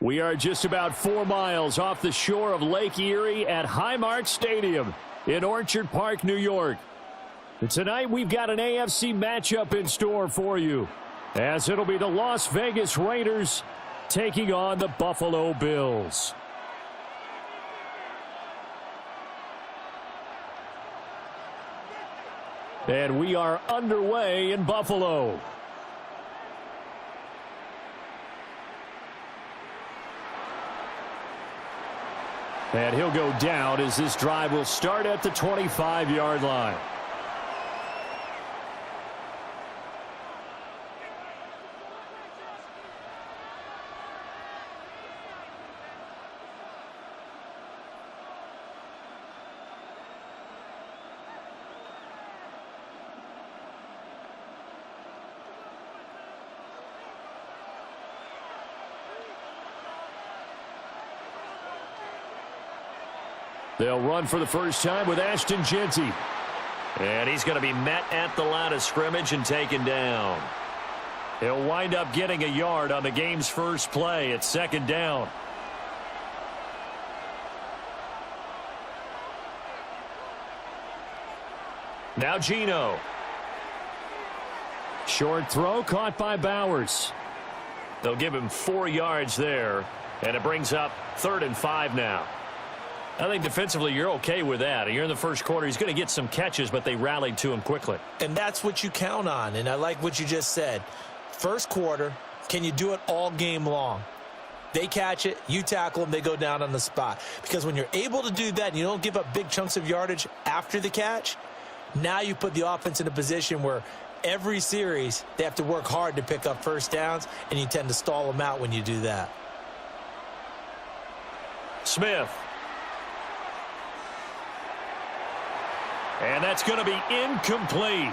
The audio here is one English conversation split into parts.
We are just about 4 miles off the shore of Lake Erie at Highmark Stadium in Orchard Park, New York. And tonight we've got an AFC matchup in store for you, as it'll be the Las Vegas Raiders taking on the Buffalo Bills. And we are underway in Buffalo. And he'll go down as this drive will start at the 25-yard line. They'll run for the first time with Ashton Jeanty. And he's going to be met at the line of scrimmage and taken down. He'll wind up getting a yard on the game's first play at 2nd down. Now Geno. Short throw caught by Bowers. They'll give him 4 yards there, and it brings up 3rd and 5 now. I think defensively you're okay with that. You're in the first quarter. He's going to get some catches, but they rallied to him quickly. And that's what you count on, and I like what you just said. First quarter, can you do it all game long? They catch it, you tackle them, they go down on the spot. Because when you're able to do that and you don't give up big chunks of yardage after the catch, now you put the offense in a position where every series they have to work hard to pick up first downs, and you tend to stall them out when you do that. Smith. And that's going to be incomplete.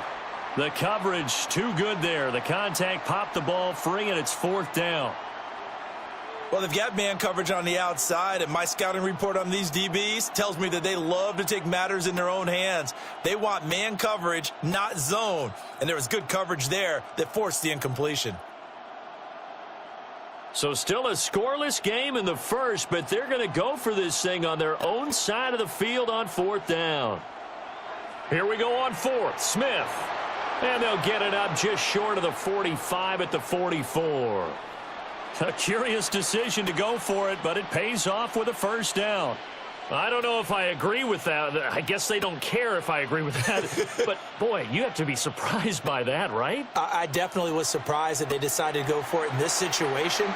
The coverage too good there. The contact popped the ball free, and it's 4th down. Well, they've got man coverage on the outside, and my scouting report on these DBs tells me that they love to take matters in their own hands. They want man coverage, not zone. And there was good coverage there that forced the incompletion. So still a scoreless game in the first, but they're going to go for this thing on their own side of the field on 4th down. Here we go on 4th. Smith. And they'll get it up just short of the 45 at the 44. A curious decision to go for it, but it pays off with a first down. I don't know if I agree with that. I guess they don't care if I agree with that. But, boy, you have to be surprised by that, right? I definitely was surprised that they decided to go for it in this situation.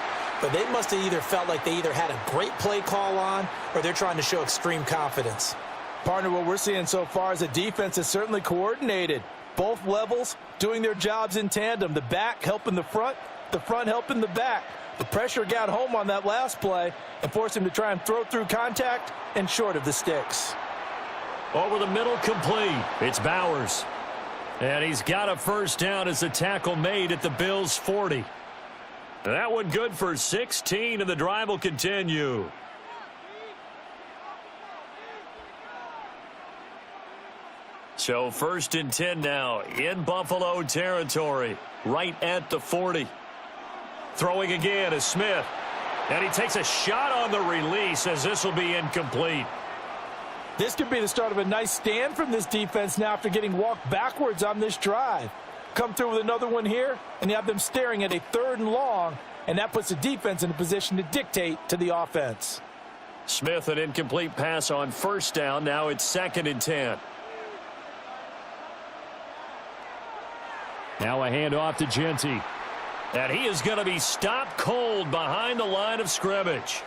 But they must have either felt like they either had a great play call on or they're trying to show extreme confidence. Partner, what we're seeing so far is the defense is certainly coordinated. Both levels doing their jobs in tandem. The back helping the front helping the back. The pressure got home on that last play and forced him to try and throw through contact and short of the sticks. Over the middle, complete. It's Bowers. And he's got a first down as the tackle made at the Bills' 40. That one good for 16, and the drive will continue. So 1st and 10 now in Buffalo territory, right at the 40. Throwing again is Smith. And he takes a shot on the release as this will be incomplete. This could be the start of a nice stand from this defense now after getting walked backwards on this drive. Come through with another one here, and you have them staring at a 3rd and long, and that puts the defense in a position to dictate to the offense. Smith, an incomplete pass on 1st down. Now it's 2nd and 10. Now a handoff to Jeanty. And he is going to be stopped cold behind the line of scrimmage.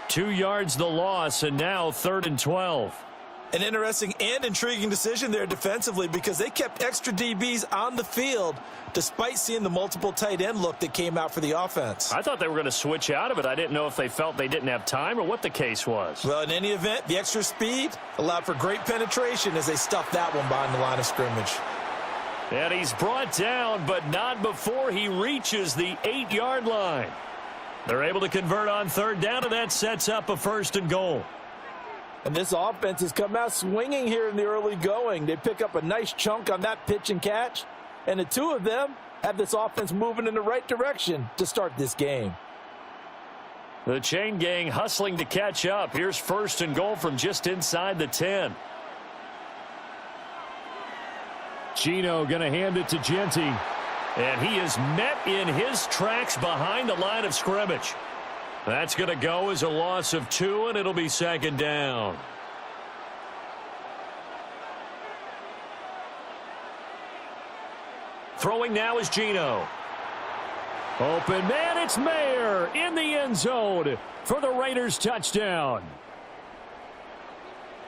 2 yards the loss, and now 3rd and 12. An interesting and intriguing decision there defensively because they kept extra DBs on the field despite seeing the multiple tight end look that came out for the offense. I thought they were going to switch out of it. I didn't know if they felt they didn't have time or what the case was. Well, in any event, the extra speed allowed for great penetration as they stuffed that one behind the line of scrimmage. And he's brought down, but not before he reaches the 8-yard line. They're able to convert on 3rd down, and that sets up a 1st and goal. And this offense has come out swinging here in the early going. They pick up a nice chunk on that pitch and catch, and the two of them have this offense moving in the right direction to start this game. The chain gang hustling to catch up. Here's 1st and goal from just inside the 10. Gino going to hand it to Genty. And he is met in his tracks behind the line of scrimmage. That's going to go as a loss of 2, and it'll be 2nd down. Throwing now is Gino. Open man, it's Mayer in the end zone for the Raiders touchdown.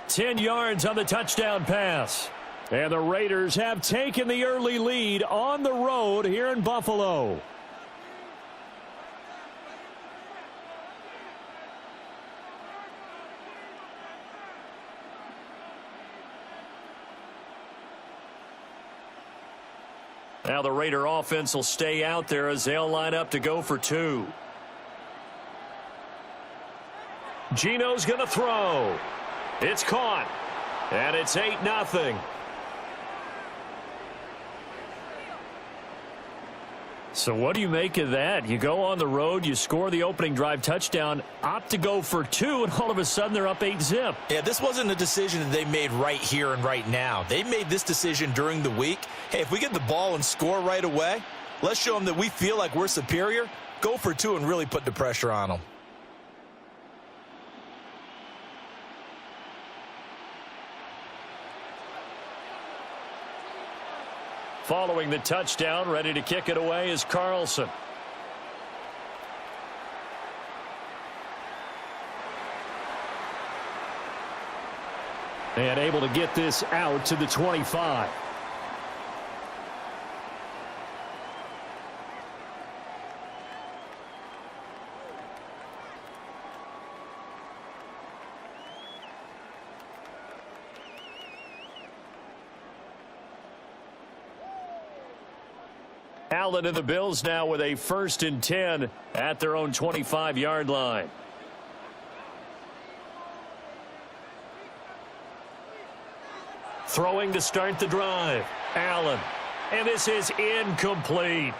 10 yards on the touchdown pass. And the Raiders have taken the early lead on the road here in Buffalo. Now the Raider offense will stay out there as they'll line up to go for 2. Gino's going to throw. It's caught. And it's 8-0. So what do you make of that? You go on the road, you score the opening drive touchdown, opt to go for 2, and all of a sudden they're up 8-zip. Yeah, this wasn't a decision that they made right here and right now. They made this decision during the week. Hey, if we get the ball and score right away, let's show them that we feel like we're superior. Go for 2 and really put the pressure on them. Following the touchdown, ready to kick it away is Carlson. And able to get this out to the 25. Allen and the Bills now with a 1st and 10 at their own 25-yard line. Throwing to start the drive. Allen. And this is incomplete.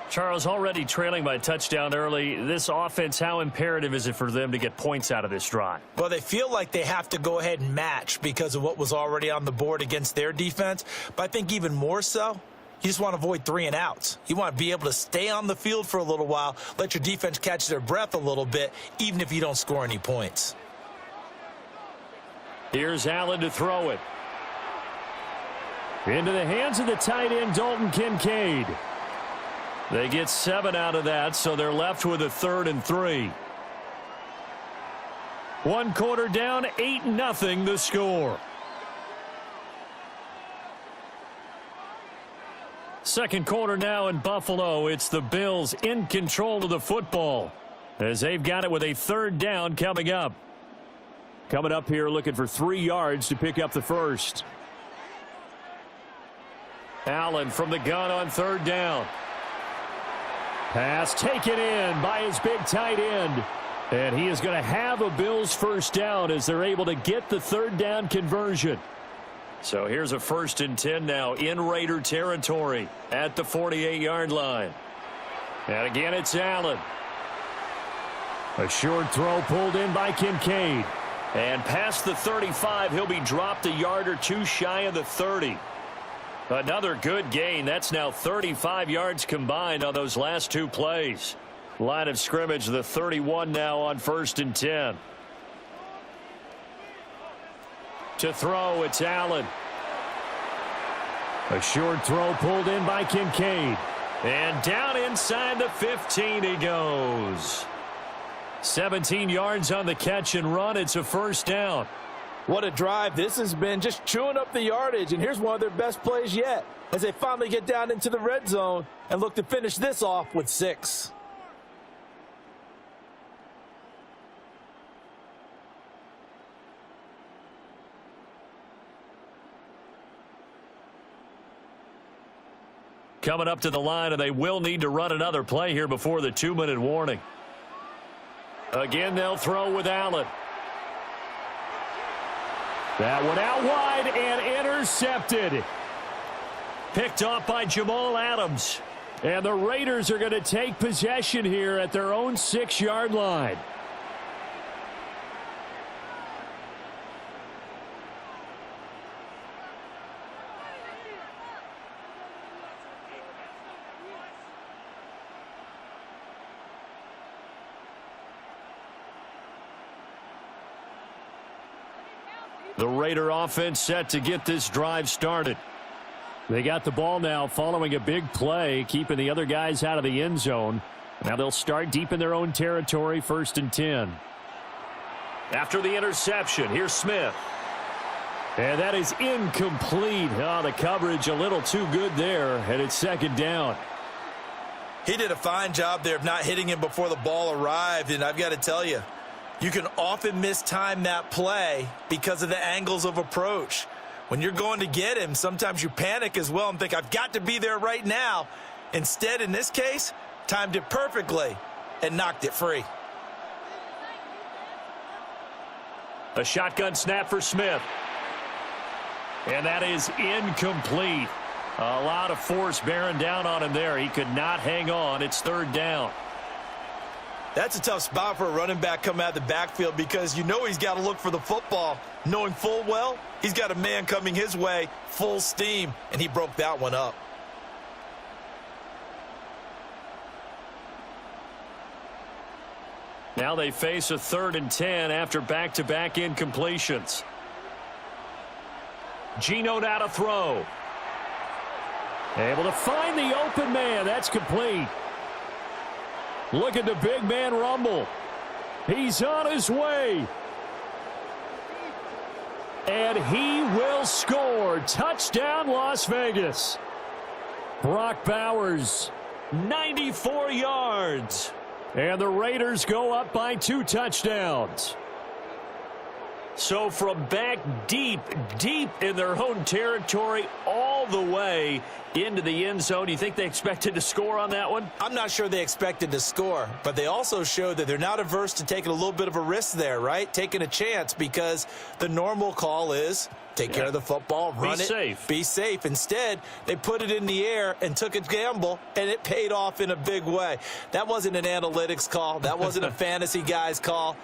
Charles, already trailing by a touchdown early. This offense, how imperative is it for them to get points out of this drive? Well, they feel like they have to go ahead and match because of what was already on the board against their defense. But I think even more so, you just want to avoid 3 and outs. You want to be able to stay on the field for a little while, let your defense catch their breath a little bit, even if you don't score any points. Here's Allen to throw it. Into the hands of the tight end, Dalton Kincaid. They get 7 out of that, so they're left with a 3rd and 3. 1 quarter down, 8-0 the score. Second quarter now in Buffalo. It's the Bills in control of the football as they've got it with a 3rd down coming up. Coming up here looking for 3 yards to pick up the first. Allen from the gun on 3rd down. Pass taken in by his big tight end. And he is going to have a Bills 1st down as they're able to get the 3rd down conversion. So here's a 1st and 10 now in Raider territory at the 48-yard line. And again, it's Allen. A short throw pulled in by Kincaid. And past the 35, he'll be dropped a yard or 2 shy of the 30. Another good gain. That's now 35 yards combined on those last 2 plays. Line of scrimmage, the 31 now on 1st and 10. To throw, it's Allen. A short throw pulled in by Kincaid. And down inside the 15 he goes. 17 yards on the catch and run. It's a 1st down. What a drive this has been, just chewing up the yardage. And here's one of their best plays yet as they finally get down into the red zone and look to finish this off with 6. Coming up to the line, and they will need to run another play here before the 2-minute warning. Again, they'll throw with Allen. That one out wide and intercepted. Picked off by Jamal Adams. And the Raiders are going to take possession here at their own 6-yard line. The Raider offense set to get this drive started. They got the ball now following a big play, keeping the other guys out of the end zone. Now they'll start deep in their own territory, 1st and 10. After the interception, here's Smith. And that is incomplete. Oh, the coverage a little too good there, and it's 2nd down. He did a fine job there of not hitting him before the ball arrived, and I've got to tell you, you can often mistime that play because of the angles of approach. When you're going to get him, sometimes you panic as well and think, I've got to be there right now. Instead, in this case, timed it perfectly and knocked it free. A shotgun snap for Smith. And that is incomplete. A lot of force bearing down on him there. He could not hang on. It's 3rd down. That's a tough spot for a running back coming out of the backfield because you know he's got to look for the football, knowing full well he's got a man coming his way full steam, and he broke that one up. Now they face a 3rd and 10 after back-to-back incompletions. Geno now to throw. Able to find the open man. That's complete. Look at the big man rumble. He's on his way. And he will score. Touchdown, Las Vegas. Brock Bowers, 94 yards. And the Raiders go up by 2 touchdowns. So from back deep in their own territory all the way into the end zone, you think they expected to score on that one? I'm not sure they expected to score, but they also showed that they're not averse to taking a little bit of a risk there, right? Taking a chance, because the normal call is take care of the football, run it, be safe. Instead, they put it in the air and took a gamble, and it paid off in a big way. That wasn't an analytics call. That wasn't a fantasy guy's call.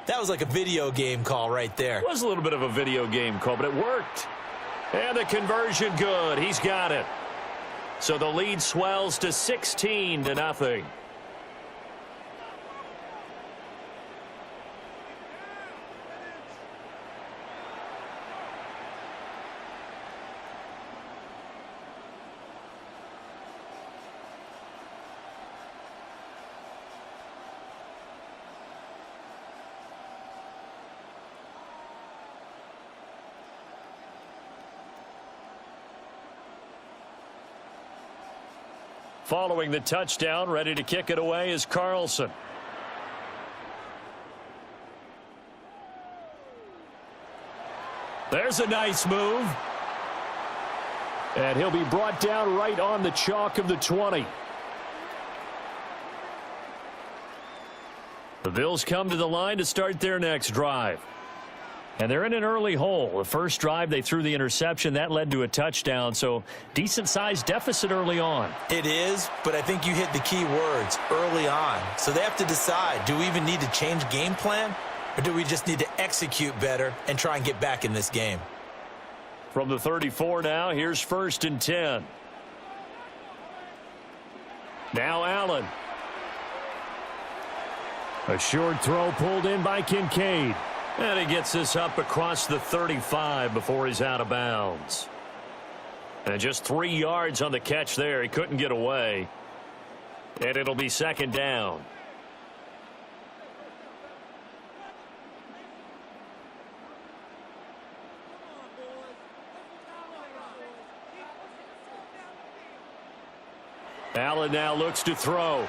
That was like a video game call right there. It was a little bit of a video game call, but it worked. And the conversion good. He's got it. So the lead swells to 16-0. Following the touchdown, ready to kick it away is Carlson. There's a nice move. And he'll be brought down right on the chalk of the 20. The Bills come to the line to start their next drive. And they're in an early hole. The first drive, they threw the interception. That led to a touchdown, so decent-sized deficit early on. It is, but I think you hit the key words, early on. So they have to decide, do we even need to change game plan, or do we just need to execute better and try and get back in this game? From the 34 now, here's 1st and 10. Now Allen. A short throw pulled in by Kincaid. And he gets this up across the 35 before he's out of bounds. And just 3 yards on the catch there. He couldn't get away. And it'll be 2nd down. Allen now looks to throw.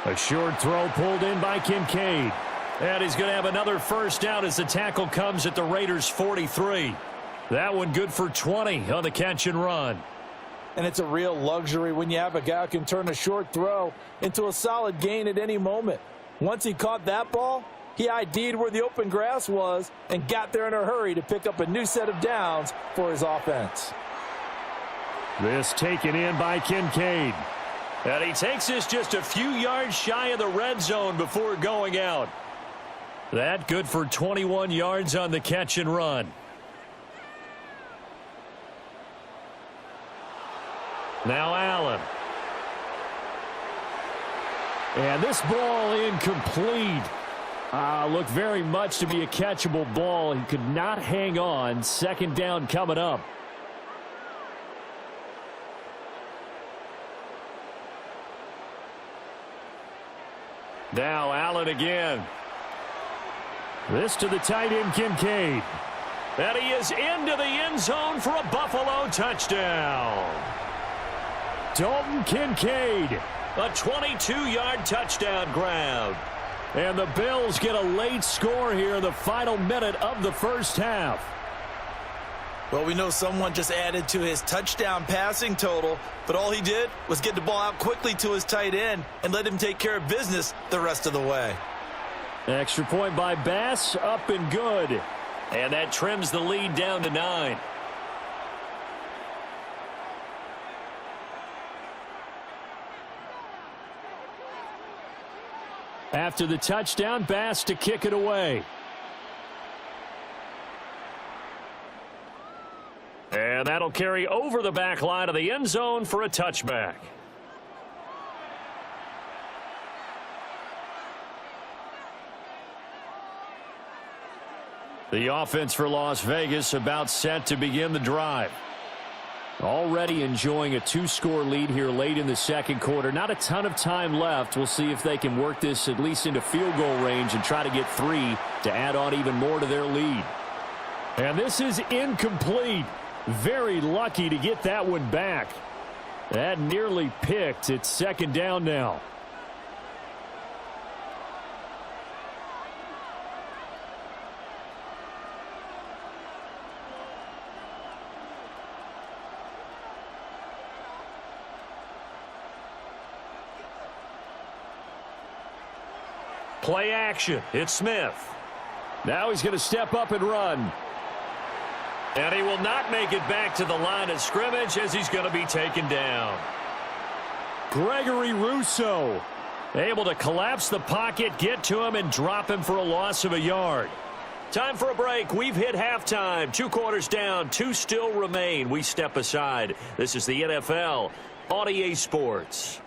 A short throw pulled in by Kincaid. And he's going to have another first down as the tackle comes at the Raiders' 43. That one good for 20 on the catch and run. And it's a real luxury when you have a guy who can turn a short throw into a solid gain at any moment. Once he caught that ball, he ID'd where the open grass was and got there in a hurry to pick up a new set of downs for his offense. This taken in by Kincaid. And he takes this just a few yards shy of the red zone before going out. That good for 21 yards on the catch and run. Now Allen. And this ball incomplete. Looked very much to be a catchable ball. He could not hang on. Second down coming up. Now Allen again. This to the tight end, Kincaid. And he is into the end zone for a Buffalo touchdown. Dalton Kincaid. A 22-yard touchdown grab. And the Bills get a late score here in the final minute of the first half. Well, we know someone just added to his touchdown passing total, but all he did was get the ball out quickly to his tight end and let him take care of business the rest of the way. Extra point by Bass, up and good. And that trims the lead down to 9. After the touchdown, Bass to kick it away. And that'll carry over the back line of the end zone for a touchback. The offense for Las Vegas about set to begin the drive. Already enjoying a 2-score lead here late in the second quarter. Not a ton of time left. We'll see if they can work this at least into field goal range and try to get 3 to add on even more to their lead. And this is incomplete. Very lucky to get that one back. That nearly picked. It's second down now. Play action. It's Smith. Now he's going to step up and run. And he will not make it back to the line of scrimmage as he's going to be taken down. Gregory Rousseau able to collapse the pocket, get to him, and drop him for a loss of a yard. Time for a break. We've hit halftime. 2 quarters down. 2 still remain. We step aside. This is the NFL on EA Sports.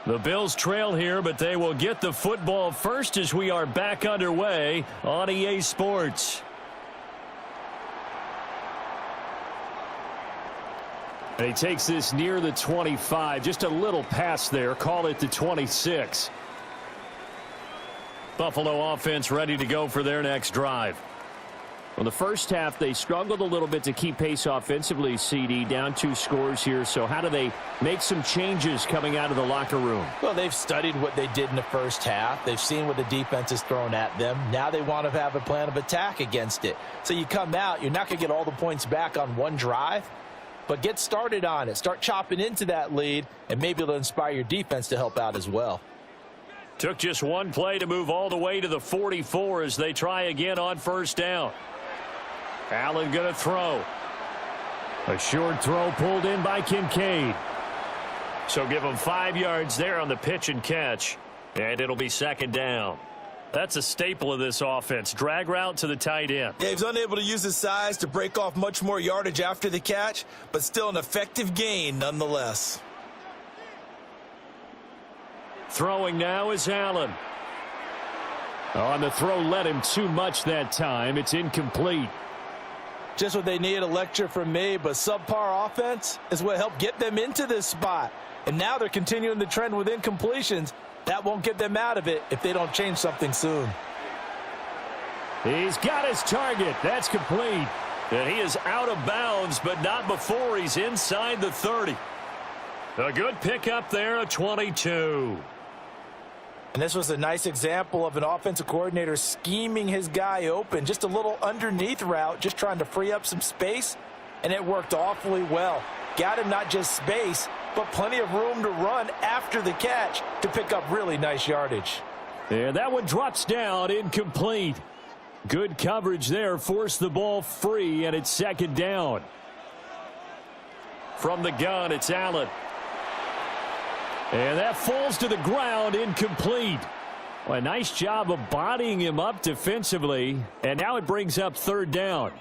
The Bills trail here, but they will get the football first as we are back underway on EA Sports. And he takes this near the 25. Just a little pass there. Call it the 26. Buffalo offense ready to go for their next drive. Well, the first half, they struggled a little bit to keep pace offensively, CD, down 2 scores here. So how do they make some changes coming out of the locker room? Well, they've studied what they did in the first half. They've seen what the defense is throwing at them. Now they want to have a plan of attack against it. So you come out, you're not going to get all the points back on one drive, but get started on it. Start chopping into that lead, and maybe it'll inspire your defense to help out as well. Took just one play to move all the way to the 44 as they try again on first down. Allen going to throw. A short throw pulled in by Kincaid. So give him 5 yards there on the pitch and catch, and it'll be second down. That's a staple of this offense. Drag route to the tight end. Yeah, he's unable to use his size to break off much more yardage after the catch, but still an effective gain nonetheless. Throwing now is Allen. On the throw, led him too much that time. It's incomplete. Just what they need, a lecture from me, but subpar offense is what helped get them into this spot. And now they're continuing the trend with incompletions. That won't get them out of it if they don't change something soon. He's got his target. That's complete. And he is out of bounds, but not before he's inside the 30. A good pickup there, a 22. And this was a nice example of an offensive coordinator scheming his guy open. Just a little underneath route, just trying to free up some space, and it worked awfully well. got him not just space, but plenty of room to run after the catch to pick up really nice yardage. And that one drops down, incomplete. Good coverage there, forced the ball free, and it's second down. From the gun, it's Allen. And that falls to the ground, incomplete. Well, a nice job of bodying him up defensively, and now it brings up third down.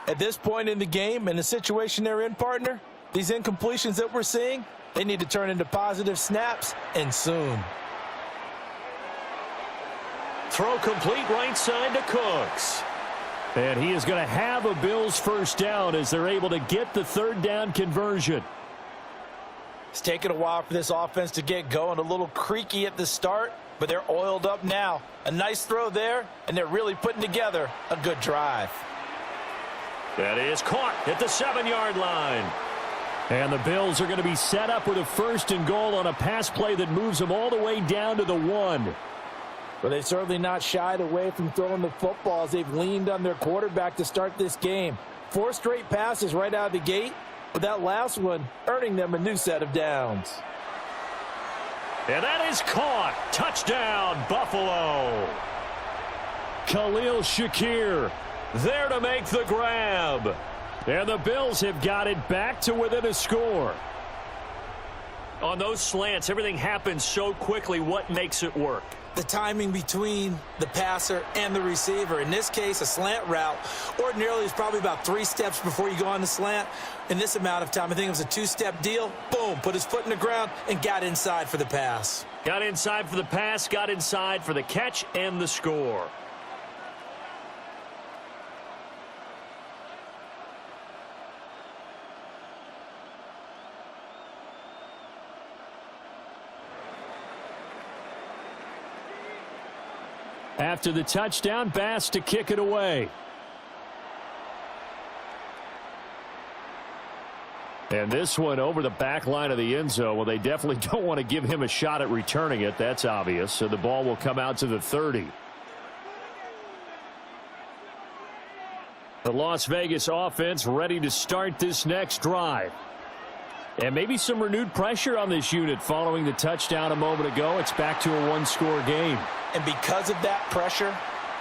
At this point in the game, in the situation they're in, partner, these incompletions that we're seeing, they need to turn into positive snaps, and soon. Throw complete right side to Cooks. And he is going to have a Bills first down as they're able to get the third down conversion. It's taken a while for this offense to get going. A little creaky at the start, but they're oiled up now. A nice throw there, and they're really putting together a good drive. That is caught at the 7-yard line. And the Bills are going to be set up with a first and goal on a pass play that moves them all the way down to the 1. But they've certainly not shied away from throwing the football as they've leaned on their quarterback to start this game. 4 straight passes right out of the gate, with that last one earning them a new set of downs. And that is caught. Touchdown, Buffalo. Khalil Shakir There to make the grab. And the Bills have got it back to within a score. On those slants, everything happens so quickly. What makes it work? The timing between the passer and the receiver. In this case, a slant route ordinarily is probably about 3 steps before you go on the slant. In this amount of time, I think it was a 2-step deal. Boom, put his foot in the ground and got inside for the pass. Got inside for the pass, got inside for the catch and the score. After the touchdown, Bass to kick it away. And this one over the back line of the end zone. Well, they definitely don't want to give him a shot at returning it. That's obvious. So the ball will come out to the 30. The Las Vegas offense ready to start this next drive. And maybe some renewed pressure on this unit following the touchdown a moment ago. It's back to a 1-score game. And because of that pressure,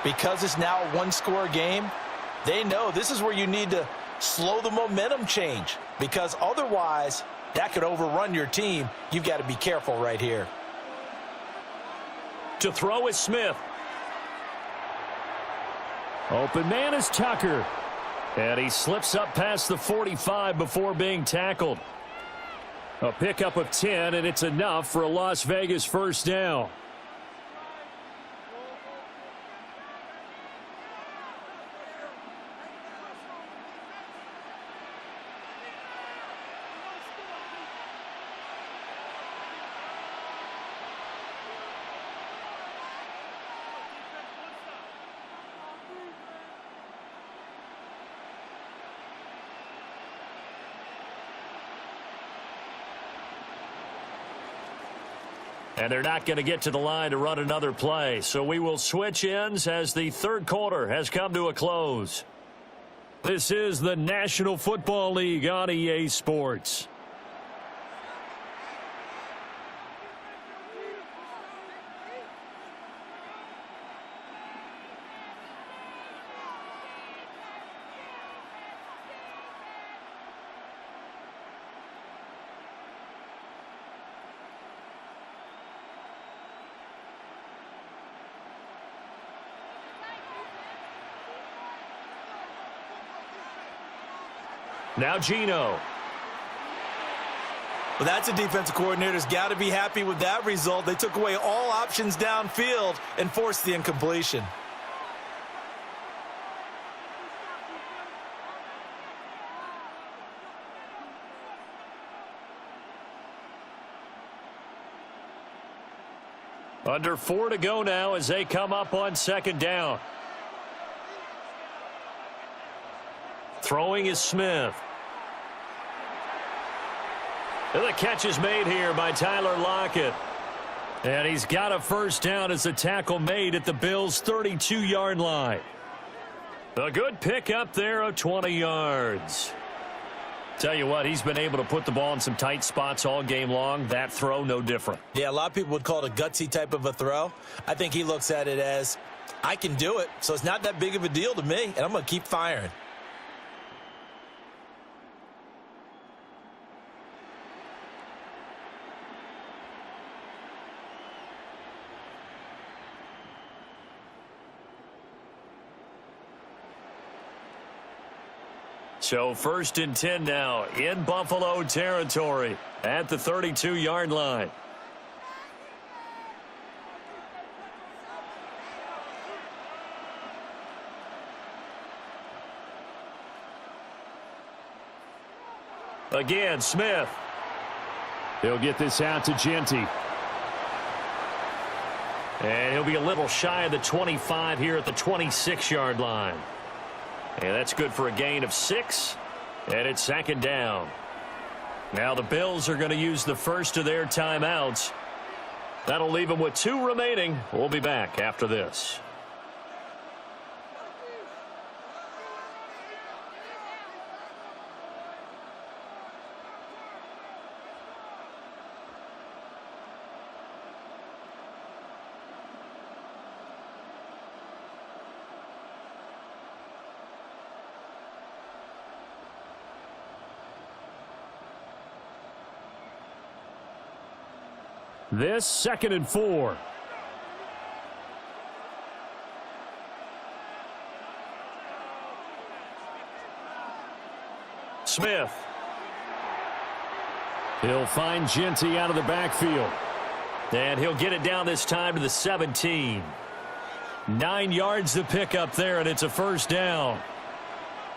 because it's now a 1-score game, they know this is where you need to slow the momentum change, because otherwise that could overrun your team. You've got to be careful right here. To throw is Smith. Open man is Tucker. And he slips up past the 45 before being tackled. A pickup of 10, and it's enough for a Las Vegas first down. And they're not going to get to the line to run another play. So we will switch ends as the third quarter has come to a close. This is the National Football League on EA Sports. Now Geno. Well, that's a defensive coordinator's got to be happy with that result. They took away all options downfield and forced the incompletion. Under 4 to go now as they come up on second down. Throwing is Smith. And the catch is made here by Tyler Lockett. And he's got a first down as the tackle made at the Bills' 32-yard line. A good pickup there of 20 yards. Tell you what, he's been able to put the ball in some tight spots all game long. That throw, no different. Yeah, a lot of people would call it a gutsy type of a throw. I think he looks at it as, I can do it, so it's not that big of a deal to me, and I'm going to keep firing. So 1st and 10 now in Buffalo territory at the 32-yard line. Again, Smith. He'll get this out to Genty. And he'll be a little shy of the 25 here at the 26-yard line. And that's good for a gain of 6. And it's 2nd down. Now the Bills are going to use the first of their timeouts. That'll leave them with 2 remaining. We'll be back after this. This 2nd and 4. Smith. He'll find Genty out of the backfield. And he'll get it down this time to the 17. 9 yards to pick up there, and it's a 1st down.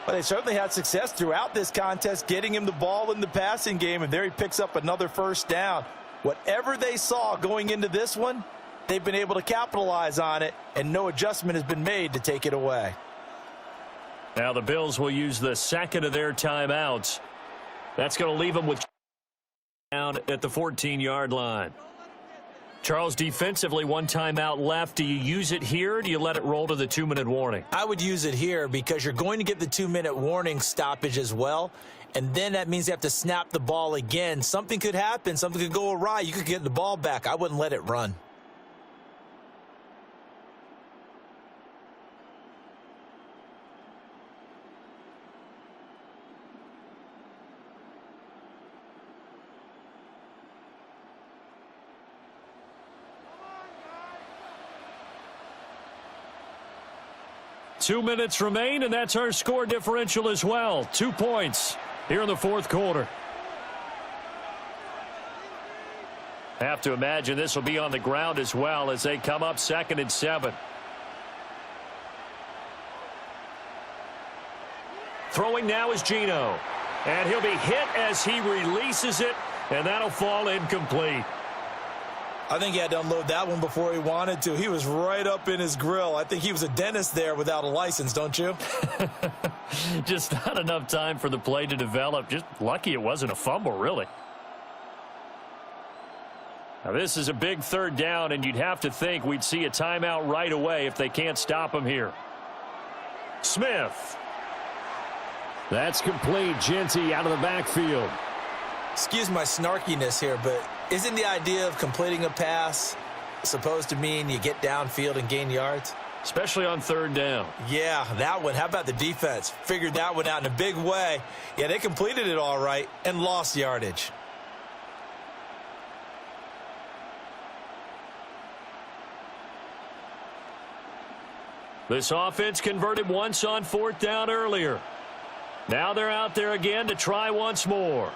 Well, they certainly had success throughout this contest, getting him the ball in the passing game, and there he picks up another 1st down. Whatever they saw going into this one, they've been able to capitalize on it, and no adjustment has been made to take it away. Now the Bills will use the 2nd of their timeouts. That's going to leave them with down at the 14-yard line. Charles, defensively, 1 timeout left. Do you use it here, or do you let it roll to the 2-minute warning? I would use it here because you're going to get the 2-minute warning stoppage as well. And then that means you have to snap the ball again. Something could happen. Something could go awry. You could get the ball back. I wouldn't let it run. Two minutes remain, and that's our score differential as well. 2 points here in the 4th quarter. Have to imagine this will be on the ground as well as they come up 2nd and 7. Throwing now is Geno. And he'll be hit as he releases it, and that'll fall incomplete. I think he had to unload that one before he wanted to. He was right up in his grill. I think he was a dentist there without a license, don't you? Just not enough time for the play to develop. Just lucky it wasn't a fumble, really. Now, this is a big 3rd down, and you'd have to think we'd see a timeout right away if they can't stop him here. Smith. That's complete. Genty out of the backfield. Excuse my snarkiness here, but isn't the idea of completing a pass supposed to mean you get downfield and gain yards? Especially on 3rd down. Yeah, that one. How about the defense? Figured that one out in a big way. Yeah, they completed it all right and lost yardage. This offense converted once on 4th down earlier. Now they're out there again to try once more.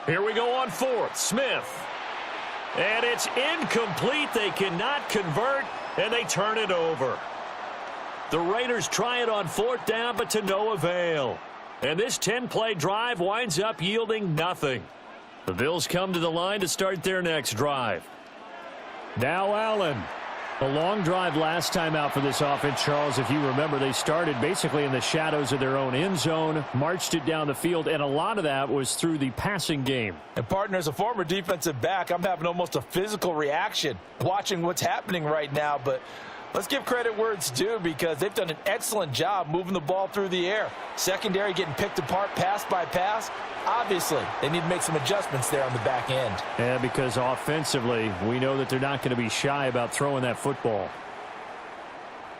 Here we go on 4th. Smith. And it's incomplete. They cannot convert, and they turn it over. The Raiders try it on 4th down, but to no avail. And this 10-play drive winds up yielding nothing. The Bills come to the line to start their next drive. Now Allen. A long drive last time out for this offense, Charles. If you remember, they started basically in the shadows of their own end zone, marched it down the field, and a lot of that was through the passing game. And partner, as a former defensive back, I'm having almost a physical reaction watching what's happening right now. But let's give credit where it's due, because they've done an excellent job moving the ball through the air. Secondary getting picked apart pass by pass. Obviously, they need to make some adjustments there on the back end. Yeah, because offensively, we know that they're not going to be shy about throwing that football.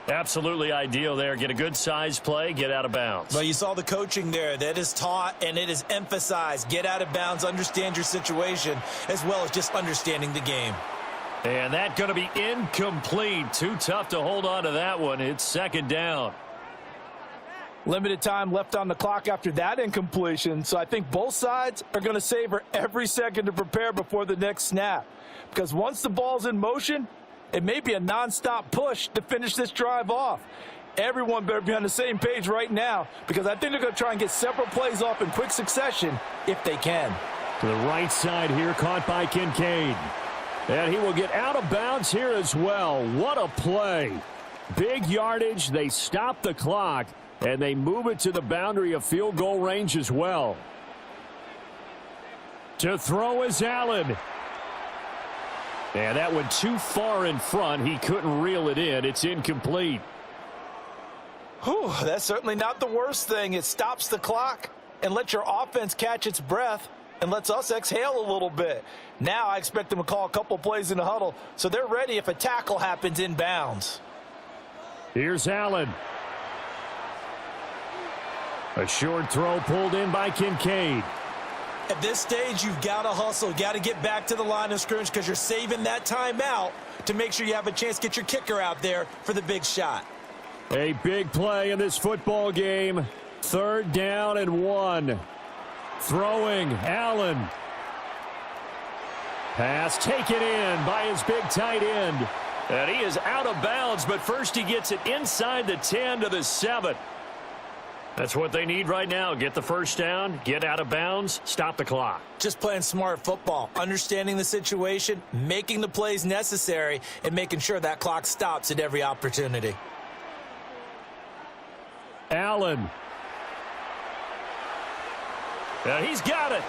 Absolutely ideal there. Get a good size play, get out of bounds. Well, you saw the coaching there. That is taught and it is emphasized. Get out of bounds, understand your situation, as well as just understanding the game. And that's going to be incomplete. Too tough to hold on to that one. It's second down. Limited time left on the clock after that incompletion, so I think both sides are going to savor every second to prepare before the next snap. Because once the ball's in motion, it may be a nonstop push to finish this drive off. Everyone better be on the same page right now, because I think they're going to try and get several plays off in quick succession if they can. To the right side here, caught by Kincaid. And he will get out of bounds here as well. What a play. Big yardage. They stop the clock, and they move it to the boundary of field goal range as well. To throw is Allen. And that went too far in front. He couldn't reel it in. It's incomplete. Whew, that's certainly not the worst thing. It stops the clock and lets your offense catch its breath and lets us exhale a little bit. Now I expect them to call a couple plays in the huddle, so they're ready if a tackle happens in bounds. Here's Allen. A short throw pulled in by Kincaid. At this stage, you've got to hustle. You've got to get back to the line of scrimmage, because you're saving that timeout to make sure you have a chance to get your kicker out there for the big shot. A big play in this football game. 3rd down and 1. Throwing, Allen. Pass taken in by his big tight end. And he is out of bounds, but first he gets it inside the 10 to the 7. That's what they need right now. Get the first down, get out of bounds, stop the clock. Just playing smart football, understanding the situation, making the plays necessary, and making sure that clock stops at every opportunity. Allen. And he's got it.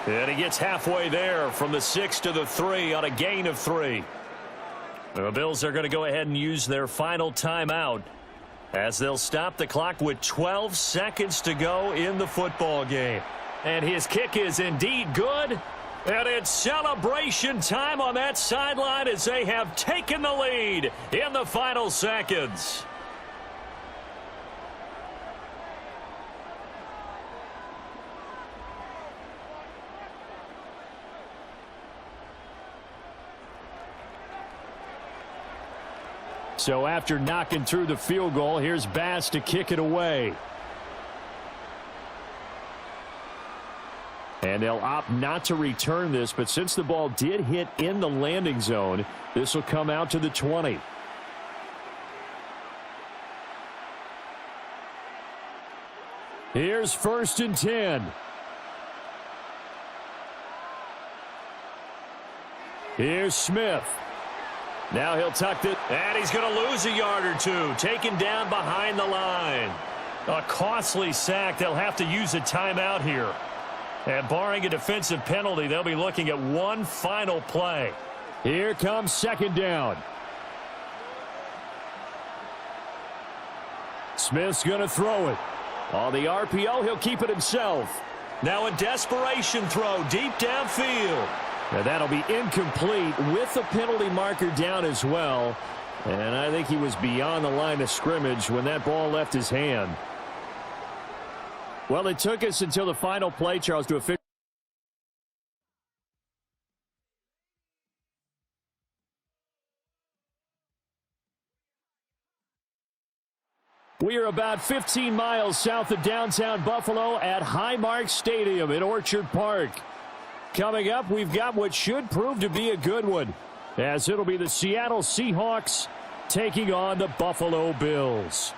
And he gets halfway there from the 6 to the 3 on a gain of 3. The Bills are going to go ahead and use their final timeout, as they'll stop the clock with 12 seconds to go in the football game. And his kick is indeed good. And it's celebration time on that sideline as they have taken the lead in the final seconds. So after knocking through the field goal, here's Bass to kick it away. And they'll opt not to return this, but since the ball did hit in the landing zone, this will come out to the 20. Here's 1st and 10. Here's Smith. Now he'll tuck it, and he's going to lose a yard or two, taken down behind the line. A costly sack. They'll have to use a timeout here. And barring a defensive penalty, they'll be looking at one final play. Here comes 2nd down. Smith's going to throw it. On the RPO, he'll keep it himself. Now a desperation throw deep downfield. And that'll be incomplete with the penalty marker down as well. And I think he was beyond the line of scrimmage when that ball left his hand. Well, it took us until the final play, Charles, to officially. We are about 15 miles south of downtown Buffalo at Highmark Stadium in Orchard Park. Coming up, we've got what should prove to be a good one, as it'll be the Seattle Seahawks taking on the Buffalo Bills.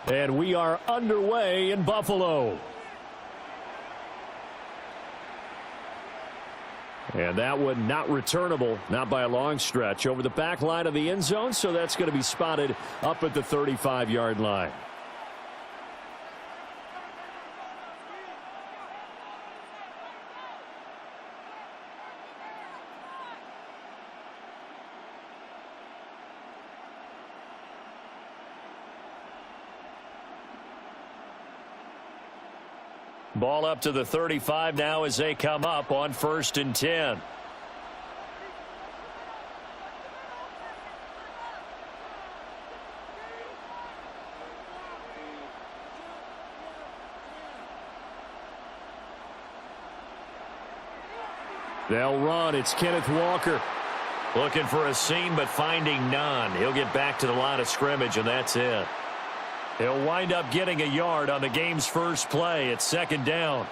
And we are underway in Buffalo. And that one not returnable, not by a long stretch, over the back line of the end zone, so that's going to be spotted up at the 35-yard line. Ball up to the 35 now as they come up on 1st and 10. They'll run. It's Kenneth Walker. Looking for a seam, but finding none. He'll get back to the line of scrimmage, and that's it. He'll wind up getting a yard on the game's first play. It's 2nd down.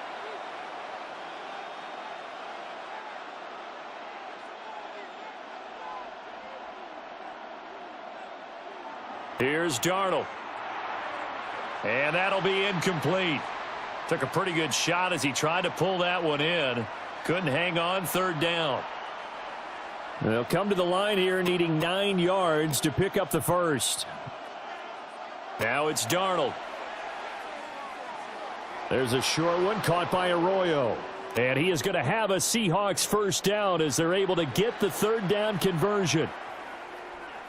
Here's Darnold. And that'll be incomplete. Took a pretty good shot as he tried to pull that one in. Couldn't hang on. 3rd down. They'll come to the line here needing 9 yards to pick up the first. Now it's Darnold. There's a short one caught by Arroyo. And he is going to have a Seahawks first down as they're able to get the 3rd down conversion.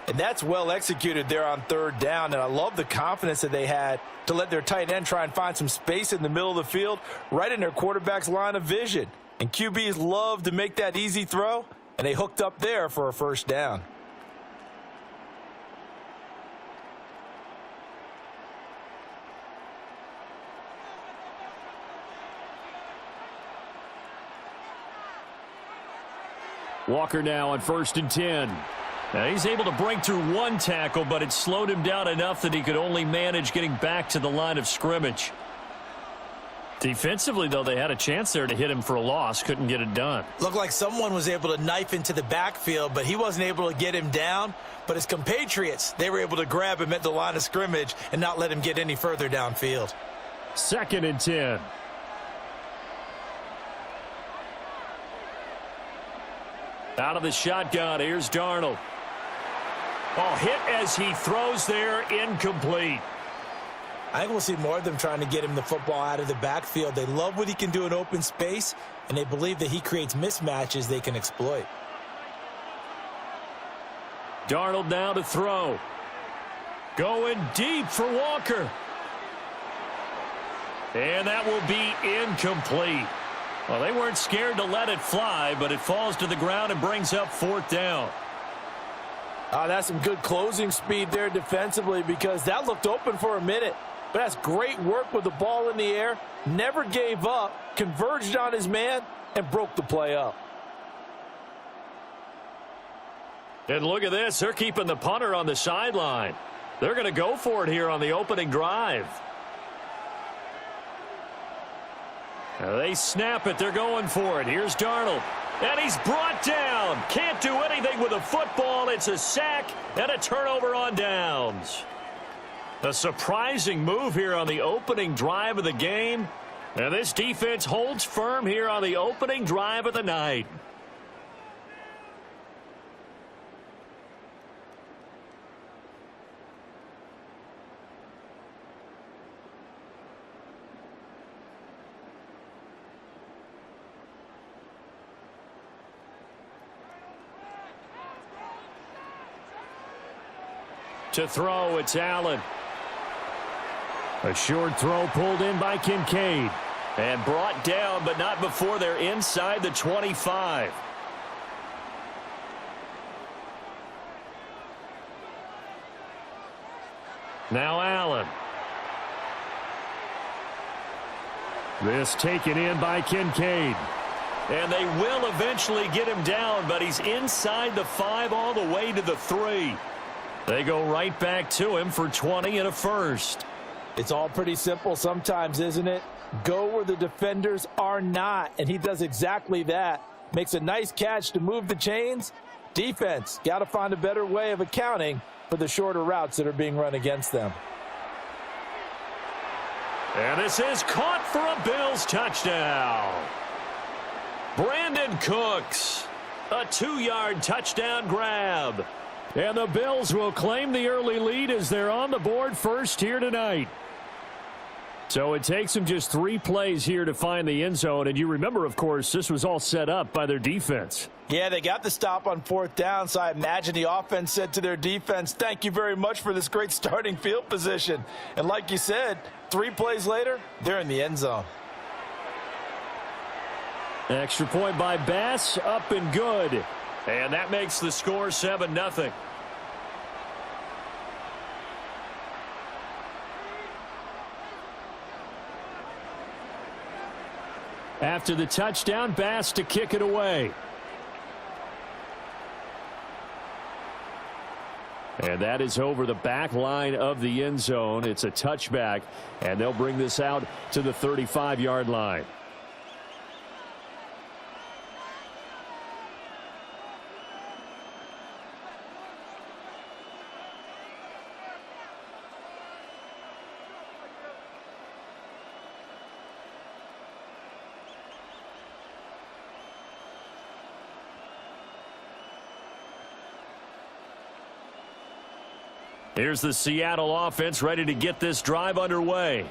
And that's well executed there on 3rd down. And I love the confidence that they had to let their tight end try and find some space in the middle of the field, right in their quarterback's line of vision. And QBs love to make that easy throw, and they hooked up there for a first down. Walker now on 1st and 10. Now he's able to break through one tackle, but it slowed him down enough that he could only manage getting back to the line of scrimmage. Defensively, though, they had a chance there to hit him for a loss. Couldn't get it done. Looked like someone was able to knife into the backfield, but he wasn't able to get him down. But his compatriots, they were able to grab him at the line of scrimmage and not let him get any further downfield. 2nd and 10. Out of the shotgun, here's Darnold. Oh, hit as he throws there, incomplete. I think we'll see more of them trying to get him the football out of the backfield. They love what he can do in open space, and they believe that he creates mismatches they can exploit. Darnold now to throw. Going deep for Walker. And that will be incomplete. Well, they weren't scared to let it fly, but it falls to the ground and brings up 4th down. That's some good closing speed there defensively, because that looked open for a minute. But that's great work with the ball in the air. Never gave up, converged on his man, and broke the play up. And look at this. They're keeping the punter on the sideline. They're going to go for it here on the opening drive. Now they snap it. They're going for it. Here's Darnold. And he's brought down. Can't do anything with the football. It's a sack and a turnover on downs. A surprising move here on the opening drive of the game. And this defense holds firm here on the opening drive of the night. To throw, it's Allen. A short throw pulled in by Kincaid. And brought down, but not before they're inside the 25. Now Allen. This taken in by Kincaid. And they will eventually get him down, but he's inside the 5 all the way to the 3. They go right back to him for 20 and a first. It's all pretty simple sometimes, isn't it? Go where the defenders are not, and he does exactly that. Makes a nice catch to move the chains. Defense, got to find a better way of accounting for the shorter routes that are being run against them. And this is caught for a Bills touchdown. Brandon Cooks, a 2-yard touchdown grab. And the Bills will claim the early lead as they're on the board first here tonight. So it takes them just 3 plays here to find the end zone. And you remember, of course, this was all set up by their defense. Yeah, they got the stop on 4th down, so I imagine the offense said to their defense, thank you very much for this great starting field position. And like you said, 3 plays later, they're in the end zone. Extra point by Bass, up and good. And that makes the score 7-0. After the touchdown, Bass to kick it away. And that is over the back line of the end zone. It's a touchback, and they'll bring this out to the 35-yard line. Here's the Seattle offense ready to get this drive underway.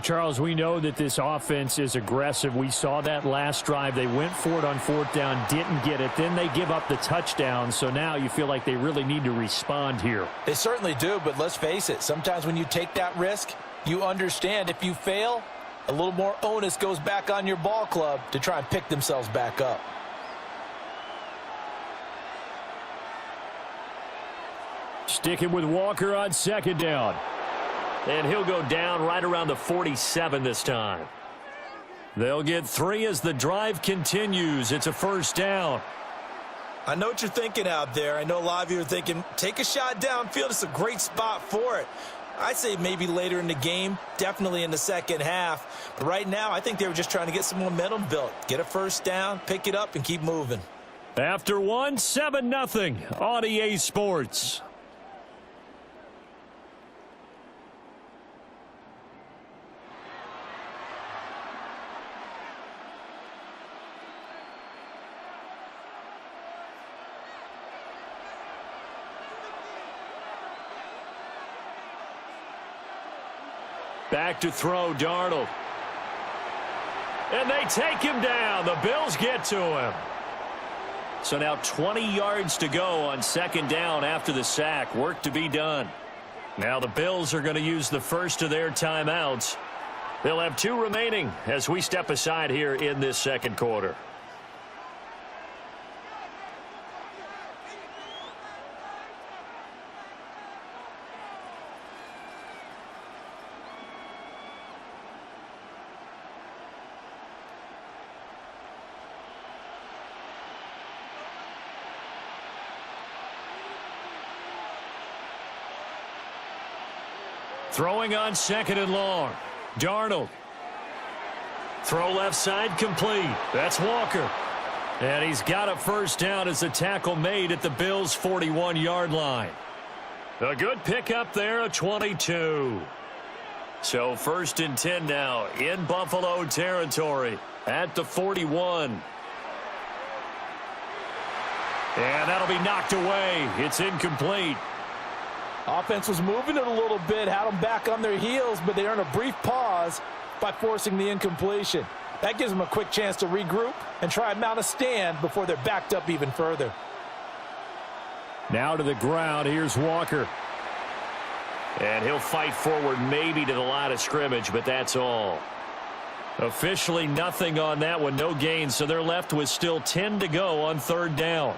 Charles, we know that this offense is aggressive. We saw that last drive. They went for it on 4th down, didn't get it. Then they give up the touchdown. So now you feel like they really need to respond here. They certainly do, but let's face it. Sometimes when you take that risk, you understand if you fail, a little more onus goes back on your ball club to try and pick themselves back up. Sticking with Walker on 2nd down. And he'll go down right around the 47 this time. They'll get 3 as the drive continues. It's a 1st down. I know what you're thinking out there. I know a lot of you are thinking, take a shot downfield. It's a great spot for it. I'd say maybe later in the game, definitely in the second half. But right now, I think they were just trying to get some momentum built. Get a 1st down, pick it up, and keep moving. After 1, 7-0 on EA Sports. Back to throw, Darnold. And they take him down. The Bills get to him. So now 20 yards to go on 2nd down after the sack. Work to be done. Now the Bills are going to use the first of their timeouts. They'll have 2 remaining as we step aside here in this 2nd quarter. Throwing on 2nd and long. Darnold. Throw left side complete. That's Walker. And he's got a 1st down as the tackle made at the Bills' 41-yard line. A good pickup there, a 22. So 1st and 10 now in Buffalo territory at the 41. And that'll be knocked away. It's incomplete. Offense was moving it a little bit, had them back on their heels, but they earned a brief pause by forcing the incompletion. That gives them a quick chance to regroup and try and mount a stand before they're backed up even further. Now to the ground. Here's Walker. And he'll fight forward maybe to the line of scrimmage, but that's all. Officially nothing on that one, no gain, so they're left with still 10 to go on 3rd down.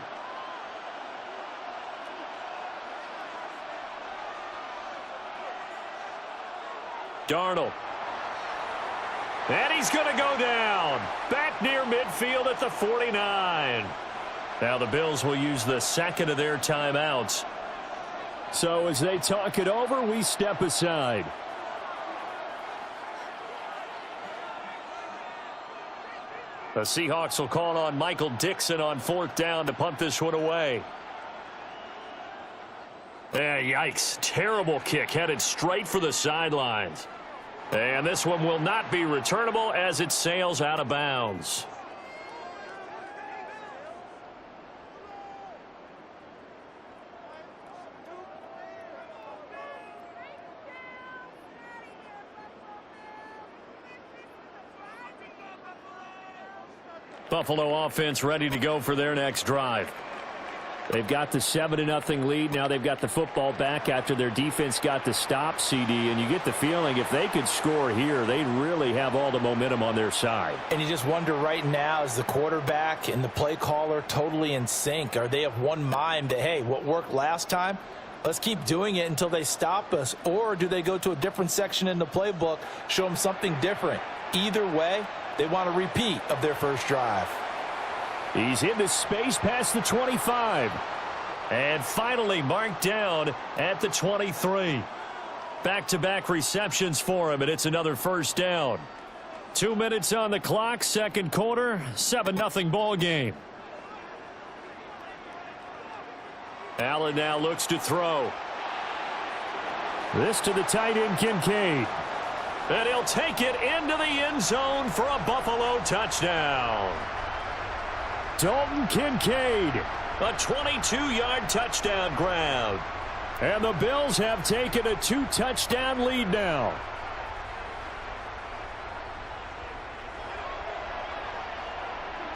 Darnold. And he's going to go down. Back near midfield at the 49. Now the Bills will use the 2nd of their timeouts. So as they talk it over, we step aside. The Seahawks will call on Michael Dixon on 4th down to punt this one away. Yeah, yikes. Terrible kick headed straight for the sidelines. And this one will not be returnable as it sails out of bounds. Buffalo offense ready to go for their next drive. They've got the 7-0 lead. Now they've got the football back after their defense got the stop, CD. And you get the feeling if they could score here, they'd really have all the momentum on their side. And you just wonder right now, is the quarterback and the play caller totally in sync? Are they of one mind that, hey, what worked last time, let's keep doing it until they stop us? Or do they go to a different section in the playbook, show them something different? Either way, they want a repeat of their first drive. He's into space past the 25. And finally marked down at the 23. Back-to-back receptions for him, and it's another first down. 2 minutes on the clock, second quarter, 7-0 ball game. Allen now looks to throw. This to the tight end, Kincaid. And he'll take it into the end zone for a Buffalo touchdown. Dalton Kincaid, a 22-yard touchdown grab. And the Bills have taken a 2-touchdown lead now.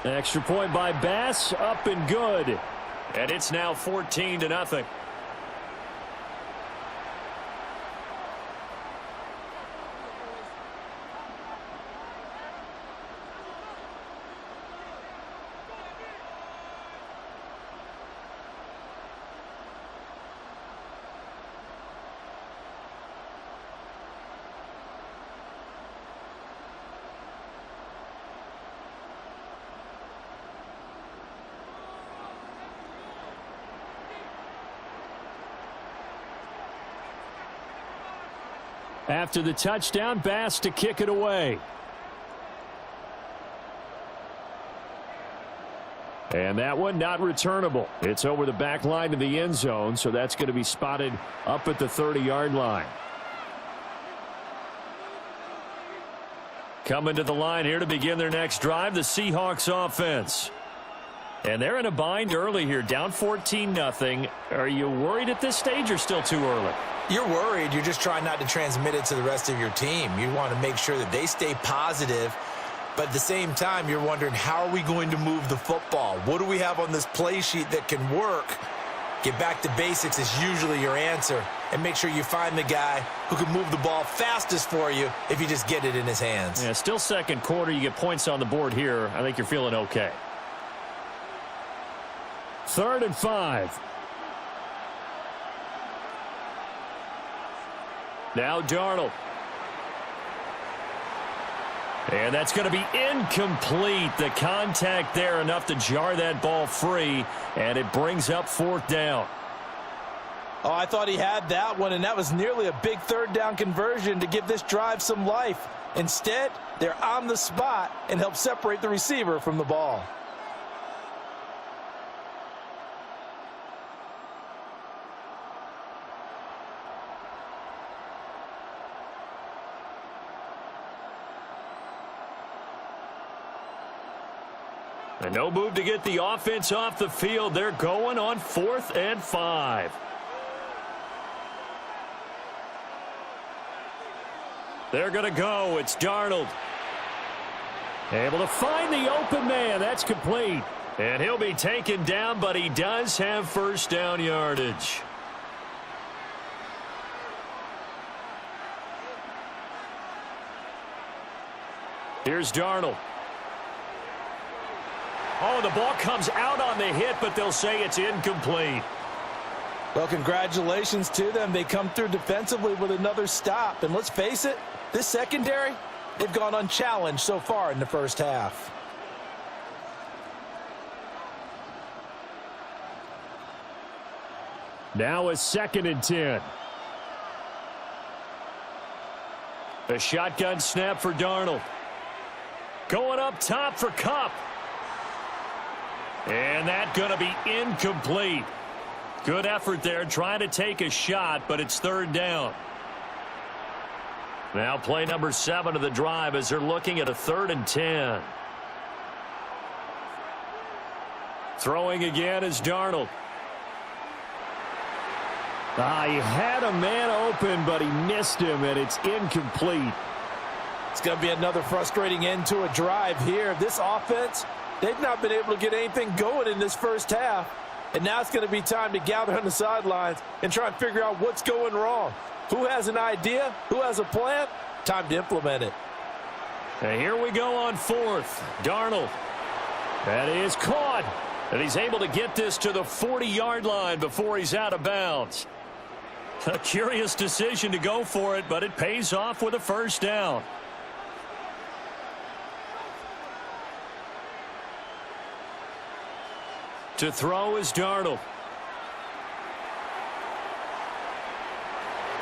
Extra point by Bass, up and good. And it's now 14-0. After the touchdown, Bass to kick it away. And that one not returnable. It's over the back line to the end zone, so that's going to be spotted up at the 30-yard line. Coming to the line here to begin their next drive, the Seahawks offense. And they're in a bind early here, down 14-0. Are you worried at this stage or still too early? You're worried. You're just trying not to transmit it to the rest of your team. You want to make sure that they stay positive. But at the same time, you're wondering, how are we going to move the football? What do we have on this play sheet that can work? Get back to basics is usually your answer. And make sure you find the guy who can move the ball fastest for you if you just get it in his hands. Yeah, still second quarter. You get points on the board here. I think you're feeling okay. 3rd and 5. Now Darnold. And that's going to be incomplete. The contact there enough to jar that ball free, and it brings up 4th down. Oh, I thought he had that one, and that was nearly a big 3rd down conversion to give this drive some life. Instead, they're on the spot and help separate the receiver from the ball. And no move to get the offense off the field. They're going on 4th and 5. They're going to go. It's Darnold. Able to find the open man. That's complete. And he'll be taken down, but he does have first down yardage. Here's Darnold. Oh, the ball comes out on the hit, but they'll say it's incomplete. Well, congratulations to them. They come through defensively with another stop. And let's face it, this secondary, they've gone unchallenged so far in the first half. Now a 2nd and 10. A shotgun snap for Darnold. Going up top for Kupp. And that's going to be incomplete. Good effort there trying to take a shot, but it's 3rd down. Now play number 7 of the drive as they're looking at a 3rd and 10. Throwing again is Darnold. He had a man open, but he missed him, and it's incomplete. It's going to be another frustrating end to a drive here. This offense, they've not been able to get anything going in this first half. And now it's going to be time to gather on the sidelines and try and figure out what's going wrong. Who has an idea? Who has a plan? Time to implement it. And here we go on 4th. Darnold. That is caught. And he's able to get this to the 40-yard line before he's out of bounds. A curious decision to go for it, but it pays off with a first down. To throw is Darnold.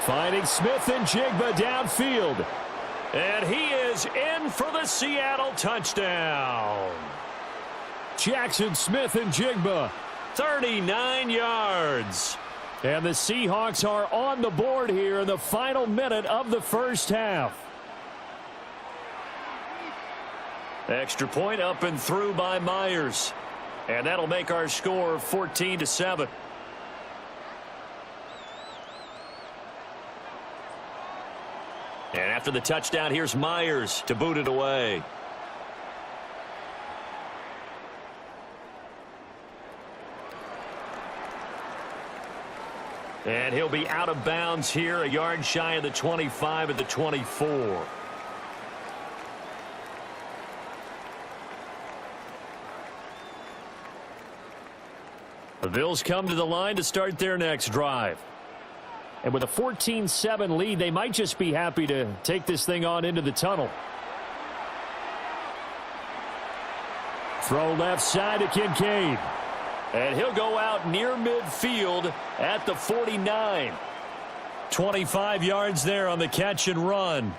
Finding Smith and Jigba downfield. And he is in for the Seattle touchdown. Jackson Smith and Jigba. 39 yards. And the Seahawks are on the board here in the final minute of the first half. Extra point up and through by Myers. And that'll make our score 14-7. And after the touchdown, here's Myers to boot it away. And he'll be out of bounds here, a yard shy of the 25 at the 24. The Bills come to the line to start their next drive. And with a 14-7 lead, they might just be happy to take this thing on into the tunnel. Throw left side to Kincaid. And he'll go out near midfield at the 49. 25 yards there on the catch and run.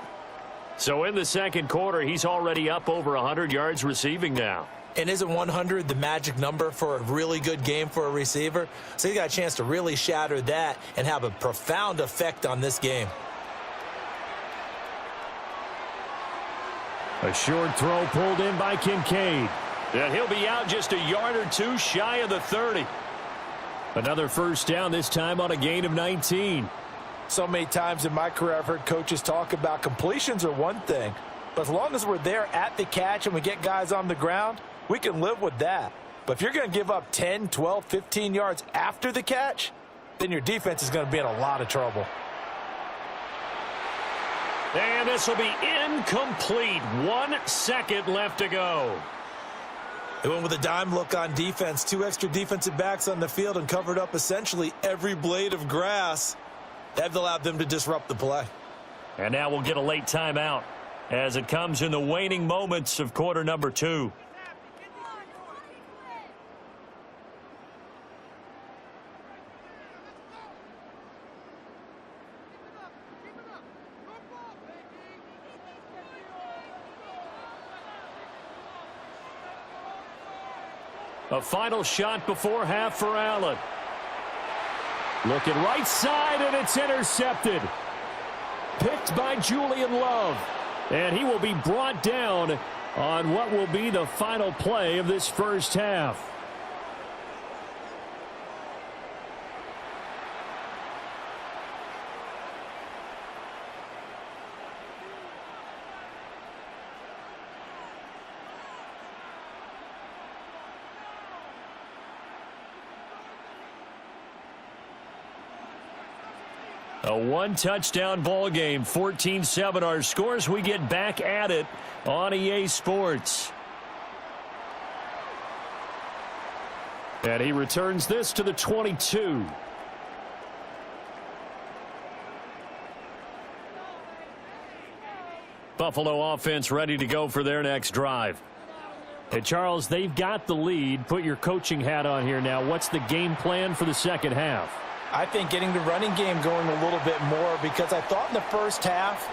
So in the second quarter, he's already up over 100 yards receiving now. And isn't 100 the magic number for a really good game for a receiver? So he got a chance to really shatter that and have a profound effect on this game. A short throw pulled in by Kincaid. And he'll be out just a yard or two shy of the 30. Another first down, this time on a gain of 19. So many times in my career I've heard coaches talk about completions are one thing. But as long as we're there at the catch and we get guys on the ground, we can live with that. But if you're going to give up 10, 12, 15 yards after the catch, then your defense is going to be in a lot of trouble. And this will be incomplete. 1 second left to go. They went with a dime look on defense. 2 extra defensive backs on the field and covered up essentially every blade of grass. That allowed them to disrupt the play. And now we'll get a late timeout as it comes in the waning moments of quarter number 2. A final shot before half for Allen. Looking right side, and it's intercepted. Picked by Julian Love. And he will be brought down on what will be the final play of this first half. A 1-touchdown ball game, 14-7 our scores. We get back at it on EA Sports. And he returns this to the 22. Buffalo offense ready to go for their next drive. And Charles, they've got the lead. Put your coaching hat on here now. What's the game plan for the second half? I think getting the running game going a little bit more, because I thought in the first half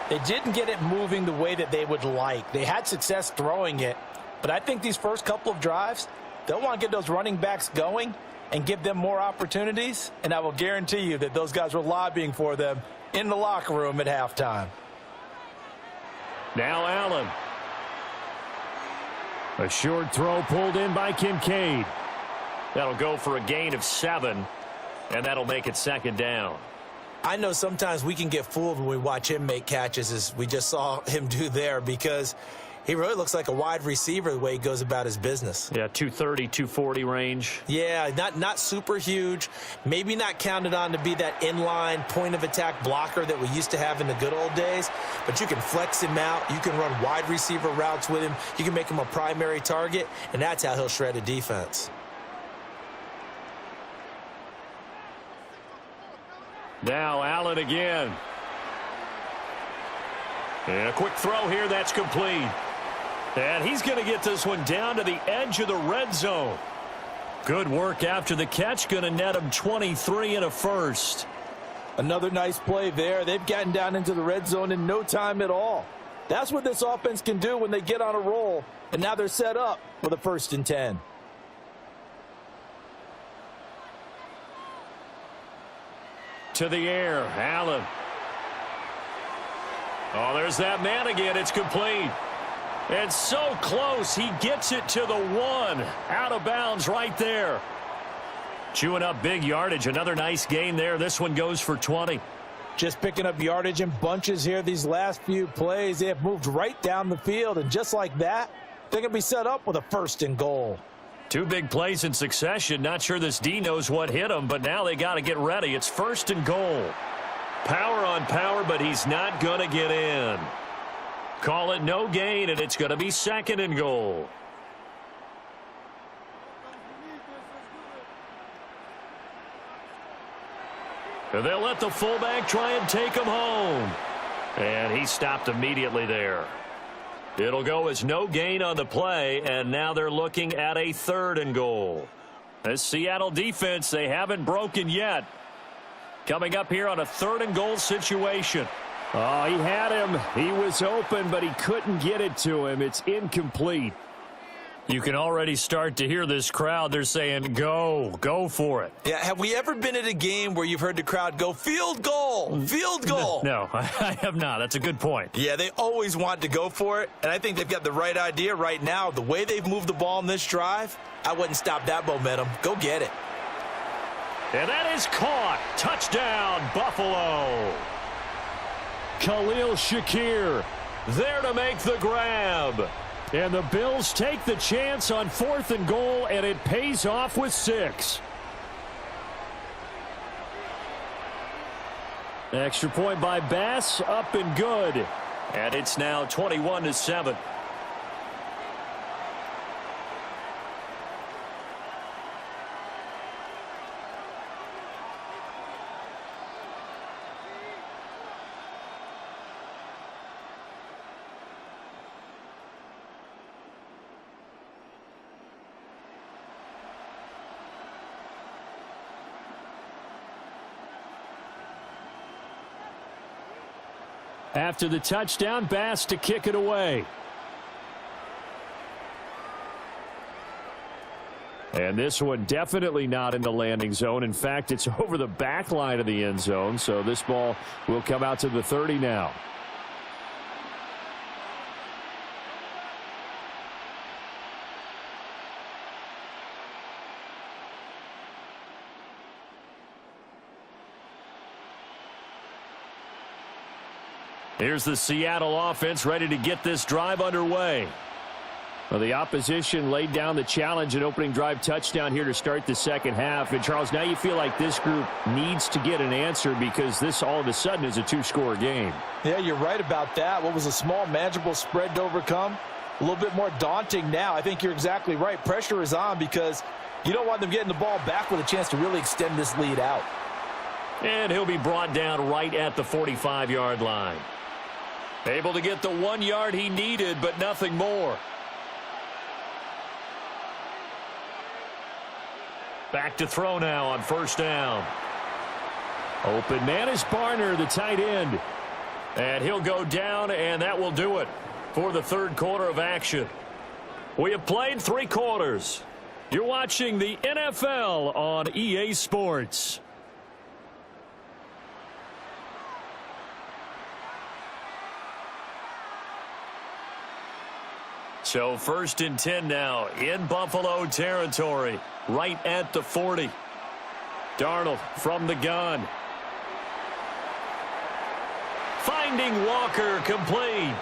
they didn't get it moving the way that they would like. They had success throwing it, but I think these first couple of drives, they'll want to get those running backs going and give them more opportunities, and I will guarantee you that those guys were lobbying for them in the locker room at halftime. Now Allen. A short throw pulled in by Kincaid. That'll go for a gain of 7, and that'll make it 2nd down. I know sometimes we can get fooled when we watch him make catches, as we just saw him do there, because he really looks like a wide receiver the way he goes about his business. Yeah, 230, 240 range. Yeah, not super huge. Maybe not counted on to be that inline point-of-attack blocker that we used to have in the good old days, but you can flex him out. You can run wide receiver routes with him. You can make him a primary target, and that's how he'll shred a defense. Now Allen again. And a quick throw here, that's complete. And he's going to get this one down to the edge of the red zone. Good work after the catch, going to net him 23 and a first. Another nice play there. They've gotten down into the red zone in no time at all. That's what this offense can do when they get on a roll, and now they're set up with a 1st and 10. To the air, Allen. Oh, there's that man again. It's complete. And so close, he gets it to the 1. Out of bounds right there. Chewing up big yardage. Another nice gain there. This one goes for 20. Just picking up yardage in bunches here these last few plays. They have moved right down the field, and just like that, they're going to be set up with a 1st and goal. 2 big plays in succession. Not sure this D knows what hit him, but now they got to get ready. It's 1st and goal. Power on power, but he's not going to get in. Call it no gain, and it's going to be 2nd and goal. And they'll let the fullback try and take him home. And he stopped immediately there. It'll go as no gain on the play, and now they're looking at a 3rd and goal. This Seattle defense, they haven't broken yet. Coming up here on a 3rd and goal situation. Oh, he had him. He was open, but he couldn't get it to him. It's incomplete. You can already start to hear this crowd. They're saying, go for it. Yeah, have we ever been at a game where you've heard the crowd go, field goal, field goal? No, I have not. That's a good point. Yeah, they always want to go for it, and I think they've got the right idea right now. The way they've moved the ball in this drive, I wouldn't stop that momentum. Go get it. And that is caught. Touchdown, Buffalo. Khalil Shakir There to make the grab. And the Bills take the chance on 4th and goal, and it pays off with 6. Extra point by Bass, up and good. And it's now 21-7. After the touchdown, Bass to kick it away. And this one definitely not in the landing zone. In fact, it's over the back line of the end zone, so this ball will come out to the 30 now. Here's the Seattle offense ready to get this drive underway. Well, the opposition laid down the challenge, an opening drive touchdown here to start the second half. And, Charles, now you feel like this group needs to get an answer because this all of a sudden is a 2-score game. Yeah, you're right about that. What was a small, manageable spread to overcome? A little bit more daunting now. I think you're exactly right. Pressure is on because you don't want them getting the ball back with a chance to really extend this lead out. And he'll be brought down right at the 45-yard line. Able to get the 1 yard he needed, but nothing more. Back to throw now on 1st down. Open man is Barner, the tight end. And he'll go down, and that will do it for the 3rd quarter of action. We have played 3 quarters. You're watching the NFL on EA Sports. So 1st and 10 now in Buffalo territory, right at the 40. Darnold from the gun. Finding Walker, complete.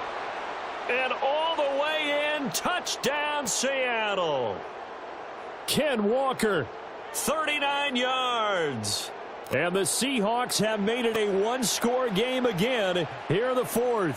And all the way in, touchdown Seattle. Ken Walker. 39 yards. And the Seahawks have made it a one-score game again here in the 4th.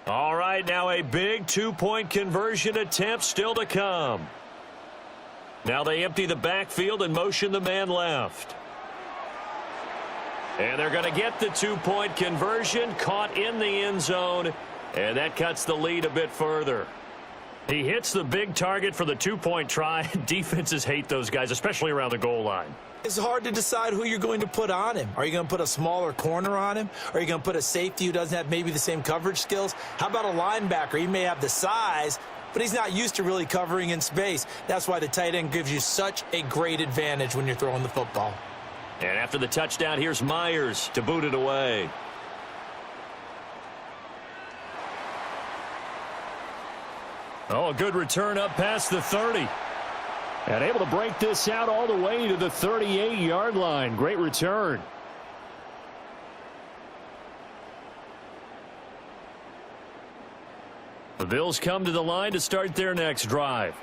All right, now a big two-point conversion attempt still to come. Now they empty the backfield and motion the man left. And they're going to get the two-point conversion, caught in the end zone, and that cuts the lead a bit further. He hits the big target for the two-point try. Defenses hate those guys, especially around the goal line. It's hard to decide who you're going to put on him. Are you going to put a smaller corner on him? Are you going to put a safety who doesn't have maybe the same coverage skills? How about a linebacker? He may have the size, but he's not used to really covering in space. That's why the tight end gives you such a great advantage when you're throwing the football. And after the touchdown, here's Myers to boot it away. Oh, a good return up past the 30. And able to break this out all the way to the 38-yard line. Great return. The Bills come to the line to start their next drive.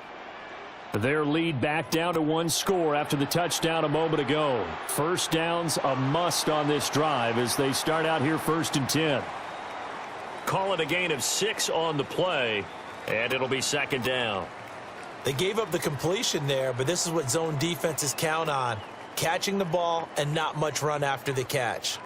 Their lead back down to one score after the touchdown a moment ago. First down's a must on this drive as they start out here 1st and 10. Call it a gain of 6 on the play, and it'll be 2nd down. They gave up the completion there, but this is what zone defenses count on. Catching the ball and not much run after the catch.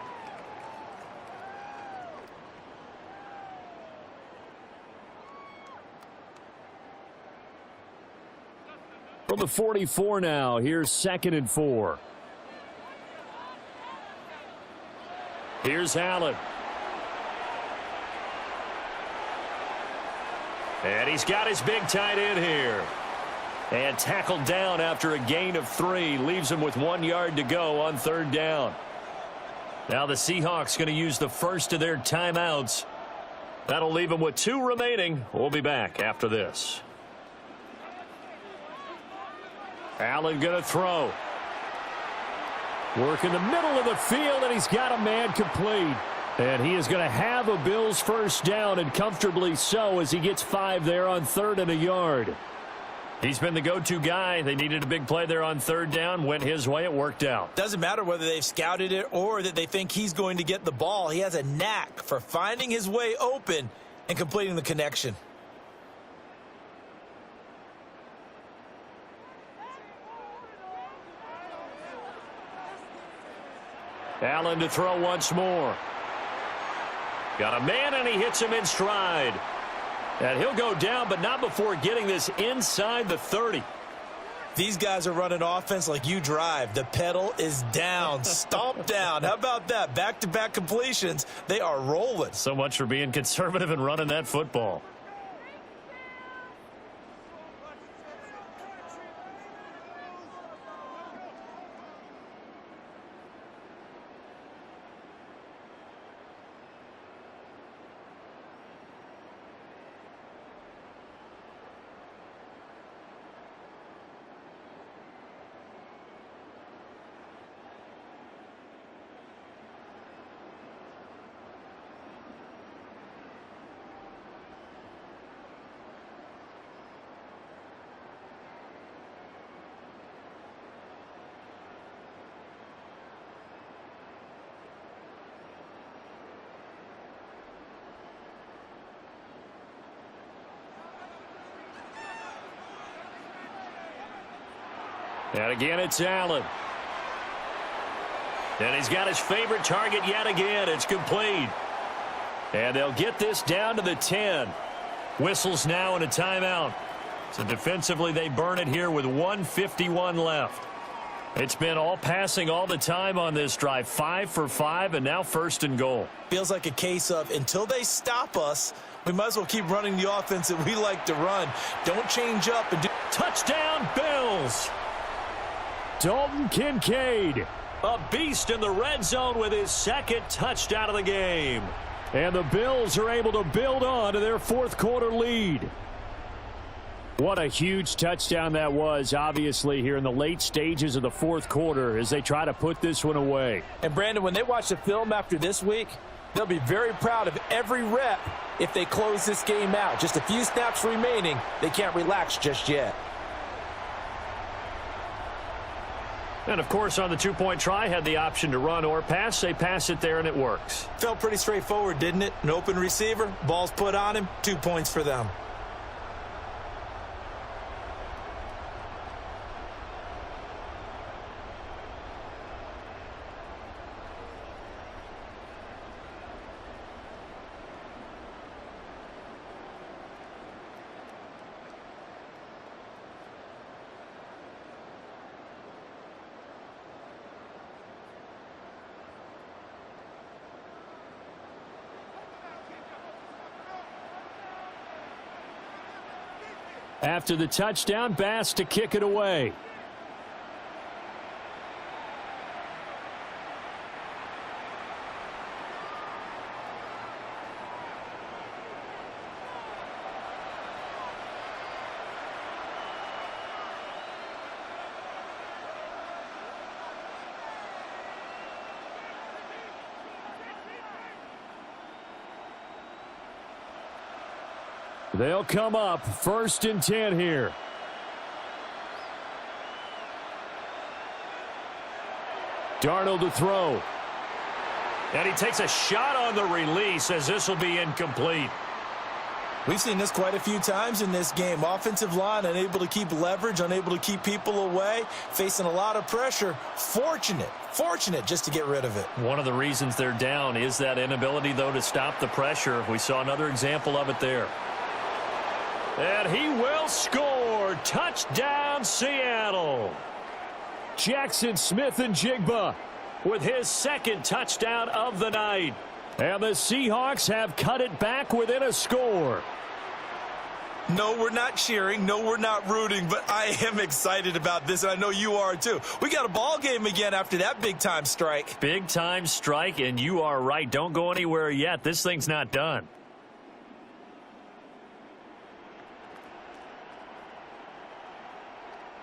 From the 44 now, here's 2nd and 4. Here's Allen. And he's got his big tight end here. And tackled down after a gain of 3. Leaves him with 1 yard to go on 3rd down. Now the Seahawks going to use the first of their timeouts. That'll leave them with 2 remaining. We'll be back after this. Allen going to throw. Work in the middle of the field, and he's got a man complete. And he is going to have a Bills first down, and comfortably so, as he gets 5 there on 3rd and a yard. He's been the go-to guy. They needed a big play there on 3rd down. Went his way. It worked out. Doesn't matter whether they've scouted it or that they think he's going to get the ball. He has a knack for finding his way open and completing the connection. Allen to throw once more. Got a man, and he hits him in stride. And he'll go down, but not before getting this inside the 30. These guys are running offense like you drive. The pedal is down, stomp down. How about that? Back-to-back completions. They are rolling. So much for being conservative and running that football. And again, it's Allen. And he's got his favorite target yet again. It's complete. And they'll get this down to the 10. Whistles now and a timeout. So defensively, they burn it here with 1:51 left. It's been all passing all the time on this drive. 5 for 5, and now 1st and goal. Feels like a case of until they stop us, we might as well keep running the offense that we like to run. Don't change up and do. Touchdown, Bills. Dalton Kincaid. A beast in the red zone with his 2nd touchdown of the game. And the Bills are able to build on to their 4th quarter lead. What a huge touchdown that was, obviously, here in the late stages of the 4th quarter as they try to put this one away. And, Brandon, when they watch the film after this week, they'll be very proud of every rep if they close this game out. Just a few snaps remaining. They can't relax just yet. And, of course, on the 2-point try, had the option to run or pass. They pass it there, and it works. Felt pretty straightforward, didn't it? An open receiver, ball's put on him, 2 points for them. After the touchdown, Bass to kick it away. They'll come up 1st and 10 here. Darnold to throw. And he takes a shot on the release as this will be incomplete. We've seen this quite a few times in this game. Offensive line unable to keep leverage, unable to keep people away, facing a lot of pressure. Fortunate just to get rid of it. One of the reasons they're down is that inability, though, to stop the pressure. We saw another example of it there. And he will score. Touchdown, Seattle. Jackson Smith-Njigba With his 2nd touchdown of the night. And the Seahawks have cut it back within a score. No, we're not cheering. No, we're not rooting. But I am excited about this, and I know you are too. We got a ball game again after that big-time strike. Big-time strike, and you are right. Don't go anywhere yet. This thing's not done.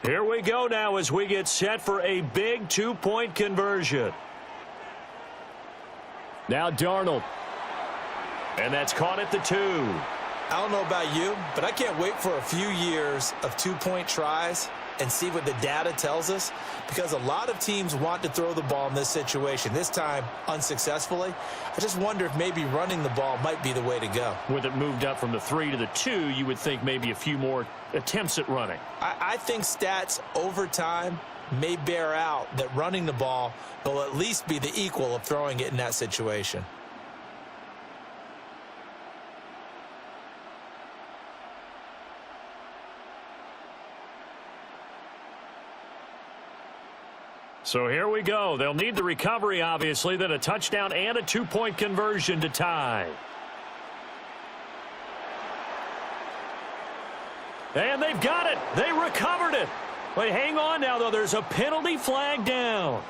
Here we go now as we get set for a big 2-point conversion. Now Darnold. And that's caught at the 2. I don't know about you, but I can't wait for a few years of 2-point tries and see what the data tells us, because a lot of teams want to throw the ball in this situation, this time unsuccessfully. I just wonder if maybe running the ball might be the way to go. With it moved up from the 3 to the 2, you would think maybe a few more attempts at running. I think stats over time may bear out that running the ball will at least be the equal of throwing it in that situation. So here we go. They'll need the recovery, obviously, then a touchdown and a 2-point conversion to tie. And they've got it. They recovered it. Wait, hang on now, though. There's a penalty flag down.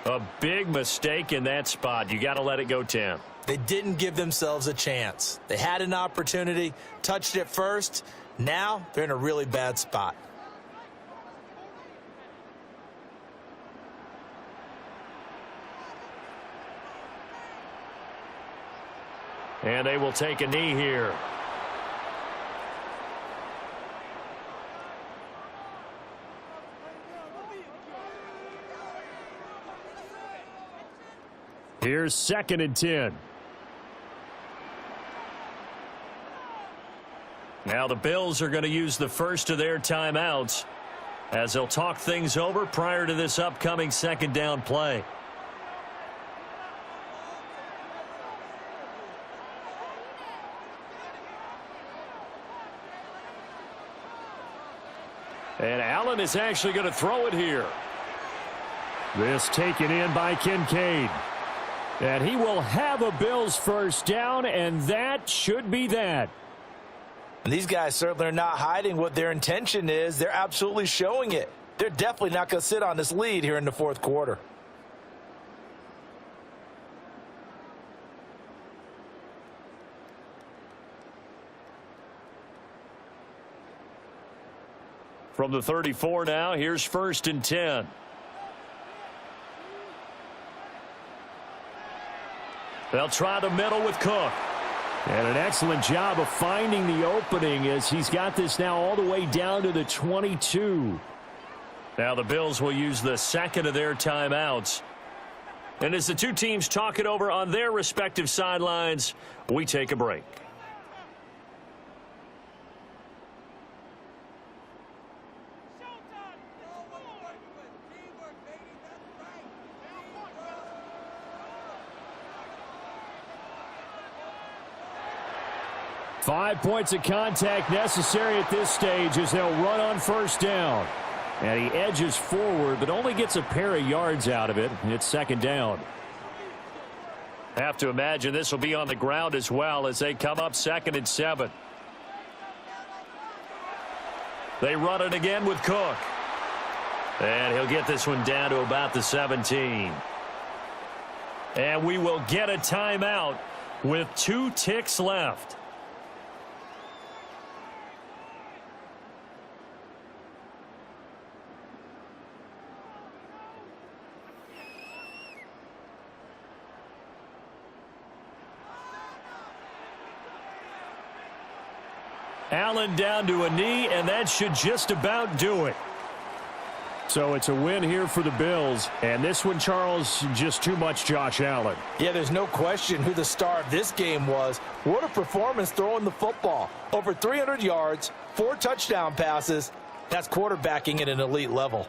A big mistake in that spot. You got to let it go 10. They didn't give themselves a chance. They had an opportunity, touched it first. Now they're in a really bad spot. And they will take a knee here. Here's 2nd and 10. Now the Bills are going to use the first of their timeouts as they'll talk things over prior to this upcoming 2nd down play. And Allen is actually going to throw it here. This taken in by Kincaid. And he will have a Bills first down, and that should be that. And these guys certainly are not hiding what their intention is. They're absolutely showing it. They're definitely not going to sit on this lead here in the fourth quarter. From the 34 now, here's 1st and 10. They'll try the middle with Cook. And an excellent job of finding the opening as he's got this now all the way down to the 22. Now the Bills will use the second of their timeouts. And as the two teams talk it over on their respective sidelines, we take a break. Five points of contact necessary at this stage as they'll run on first down. And he edges forward, but only gets a pair of yards out of it. It's second down. Have to imagine this will be on the ground as well as they come up 2nd and 7. They run it again with Cook. And he'll get this one down to about the 17. And we will get a timeout with 2 ticks left. Allen down to a knee, and that should just about do it. So it's a win here for the Bills. And this one, Charles, just too much Josh Allen. Yeah, there's no question who the star of this game was. What a performance throwing the football. Over 300 yards, 4 touchdown passes. That's quarterbacking at an elite level.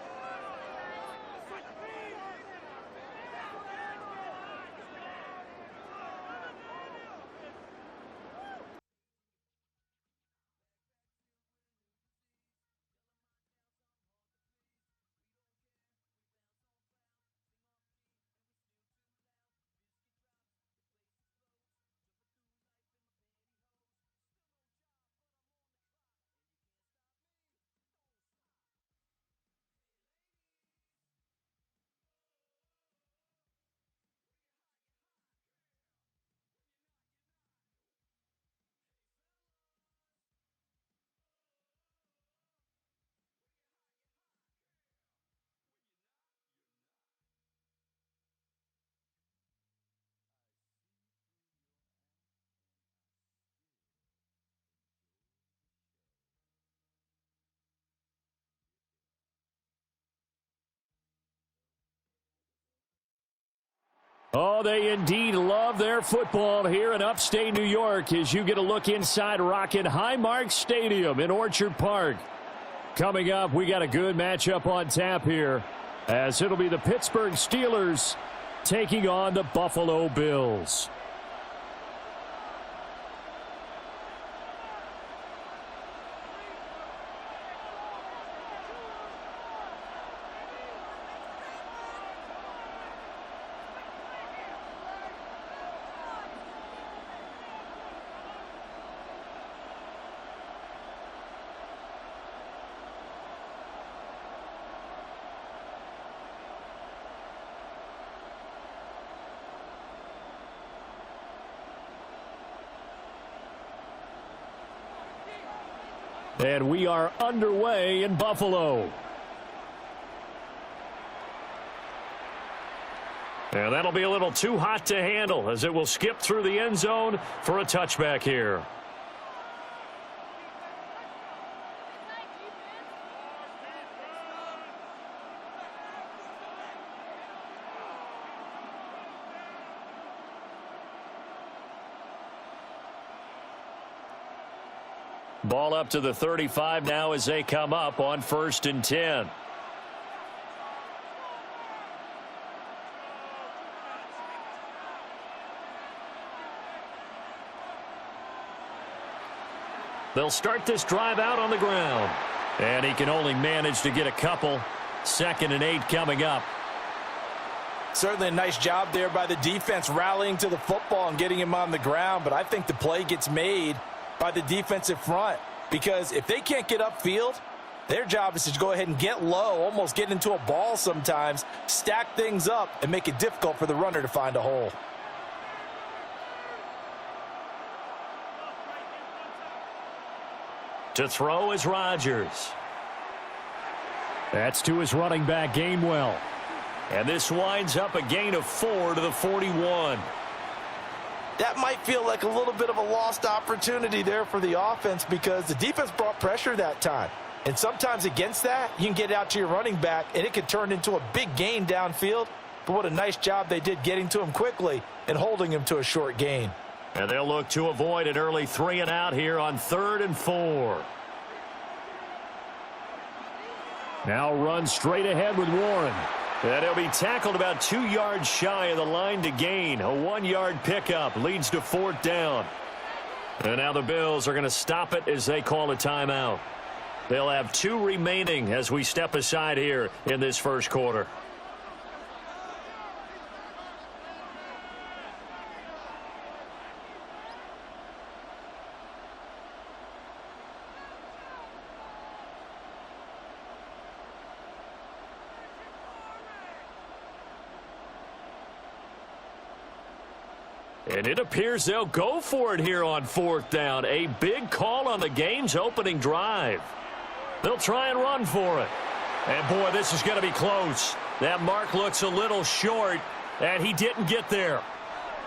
Oh, they indeed love their football here in upstate New York as you get a look inside Rocket Highmark Stadium in Orchard Park. Coming up, we got a good matchup on tap here as it'll be the Pittsburgh Steelers taking on the Buffalo Bills. And we are underway in Buffalo. And that'll be a little too hot to handle as it will skip through the end zone for a touchback here. Ball up to the 35 now as they come up on 1st and 10. They'll start this drive out on the ground. And he can only manage to get a couple. 2nd and 8 coming up. Certainly a nice job there by the defense rallying to the football and getting him on the ground. But I think the play gets made by the defensive front, because if they can't get upfield, their job is to go ahead and get low, almost get into a ball sometimes, stack things up, and make it difficult for the runner to find a hole. To throw is Rodgers. That's to his running back, Gainwell. And this winds up a gain of 4 to the 41. That might feel like a little bit of a lost opportunity there for the offense, because the defense brought pressure that time. And sometimes against that, you can get out to your running back, and it could turn into a big gain downfield. But what a nice job they did getting to him quickly and holding him to a short gain. And they'll look to avoid an early 3 and out here on 3rd and 4. Now run straight ahead with Warren. And he'll be tackled about 2 yards shy of the line to gain. A 1-yard pickup leads to 4th down. And now the Bills are going to stop it as they call a timeout. They'll have 2 remaining as we step aside here in this first quarter. And it appears they'll go for it here on 4th down. A big call on the game's opening drive. They'll try and run for it. And, boy, this is going to be close. That mark looks a little short, and he didn't get there.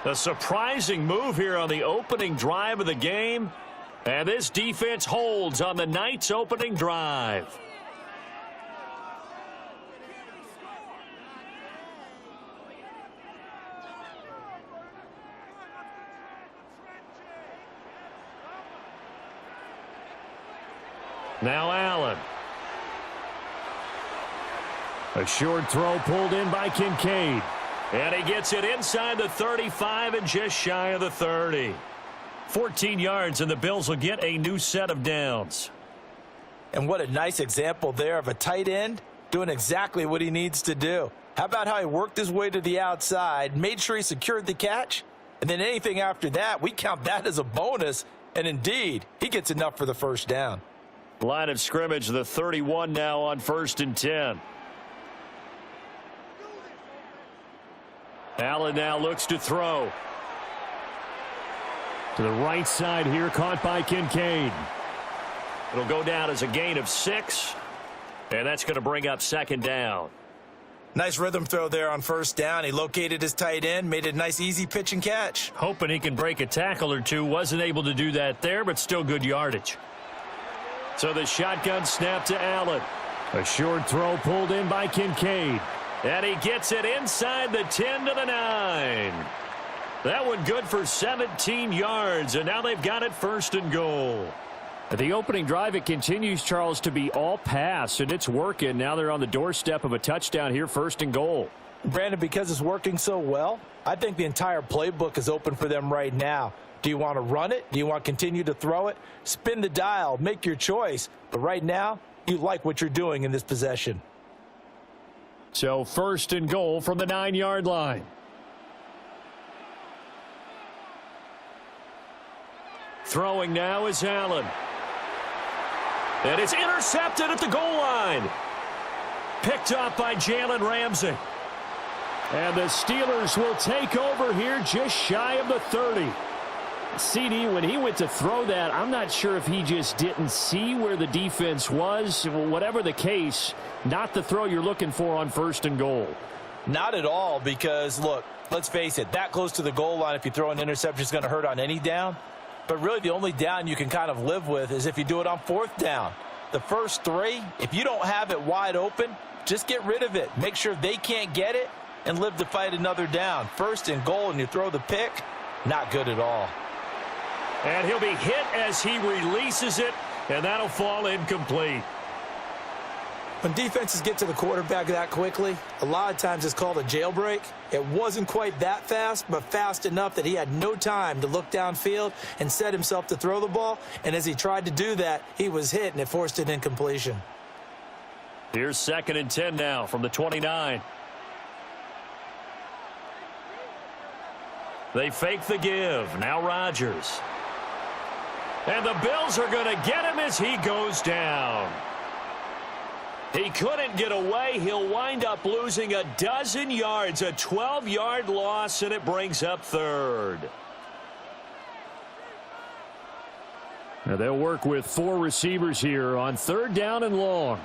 A surprising move here on the opening drive of the game. And this defense holds on the night's opening drive. Now Allen. A short throw pulled in by Kincaid. And he gets it inside the 35 and just shy of the 30. 14 yards, and the Bills will get a new set of downs. And what a nice example there of a tight end doing exactly what he needs to do. How about how he worked his way to the outside, made sure he secured the catch, and then anything after that, we count that as a bonus. And indeed, he gets enough for the first down. Line of scrimmage, the 31 now on 1st and 10. Allen now looks to throw. To the right side here, caught by Kincaid. It'll go down as a gain of 6, and that's going to bring up 2nd down. Nice rhythm throw there on 1st down. He located his tight end, made a nice easy pitch and catch. Hoping he can break a tackle or two. Wasn't able to do that there, but still good yardage. So the shotgun snap to Allen. A short throw pulled in by Kincaid. And he gets it inside the 10 to the 9. That one good for 17 yards, and now they've got it 1st and goal. The opening drive, it continues, Charles, to be all pass, and it's working. Now they're on the doorstep of a touchdown here, 1st and goal. Brandon, because it's working so well, I think the entire playbook is open for them right now. Do you want to run it? Do you want to continue to throw it? Spin the dial. Make your choice. But right now, you like what you're doing in this possession. So 1st and goal from the 9-yard line. Throwing now is Allen. And it's intercepted at the goal line. Picked up by Jalen Ramsey. And the Steelers will take over here just shy of the 30. CD, when he went to throw that, I'm not sure if he just didn't see where the defense was. Whatever the case, not the throw you're looking for on 1st and goal. Not at all, because, look, let's face it, that close to the goal line, if you throw an interception, is going to hurt on any down. But really, the only down you can kind of live with is if you do it on 4th down. The first 3, if you don't have it wide open, just get rid of it. Make sure they can't get it and live to fight another down. 1st and goal, and you throw the pick, not good at all. And he'll be hit as he releases it, and that'll fall incomplete. When defenses get to the quarterback that quickly, a lot of times it's called a jailbreak. It wasn't quite that fast, but fast enough that he had no time to look downfield and set himself to throw the ball. And as he tried to do that, he was hit, and it forced an incompletion. Here's 2nd and 10 now from the 29. They fake the give. Now Rodgers. And the Bills are going to get him as he goes down. He couldn't get away. He'll wind up losing a dozen yards, a 12-yard loss, and it brings up 3rd. Now they'll work with 4 receivers here on 3rd down and long.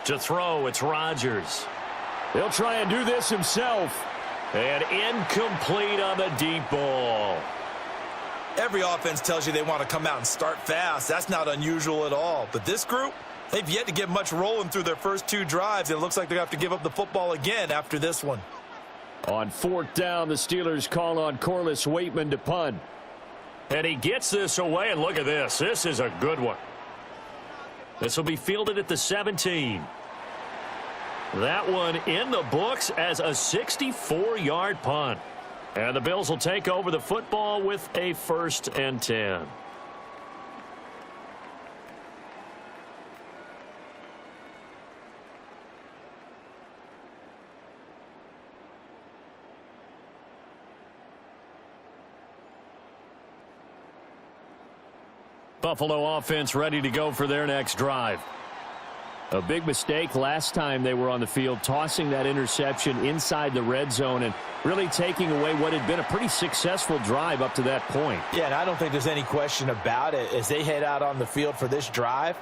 To throw, it's Rodgers. He'll try and do this himself. And incomplete on the deep ball. Every offense tells you they want to come out and start fast. That's not unusual at all. But this group, they've yet to get much rolling through their first 2 drives. It looks like they're going to have to give up the football again after this one. On 4th down, the Steelers call on Corliss Waitman to punt. And he gets this away, and look at this. This is a good one. This will be fielded at the 17. That one in the books as a 64-yard punt. And the Bills will take over the football with a 1st and 10. Buffalo offense ready to go for their next drive. A big mistake last time they were on the field, tossing that interception inside the red zone and really taking away what had been a pretty successful drive up to that point. Yeah, and I don't think there's any question about it. As they head out on the field for this drive,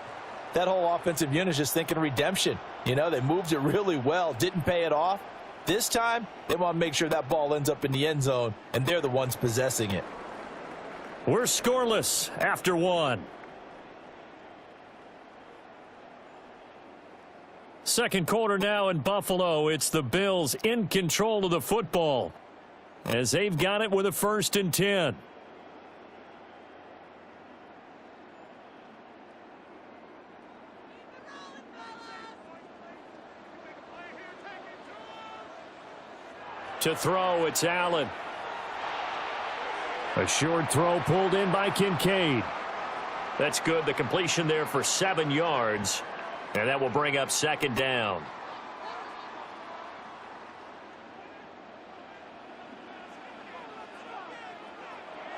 that whole offensive unit is just thinking redemption. You know, they moved it really well, didn't pay it off. This time, they want to make sure that ball ends up in the end zone, and they're the ones possessing it. We're scoreless after 1. Second quarter now in Buffalo. It's the Bills in control of the football as they've got it with a 1st and 10. To throw, it's Allen. A short throw pulled in by Kincaid. That's good. The completion there for 7 yards. And that will bring up 2nd down.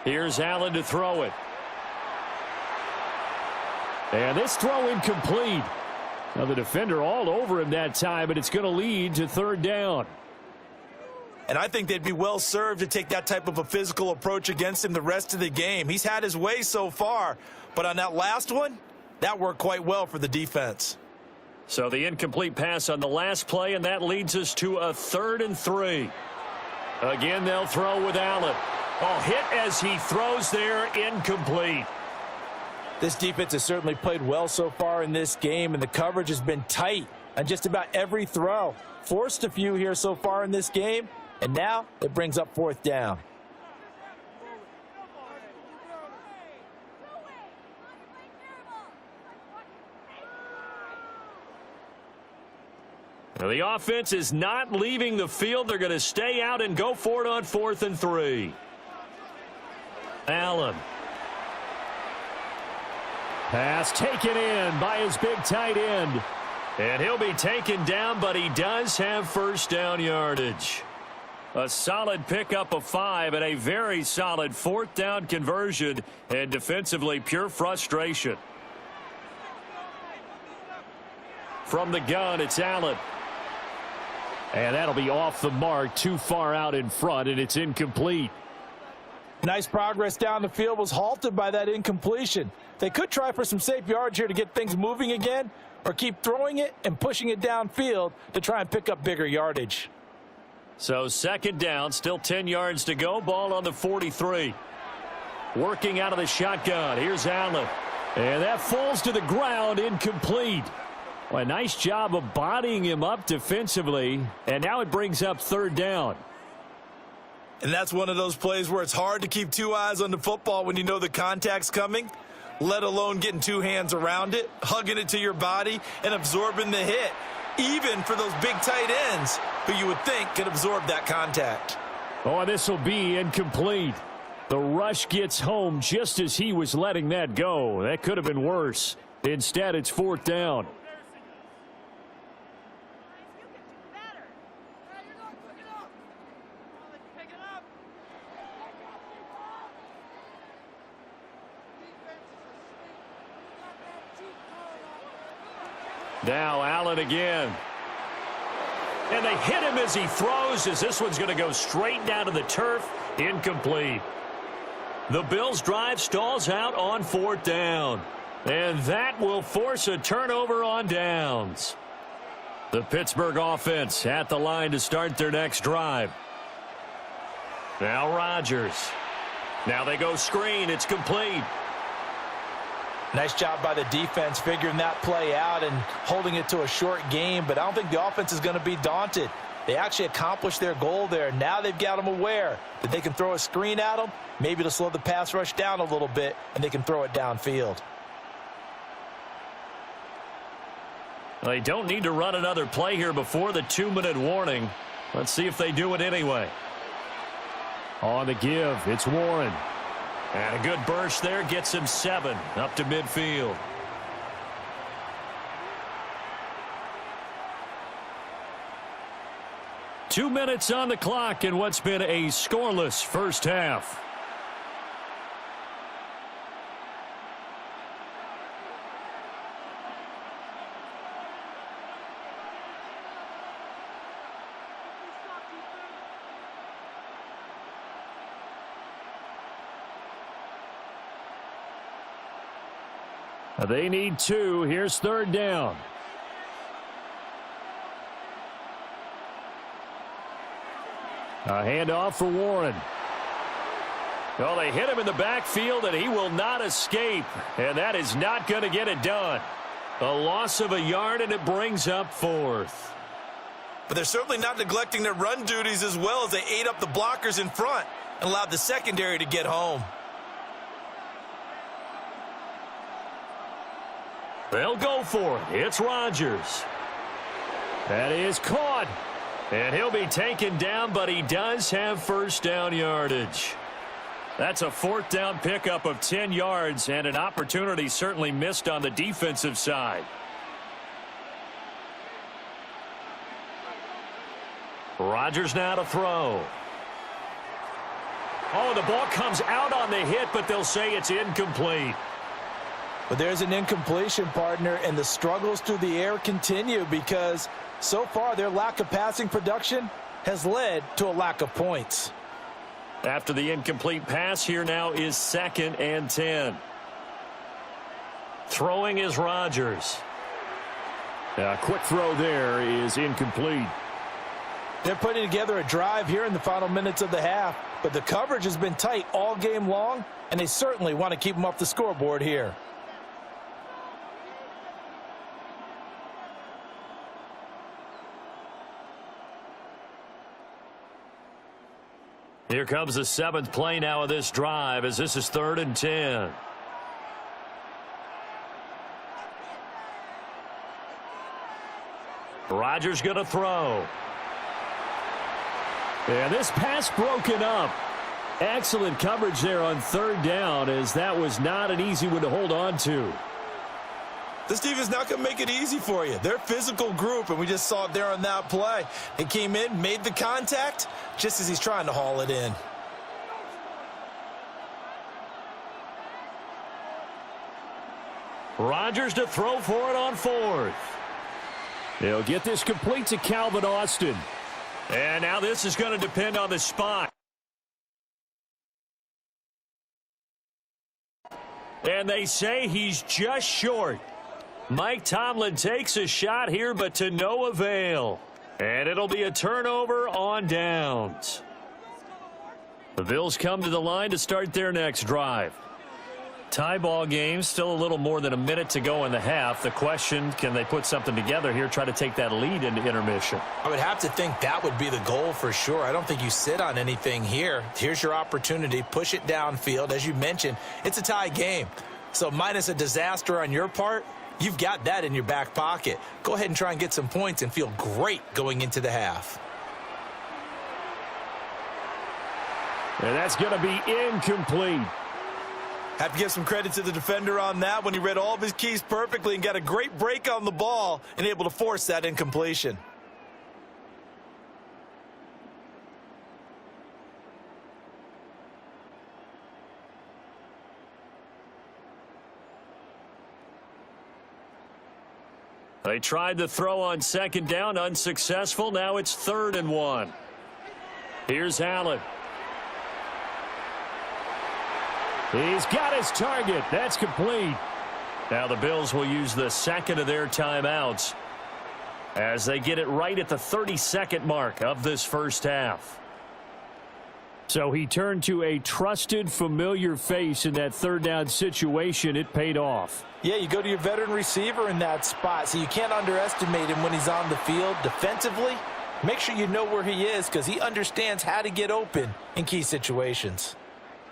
Here's Allen to throw it. And this throw incomplete. Now the defender all over him that time, but it's going to lead to 3rd down. And I think they'd be well served to take that type of a physical approach against him the rest of the game. He's had his way so far, but on that last one, that worked quite well for the defense. So the incomplete pass on the last play, and that leads us to a 3rd and 3. Again, they'll throw with Allen. Oh, hit as he throws there, incomplete. This defense has certainly played well so far in this game, and the coverage has been tight on just about every throw. Forced a few here so far in this game, and now it brings up 4th down. Now the offense is not leaving the field. They're going to stay out and go for it on 4th and 3. Allen. Pass taken in by his big tight end. And he'll be taken down, but he does have 1st down yardage. A solid pickup of 5 and a very solid 4th down conversion, and defensively pure frustration. From the gun, it's Allen. And that'll be off the mark, too far out in front, and it's incomplete. Nice progress down the field was halted by that incompletion. They could try for some safe yards here to get things moving again, or keep throwing it and pushing it downfield to try and pick up bigger yardage. So 2nd down, still 10 yards to go. Ball on the 43. Working out of the shotgun. Here's Allen. And that falls to the ground, incomplete. Well, a nice job of bodying him up defensively, and now it brings up 3rd down. And that's one of those plays where it's hard to keep two eyes on the football when you know the contact's coming, let alone getting two hands around it, hugging it to your body, and absorbing the hit, even for those big tight ends who you would think could absorb that contact. Oh, this will be incomplete. The rush gets home just as he was letting that go. That could have been worse. Instead, it's 4th down. Now Allen again. And they hit him as he throws, as this one's going to go straight down to the turf. Incomplete. The Bills' drive stalls out on 4th down. And that will force a turnover on downs. The Pittsburgh offense at the line to start their next drive. Now Rodgers. Now they go screen. It's complete. Nice job by the defense figuring that play out and holding it to a short game, but I don't think the offense is going to be daunted. They actually accomplished their goal there. Now they've got them aware that they can throw a screen at them, maybe to slow the pass rush down a little bit, and they can throw it downfield. They don't need to run another play here before the 2-minute warning. Let's see if they do it anyway. On the give, it's Warren. And a good burst there gets him 7 up to midfield. Two minutes on the clock in what's been a scoreless first half. They need 2. Here's 3rd down. A handoff for Warren. Well, they hit him in the backfield, and he will not escape. And that is not going to get it done. A loss of a yard, and it brings up 4th. But they're certainly not neglecting their run duties as well as they ate up the blockers in front and allowed the secondary to get home. They'll go for it. It's Rodgers. That is caught. And he'll be taken down, but he does have first down yardage. That's a 4th down pickup of 10 yards and an opportunity certainly missed on the defensive side. Rodgers now to throw. Oh, the ball comes out on the hit, but they'll say it's incomplete. But there's an incompletion, partner, and the struggles through the air continue because so far their lack of passing production has led to a lack of points. After the incomplete pass, here now is 2nd and 10. Throwing is Rodgers. A quick throw there is incomplete. They're putting together a drive here in the final minutes of the half, but the coverage has been tight all game long, and they certainly want to keep them off the scoreboard here. Here comes the 7th play now of this drive as this is 3rd and 10. Rodgers going to throw. And this pass broken up. Excellent coverage there on 3rd down, as that was not an easy one to hold on to. This defense not going to make it easy for you. They're a physical group, and we just saw it there on that play. They came in, made the contact, just as he's trying to haul it in. Rodgers to throw for it on 4th. They'll get this complete to Calvin Austin. And now this is going to depend on the spot. And they say he's just short. Mike Tomlin takes a shot here, but to no avail. And it'll be a turnover on downs. The Bills come to the line to start their next drive. Tie ball game, still a little more than a minute to go in the half. The question, can they put something together here, try to take that lead into intermission? I would have to think that would be the goal for sure. I don't think you sit on anything here. Here's your opportunity. Push it downfield. As you mentioned, it's a tie game. So minus a disaster on your part, you've got that in your back pocket. Go ahead and try and get some points and feel great going into the half. And that's going to be incomplete. Have to give some credit to the defender on that when he read all of his keys perfectly and got a great break on the ball and able to force that incompletion. They tried the throw on second down, unsuccessful. Now it's 3rd and 1. Here's Allen. He's got his target. That's complete. Now the Bills will use the second of their timeouts as they get it right at the 32nd mark of this first half. So he turned to a trusted, familiar face in that 3rd down situation. It paid off. Yeah, you go to your veteran receiver in that spot, so you can't underestimate him when he's on the field defensively. Make sure you know where he is because he understands how to get open in key situations.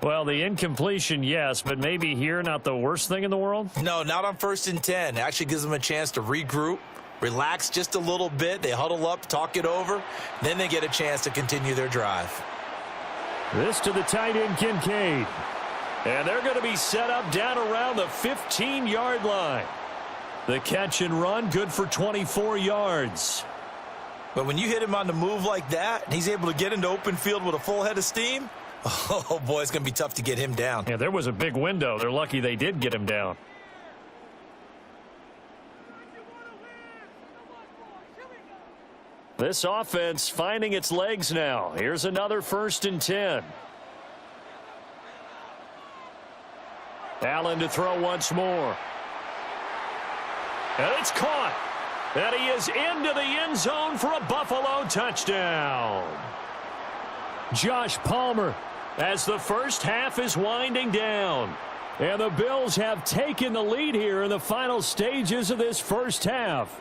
Well, the incompletion, yes, but maybe here not the worst thing in the world? No, not on 1st and 10. It actually gives them a chance to regroup, relax just a little bit. They huddle up, talk it over. Then they get a chance to continue their drive. This to the tight end, Kincaid. And they're going to be set up down around the 15-yard line. The catch and run, good for 24 yards. But when you hit him on the move like that, and he's able to get into open field with a full head of steam, oh, boy, it's going to be tough to get him down. Yeah, there was a big window. They're lucky they did get him down. This offense finding its legs now. Here's another 1st and 10. Allen to throw once more. And it's caught. And he is into the end zone for a Buffalo touchdown. Josh Palmer. As the first half is winding down. And the Bills have taken the lead here in the final stages of this first half.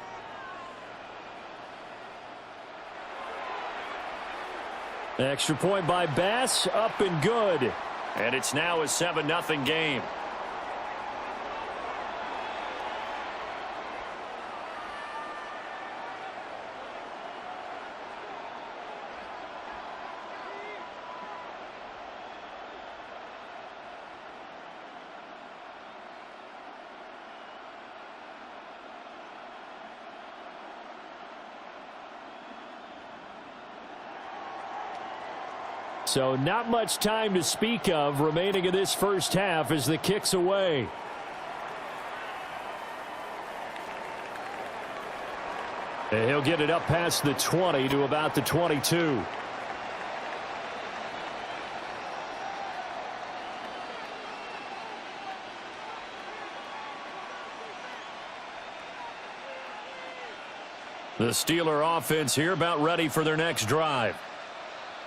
Extra point by Bass, up and good. And it's now a 7-0 game. So not much time to speak of remaining in this first half as the kick's away. And he'll get it up past the 20 to about the 22. The Steeler offense here about ready for their next drive.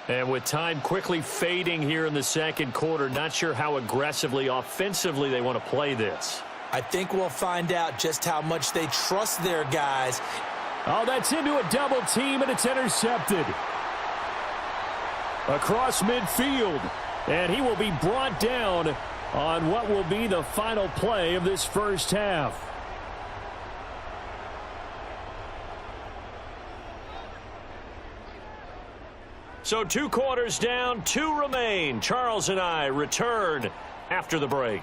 And with time quickly fading here in the second quarter, not sure how aggressively, offensively they want to play this. I think we'll find out just how much they trust their guys. Oh, that's into a double team, and it's intercepted. Across midfield, and he will be brought down on what will be the final play of this first half. So 2 quarters down, 2 remain. Charles and I return after the break.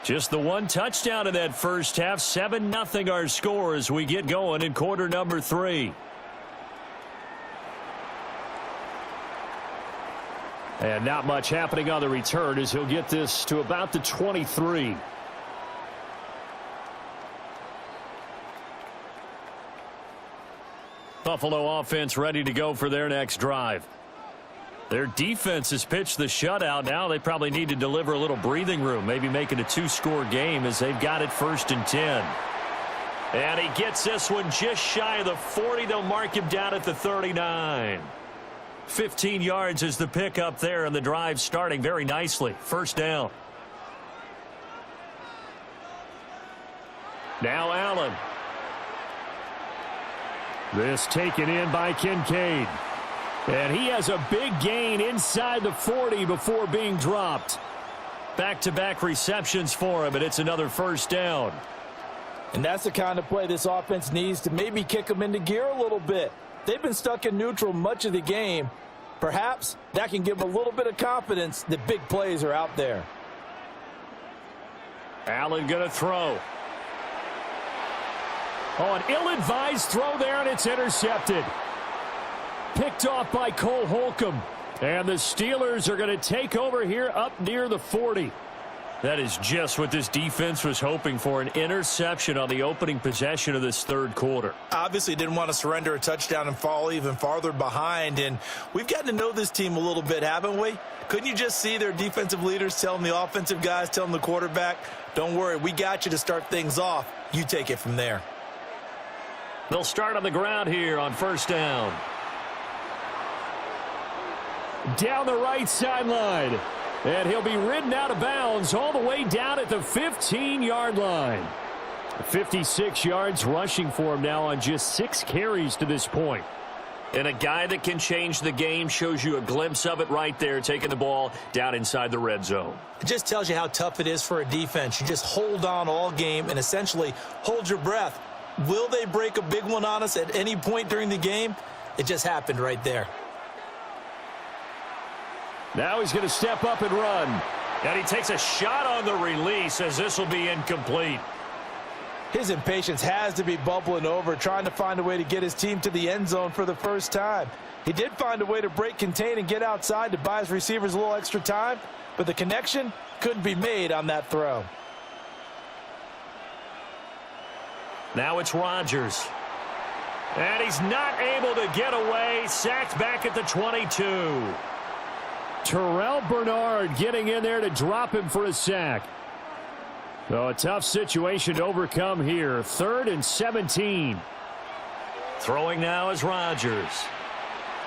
Just the one touchdown in that first half. 7-0 our score as we get going in quarter number 3. And not much happening on the return as he'll get this to about the 23. Buffalo offense ready to go for their next drive. Their defense has pitched the shutout. Now they probably need to deliver a little breathing room, maybe make it a 2-score game as they've got it 1st and 10. And he gets this one just shy of the 40. They'll mark him down at the 39. 15 yards is the pickup there, and the drive starting very nicely. 1st down. Now Allen. This taken in by Kincaid. And he has a big gain inside the 40 before being dropped. Back-to-back receptions for him, and it's another 1st down. And that's the kind of play this offense needs to maybe kick them into gear a little bit. They've been stuck in neutral much of the game. Perhaps that can give them a little bit of confidence that big plays are out there. Allen going to throw. Oh, an ill-advised throw there, and it's intercepted. Picked off by Cole Holcomb. And the Steelers are going to take over here up near the 40. That is just what this defense was hoping for, an interception on the opening possession of this 3rd quarter. Obviously didn't want to surrender a touchdown and fall even farther behind. And we've gotten to know this team a little bit, haven't we? Couldn't you just see their defensive leaders telling the offensive guys, telling the quarterback, don't worry, we got you to start things off. You take it from there. They'll start on the ground here on 1st down. Down the right sideline. And he'll be ridden out of bounds all the way down at the 15-yard line. 56 yards rushing for him now on just 6 carries to this point. And a guy that can change the game, shows you a glimpse of it right there, taking the ball down inside the red zone. It just tells you how tough it is for a defense. You just hold on all game and essentially hold your breath. Will they break a big one on us at any point during the game? It just happened right there. Now he's going to step up and run. And he takes a shot on the release as this will be incomplete. His impatience has to be bubbling over, trying to find a way to get his team to the end zone for the first time. He did find a way to break contain and get outside to buy his receivers a little extra time, but the connection couldn't be made on that throw. Now it's Rodgers. And he's not able to get away. Sacked back at the 22. Terrell Bernard getting in there to drop him for a sack. So a tough situation to overcome here. 3rd and 17. Throwing now is Rodgers.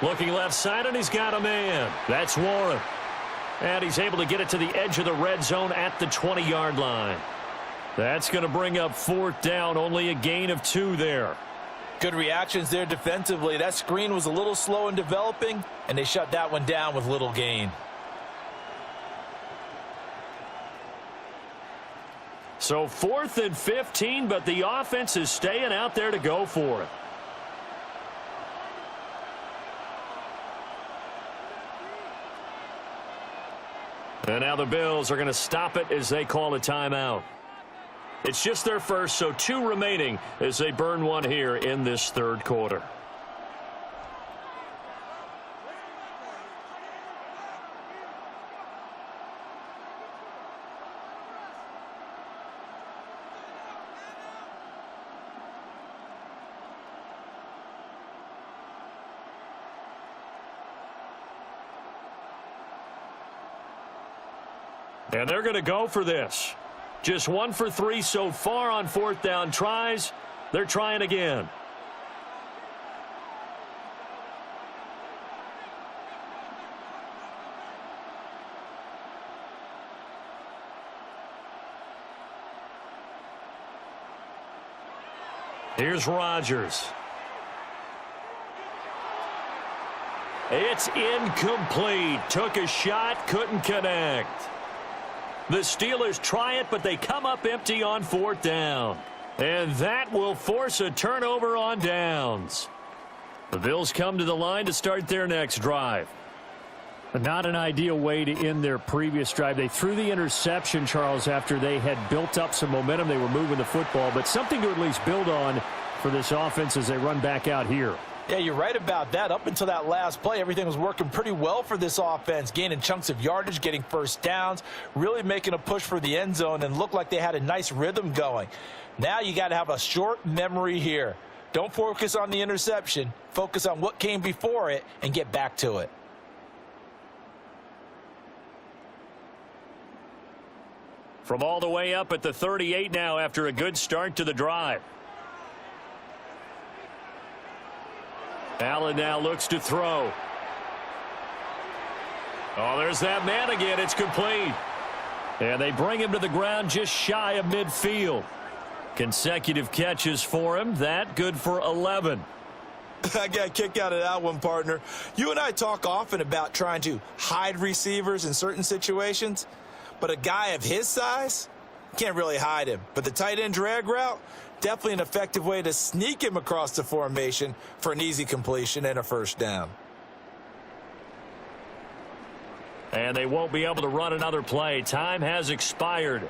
Looking left side, and he's got a man. That's Warren. And he's able to get it to the edge of the red zone at the 20-yard line. That's going to bring up 4th down. Only a gain of 2 there. Good reactions there defensively. That screen was a little slow in developing, and they shut that one down with little gain. So 4th and 15, but the offense is staying out there to go for it. And now the Bills are going to stop it as they call a timeout. It's just their first, so 2 remaining as they burn one here in this 3rd quarter. And they're going to go for this. Just 1 for 3 so far on 4th down tries. They're trying again. Here's Rodgers. It's incomplete. Took a shot, couldn't connect. The Steelers try it, but they come up empty on 4th down. And that will force a turnover on downs. The Bills come to the line to start their next drive. Not an ideal way to end their previous drive. They threw the interception, Charles, after they had built up some momentum. They were moving the football, but something to at least build on for this offense as they run back out here. Yeah, you're right about that. Up until that last play, everything was working pretty well for this offense, gaining chunks of yardage, getting 1st downs, really making a push for the end zone, and looked like they had a nice rhythm going. Now you got to have a short memory here. Don't focus on the interception. Focus on what came before it and get back to it. From all the way up at the 38 now after a good start to the drive. Allen now looks to throw. Oh, there's that man again. It's complete. And they bring him to the ground just shy of midfield. Consecutive catches for him. That good for 11. I got a kick out of that one, partner. You and I talk often about trying to hide receivers in certain situations, but a guy of his size can't really hide him. But the tight end drag route, definitely an effective way to sneak him across the formation for an easy completion and a first down. And they won't be able to run another play. Time has expired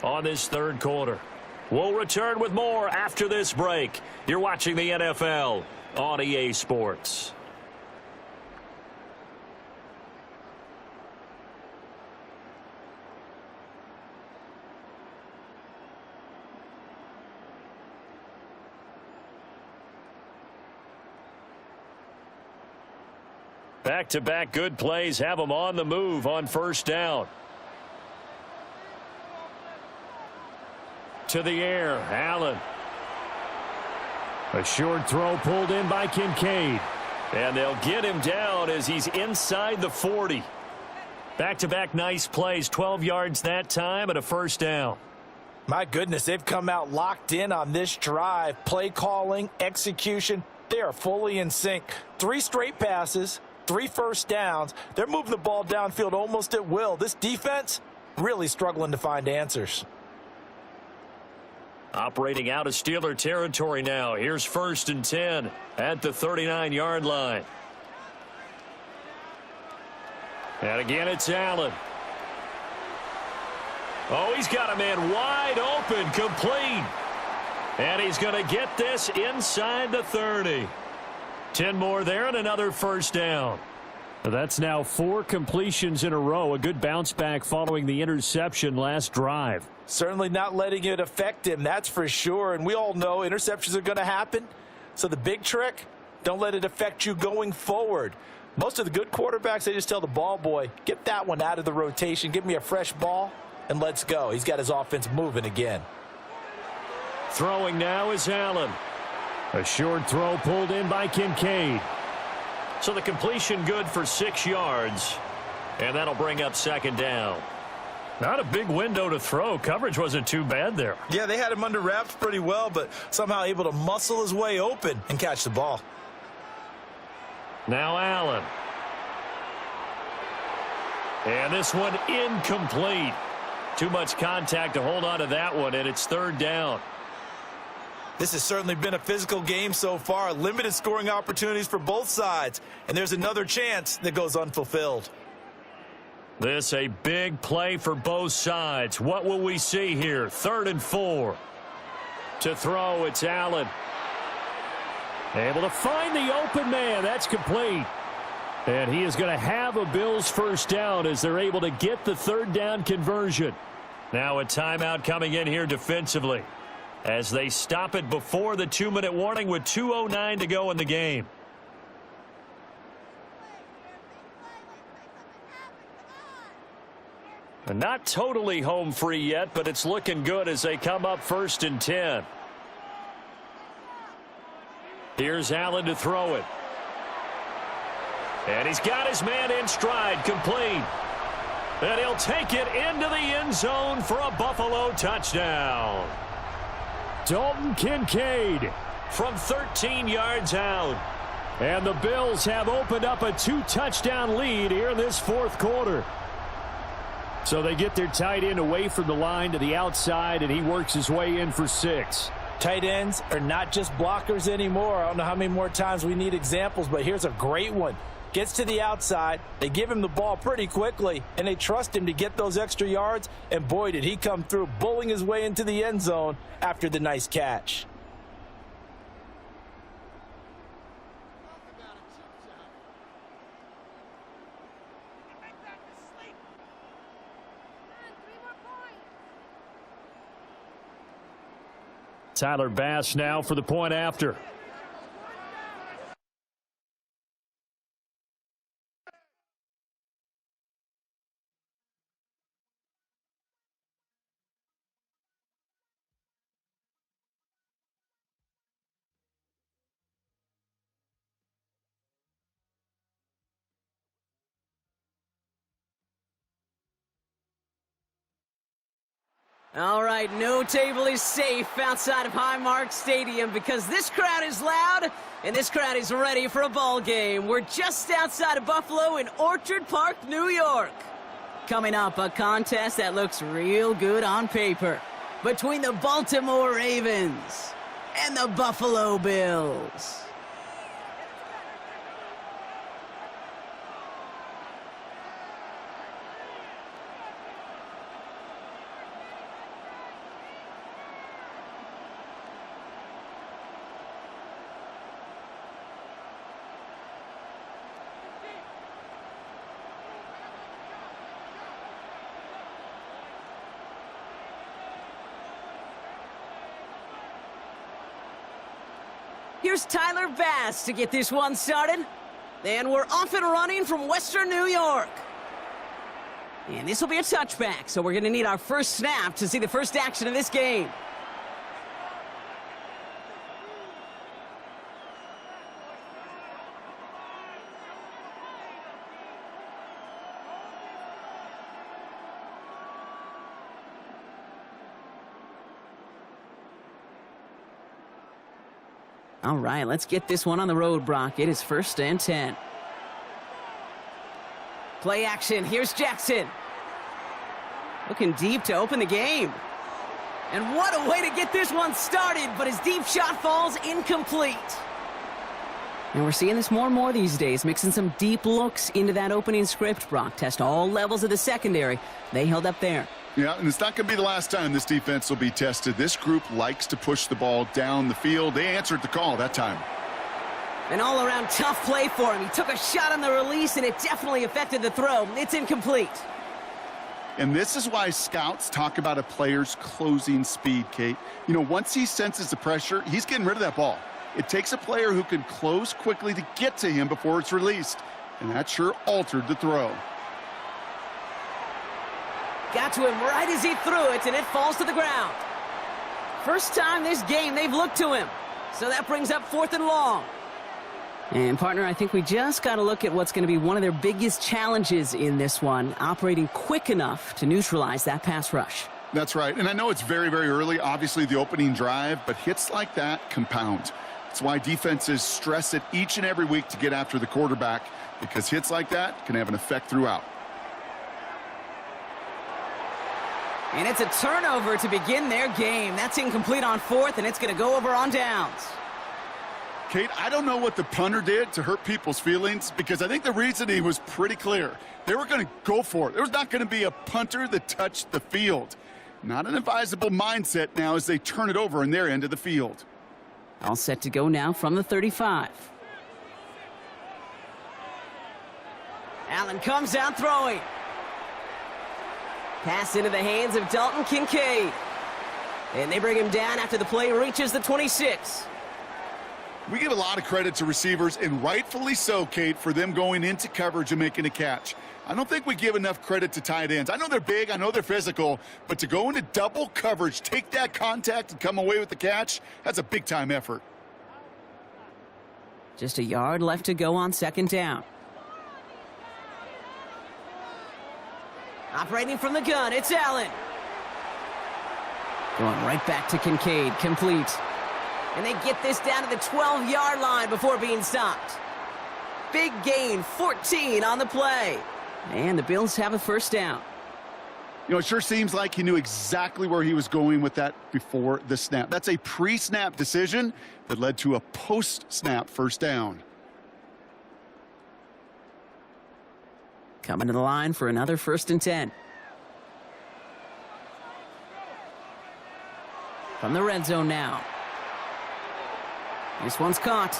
on this third quarter. We'll return with more after this break. You're watching the NFL on EA Sports. Back-to-back good plays have them on the move on first down. To the air, Allen. A short throw pulled in by Kincaid. And they'll get him down as he's inside the 40. Back-to-back nice plays, 12 yards that time and a first down. My goodness, they've come out locked in on this drive. Play calling, execution, they are fully in sync. 3 straight passes. 3 first downs. They're moving the ball downfield almost at will. This defense really struggling to find answers. Operating out of Steeler territory now. Here's 1st and 10 at the 39-yard line. And again, it's Allen. Oh, he's got a man wide open, complete. And he's going to get this inside the 30. 10 more there and another first down. That's now 4 completions in a row. A good bounce back following the interception last drive. Certainly not letting it affect him, that's for sure. And we all know interceptions are going to happen. So the big trick, don't let it affect you going forward. Most of the good quarterbacks, they just tell the ball boy, get that one out of the rotation, give me a fresh ball, and let's go. He's got his offense moving again. Throwing now is Allen. A short throw pulled in by Kincaid. So the completion good for 6 yards. And that'll bring up second down. Not a big window to throw. Coverage wasn't too bad there. Yeah, they had him under wraps pretty well, but somehow able to muscle his way open and catch the ball. Now Allen. And this one incomplete. Too much contact to hold on to that one, and it's third down. This has certainly been a physical game so far. Limited scoring opportunities for both sides. And there's another chance that goes unfulfilled. This a big play for both sides. What will we see here? 3rd and 4. To throw, it's Allen. Able to find the open man. That's complete. And he is going to have a Bills first down as they're able to get the third down conversion. Now a timeout coming in here defensively, as they stop it before the 2-minute warning with 2:09 to go in the game. And not totally home free yet, but it's looking good as they come up 1st and 10. Here's Allen to throw it. And he's got his man in stride, complete. And he'll take it into the end zone for a Buffalo touchdown. Dalton Kincaid from 13 yards out. And the Bills have opened up a 2-touchdown lead here in this 4th quarter. So they get their tight end away from the line to the outside, and he works his way in for 6. Tight ends are not just blockers anymore. I don't know how many more times we need examples, but here's a great one. Gets to the outside, they give him the ball pretty quickly, and they trust him to get those extra yards, and boy, did he come through, bullying his way into the end zone after the nice catch. Tyler Bass now for the point after. All right, no table is safe outside of Highmark Stadium because this crowd is loud and this crowd is ready for a ball game. We're just outside of Buffalo in Orchard Park, New York. Coming up, a contest that looks real good on paper between the Baltimore Ravens and the Buffalo Bills. Here's Tyler Bass to get this one started. And we're off and running from Western New York. And this will be a touchback, so we're going to need our first snap to see the first action of this game. All right, let's get this one on the road, Brock. It is 1st and 10. Play action. Here's Jackson. Looking deep to open the game. And what a way to get this one started, but his deep shot falls incomplete. And we're seeing this more and more these days, mixing some deep looks into that opening script, Brock. Test all levels of the secondary. They held up there. Yeah, and it's not going to be the last time this defense will be tested. This group likes to push the ball down the field. They answered the call that time. An all-around tough play for him. He took a shot on the release, and it definitely affected the throw. It's incomplete. And this is why scouts talk about a player's closing speed, Kate. You know, once he senses the pressure, he's getting rid of that ball. It takes a player who can close quickly to get to him before it's released. And that sure altered the throw. Got to him right as he threw it, and it falls to the ground. First time this game they've looked to him. So that brings up 4th and long. And, partner, I think we just got to look at what's going to be one of their biggest challenges in this one, operating quick enough to neutralize that pass rush. That's right. And I know it's very, very early, obviously the opening drive, but hits like that compound. That's why defenses stress it each and every week to get after the quarterback, because hits like that can have an effect throughout. And it's a turnover to begin their game. That's incomplete on 4th, and it's going to go over on downs. Kate, I don't know what the punter did to hurt people's feelings, because I think the reasoning was pretty clear. They were going to go for it. There was not going to be a punter that touched the field. Not an advisable mindset now as they turn it over in their end of the field. All set to go now from the 35. Allen comes out throwing. Pass into the hands of Dalton Kincaid. And they bring him down after the play reaches the 26. We give a lot of credit to receivers, and rightfully so, Kate, for them going into coverage and making a catch. I don't think we give enough credit to tight ends. I know they're big, I know they're physical, but to go into double coverage, take that contact and come away with the catch, that's a big-time effort. Just a yard left to go on 2nd down. Operating from the gun, it's Allen. Going right back to Kincaid, complete. And they get this down to the 12-yard line before being stopped. Big gain, 14 on the play. And the Bills have a 1st down. You know, it sure seems like he knew exactly where he was going with that before the snap. That's a pre-snap decision that led to a post-snap 1st down. Coming to the line for another 1st and 10. From the red zone now. This one's caught.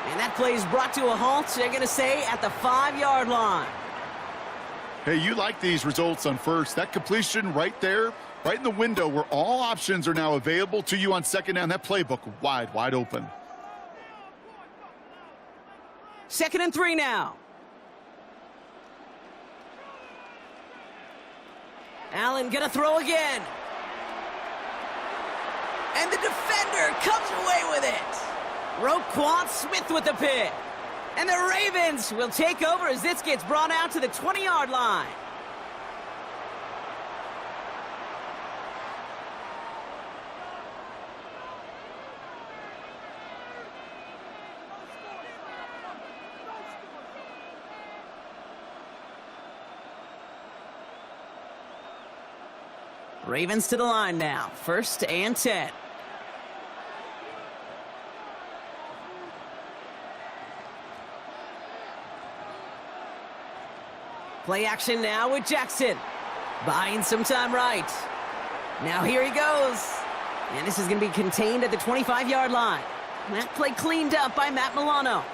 And that play is brought to a halt, they're going to say, at the 5-yard line. Hey, you like these results on 1st. That completion right there, right in the window where all options are now available to you on 2nd down. That playbook wide open. 2nd and 3 now. Allen gonna throw again. And the defender comes away with it. Roquan Smith with the pick. And the Ravens will take over as this gets brought out to the 20-yard line. Ravens to the line now. 1st and 10. Play action now with Jackson. Buying some time right. Now here he goes. And this is going to be contained at the 25-yard line. That play cleaned up by Matt Milano.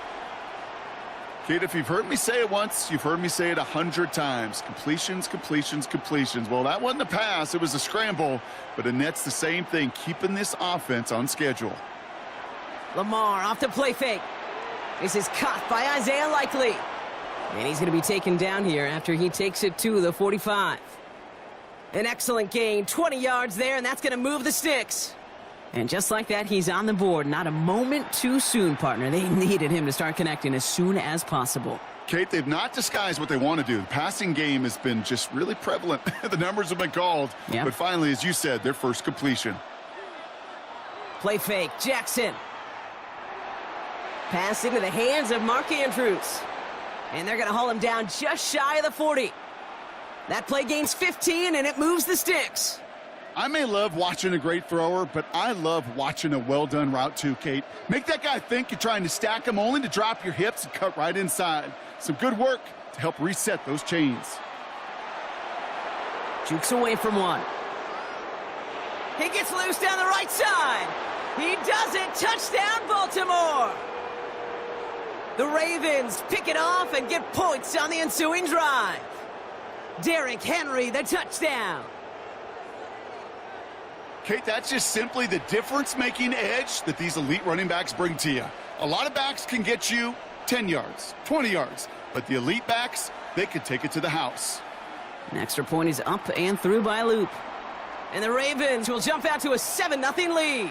Kate, if you've heard me say it once, you've heard me say it 100 times. Completions, completions, completions. Well, that wasn't a pass. It was a scramble. But Annette's the same thing, keeping this offense on schedule. Lamar off the play fake. This is caught by Isaiah Likely. And he's going to be taken down here after he takes it to the 45. An excellent gain, 20 yards there, and that's going to move the sticks. And just like that, he's on the board. Not a moment too soon, partner. They needed him to start connecting as soon as possible. Kate, they've not disguised what they want to do. The passing game has been just really prevalent. The numbers have been called. Yep. But finally, as you said, their first completion. Play fake, Jackson. Pass into the hands of Mark Andrews. And they're going to haul him down just shy of the 40. That play gains 15, and it moves the sticks. I may love watching a great thrower, but I love watching a well-done route too, Kate. Make that guy think you're trying to stack him only to drop your hips and cut right inside. Some good work to help reset those chains. Jukes away from one. He gets loose down the right side. He does it. Touchdown, Baltimore. The Ravens pick it off and get points on the ensuing drive. Derrick Henry, the touchdown. Kate, that's just simply the difference-making edge that these elite running backs bring to you. A lot of backs can get you 10 yards, 20 yards, but the elite backs, they could take it to the house. An extra point is up and through by Loop. And the Ravens will jump out to a 7-0 lead.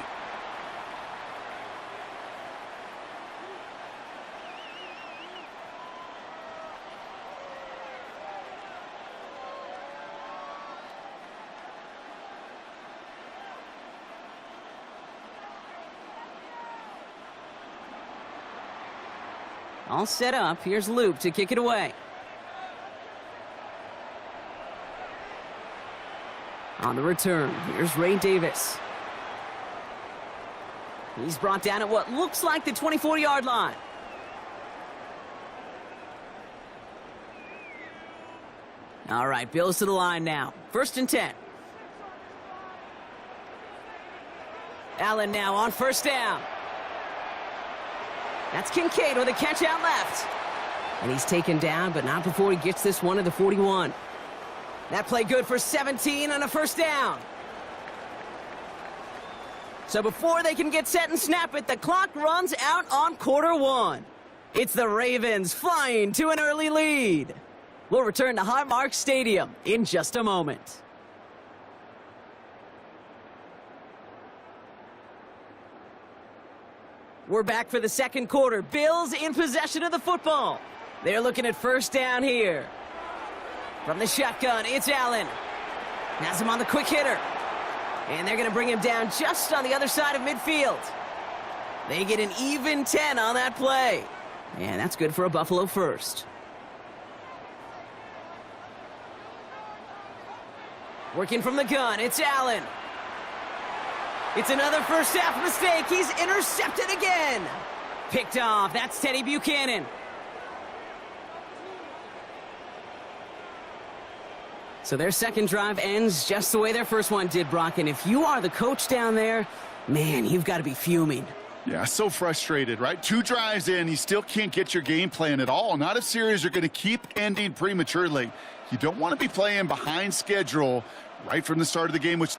All set up. Here's Loop to kick it away. On the return, here's Ray Davis. He's brought down at what looks like the 24-yard line. All right, Bills to the line now. 1st and 10. Allen now on 1st down. That's Kincaid with a catch out left. And he's taken down, but not before he gets this one to the 41. That play good for 17 on a 1st down. So before they can get set and snap it, the clock runs out on Q1. It's the Ravens flying to an early lead. We'll return to Highmark Stadium in just a moment. We're back for the 2nd quarter. Bills in possession of the football. They're looking at 1st down here. From the shotgun, it's Allen. Has him on the quick hitter. And they're going to bring him down just on the other side of midfield. They get an even 10 on that play. And that's good for a Buffalo first. Working from the gun, it's Allen. It's another first half mistake. He's intercepted again. Picked off. That's Teddy Buchanan. So their 2nd drive ends just the way their first one did, Brock. And if you are the coach down there, man, you've got to be fuming. Yeah, so frustrated, right? 2 drives in, you still can't get your game plan at all. Not if series are going to keep ending prematurely. You don't want to be playing behind schedule right from the start of the game, which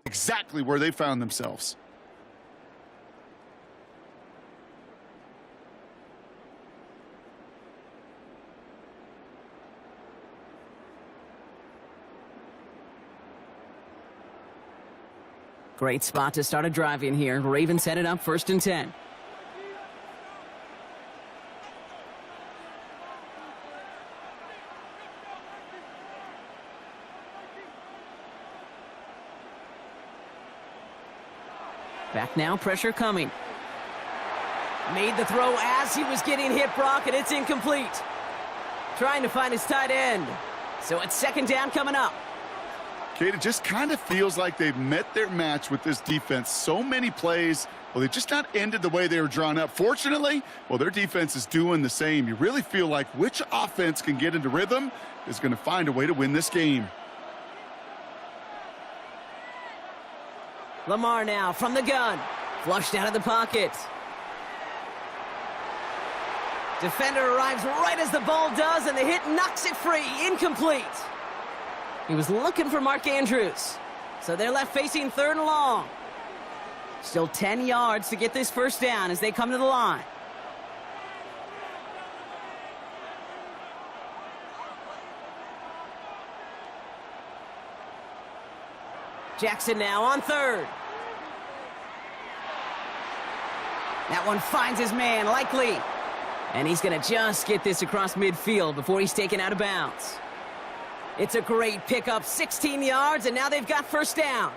exactly where they found themselves. Great spot to start a drive in here. Ravens set it up 1st and 10. Back now, pressure coming. Made the throw as he was getting hit, Brock, and it's incomplete. Trying to find his tight end. So it's 2nd down coming up. Kate, it just kind of feels like they've met their match with this defense. So many plays, well, they just not ended the way they were drawn up. Fortunately, well, their defense is doing the same. You really feel like which offense can get into rhythm is going to find a way to win this game. Lamar now from the gun. Flushed out of the pocket. Defender arrives right as the ball does, and the hit knocks it free. Incomplete. He was looking for Mark Andrews. So they're left facing 3rd and long. Still 10 yards to get this 1st down as they come to the line. Jackson now on 3rd. That one finds his man, Likely. And he's going to just get this across midfield before he's taken out of bounds. It's a great pickup, 16 yards, and now they've got 1st down.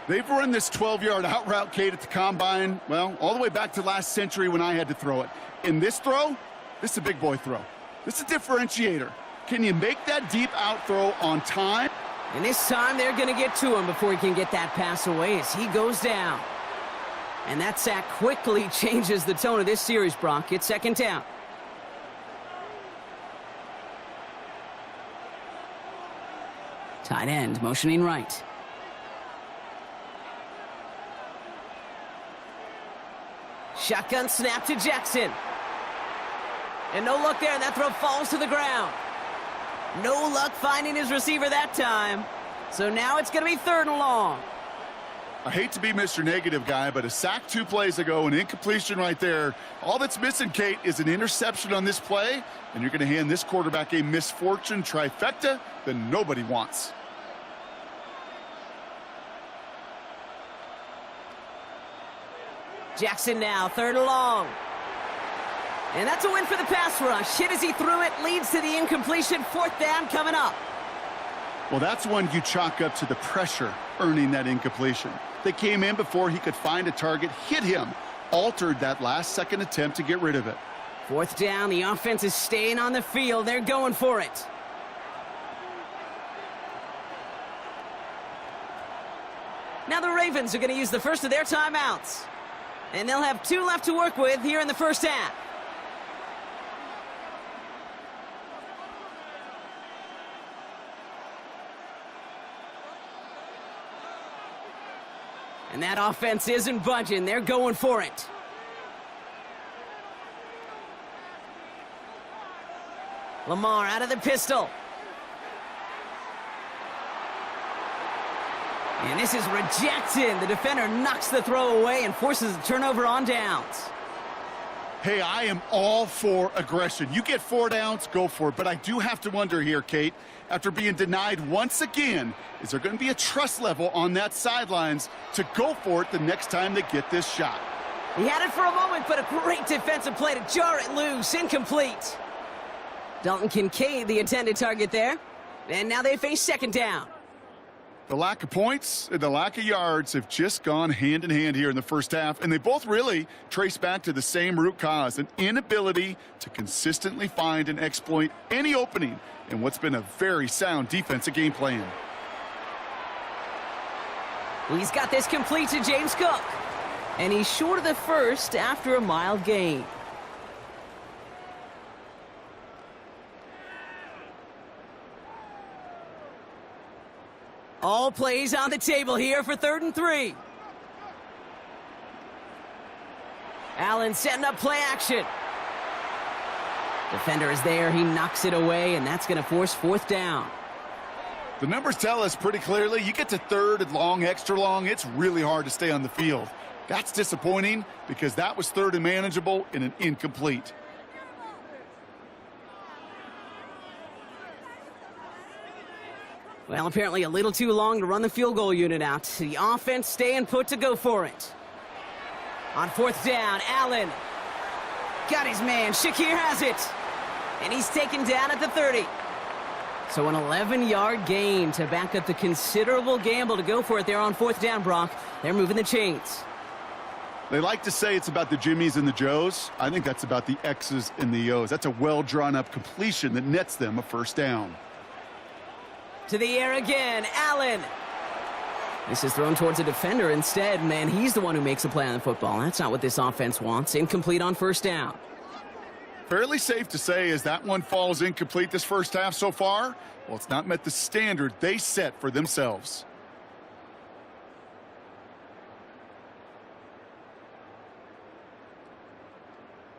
They've run this 12-yard out route, Kate, at the combine, well, all the way back to last century when I had to throw it. In this throw, this is a big boy throw. This is a differentiator. Can you make that deep out throw on time? And this time they're going to get to him before he can get that pass away as he goes down. And that sack quickly changes the tone of this series, Brock. It's 2nd down. Tight end motioning right. Shotgun snap to Jackson. And no luck there, and that throw falls to the ground. No luck finding his receiver that time. So now it's going to be 3rd and long. I hate to be Mr. Negative guy, but a sack 2 plays ago, an incompletion right there. All that's missing, Kate, is an interception on this play, and you're going to hand this quarterback a misfortune trifecta that nobody wants. Jackson now, 3rd and long. And that's a win for the pass rush. Hit as he threw it, leads to the incompletion. 4th down coming up. Well, that's one you chalk up to the pressure earning that incompletion. They came in before he could find a target, hit him, altered that last-second attempt to get rid of it. 4th down, the offense is staying on the field. They're going for it. Now the Ravens are going to use the first of their timeouts. And they'll have 2 left to work with here in the 1st half. And that offense isn't budging. They're going for it. Lamar out of the pistol. And this is rejected. The defender knocks the throw away and forces a turnover on downs. Hey, I am all for aggression. You get 4 downs, go for it. But I do have to wonder here, Kate, after being denied once again, is there going to be a trust level on that sidelines to go for it the next time they get this shot? He had it for a moment, but a great defensive play to jar it loose. Incomplete. Dalton Kincaid, the intended target there. And now they face 2nd down. The lack of points and the lack of yards have just gone hand in hand here in the 1st half, and they both really trace back to the same root cause, an inability to consistently find and exploit any opening in what's been a very sound defensive game plan. He's got this complete to James Cook, and he's short of the first after a mild gain. All plays on the table here for 3rd and 3. Allen setting up play action. Defender is there. He knocks it away, and that's going to force 4th down. The numbers tell us pretty clearly, you get to third and long, extra long, it's really hard to stay on the field. That's disappointing because that was third and manageable in an incomplete. Well, apparently a little too long to run the field goal unit out. The offense staying put to go for it. On fourth down, Allen. Got his man. Shakir has it. And he's taken down at the 30. So an 11-yard gain to back up the considerable gamble to go for it there on fourth down, Brock. They're moving the chains. They like to say it's about the Jimmies and the Joes. I think that's about the X's and the O's. That's a well-drawn-up completion that nets them a first down. To the air again, Allen. This is thrown towards a defender instead. Man, he's the one who makes a play on the football. That's not what this offense wants. Incomplete on first down. Fairly safe to say as that one falls incomplete this first half so far, well, it's not met the standard they set for themselves.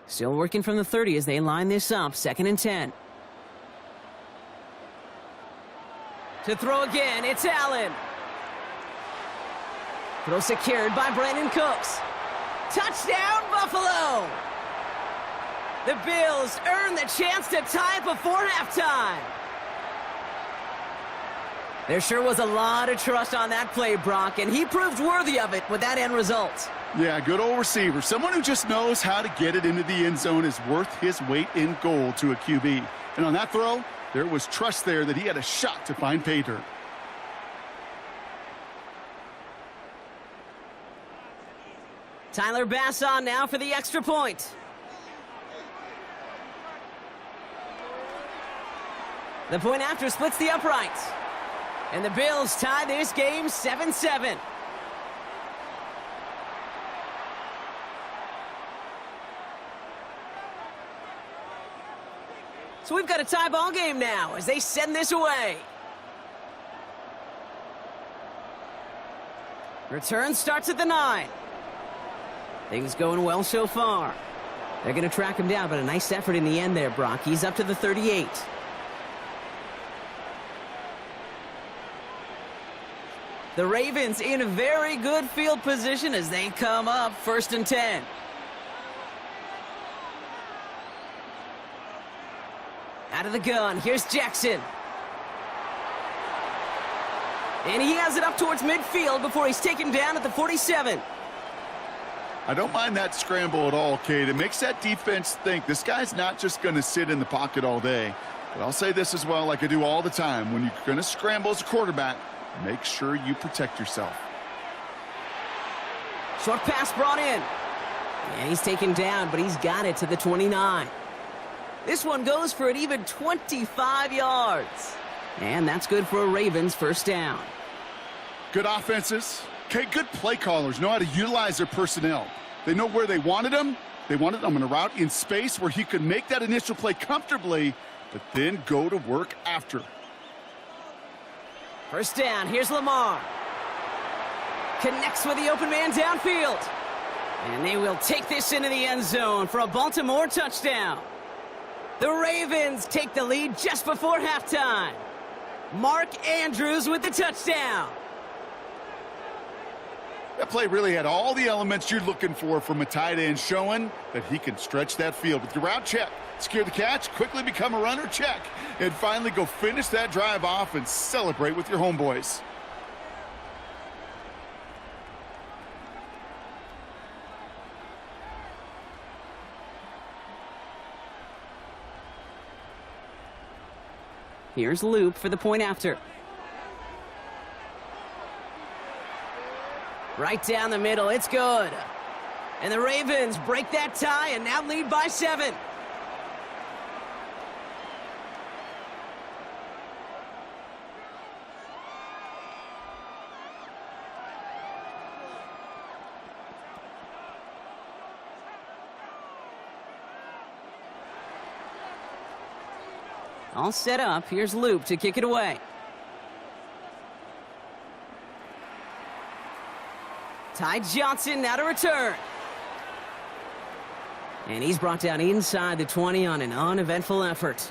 Still working from the 30 as they line this up. 2nd and 10. To throw again, it's Allen. Throw secured by Brandon Cooks. Touchdown, Buffalo! The Bills earn the chance to tie it before halftime. There sure was a lot of trust on that play, Brock, and he proved worthy of it with that end result. Yeah, good old receiver. Someone who just knows how to get it into the end zone is worth his weight in gold to a QB. And on that throw, there was trust there that he had a shot to find pay dirt. Tyler Bass on now for the extra point. The point after splits the uprights. And the Bills tie this game 7-7. So we've got a tie ball game now as they send this away. Return starts at the 9. Things going well so far. They're going to track him down, but a nice effort in the end there, Brock. He's up to the 38. The Ravens in a very good field position as they come up 1st and 10. Out of the gun, here's Jackson. And he has it up towards midfield before he's taken down at the 47. I don't mind that scramble at all, Kate. It makes that defense think this guy's not just going to sit in the pocket all day. But I'll say this as well, like I do all the time. When you're going to scramble as a quarterback, make sure you protect yourself. Short pass brought in. And he's taken down, but he's got it to the 29. This one goes for an even 25 yards. And that's good for a Ravens first down. Good offenses. Okay, good play callers know how to utilize their personnel. They know where they wanted them. They wanted them in a route in space where he could make that initial play comfortably, but then go to work after. First down, here's Lamar. Connects with the open man downfield. And they will take this into the end zone for a Baltimore touchdown. The Ravens take the lead just before halftime. Mark Andrews with the touchdown. That play really had all the elements you're looking for from a tight end, showing that he can stretch that field with your route check, secure the catch, quickly become a runner check, and finally go finish that drive off and celebrate with your homeboys. Here's Loop for the point after. Right down the middle, it's good. And the Ravens break that tie and now lead by 7. All set up. Here's Loop to kick it away. Ty Johnson now to return. And he's brought down inside the 20 on an uneventful effort.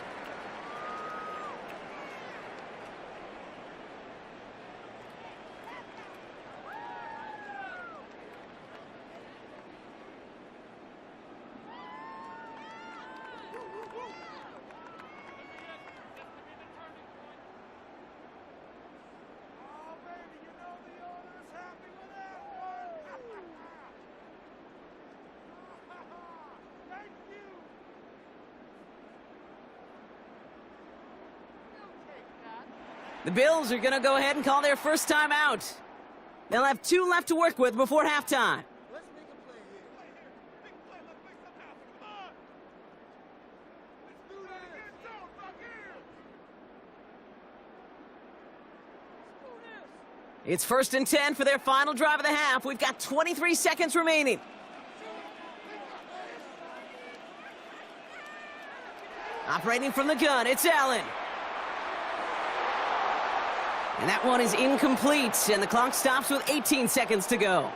The Bills are going to go ahead and call their first time out. They'll have 2 left to work with before halftime. It's 1st and 10 for their final drive of the half. We've got 23 seconds remaining. Operating from the gun, it's Allen. And that one is incomplete, and the clock stops with 18 seconds to go.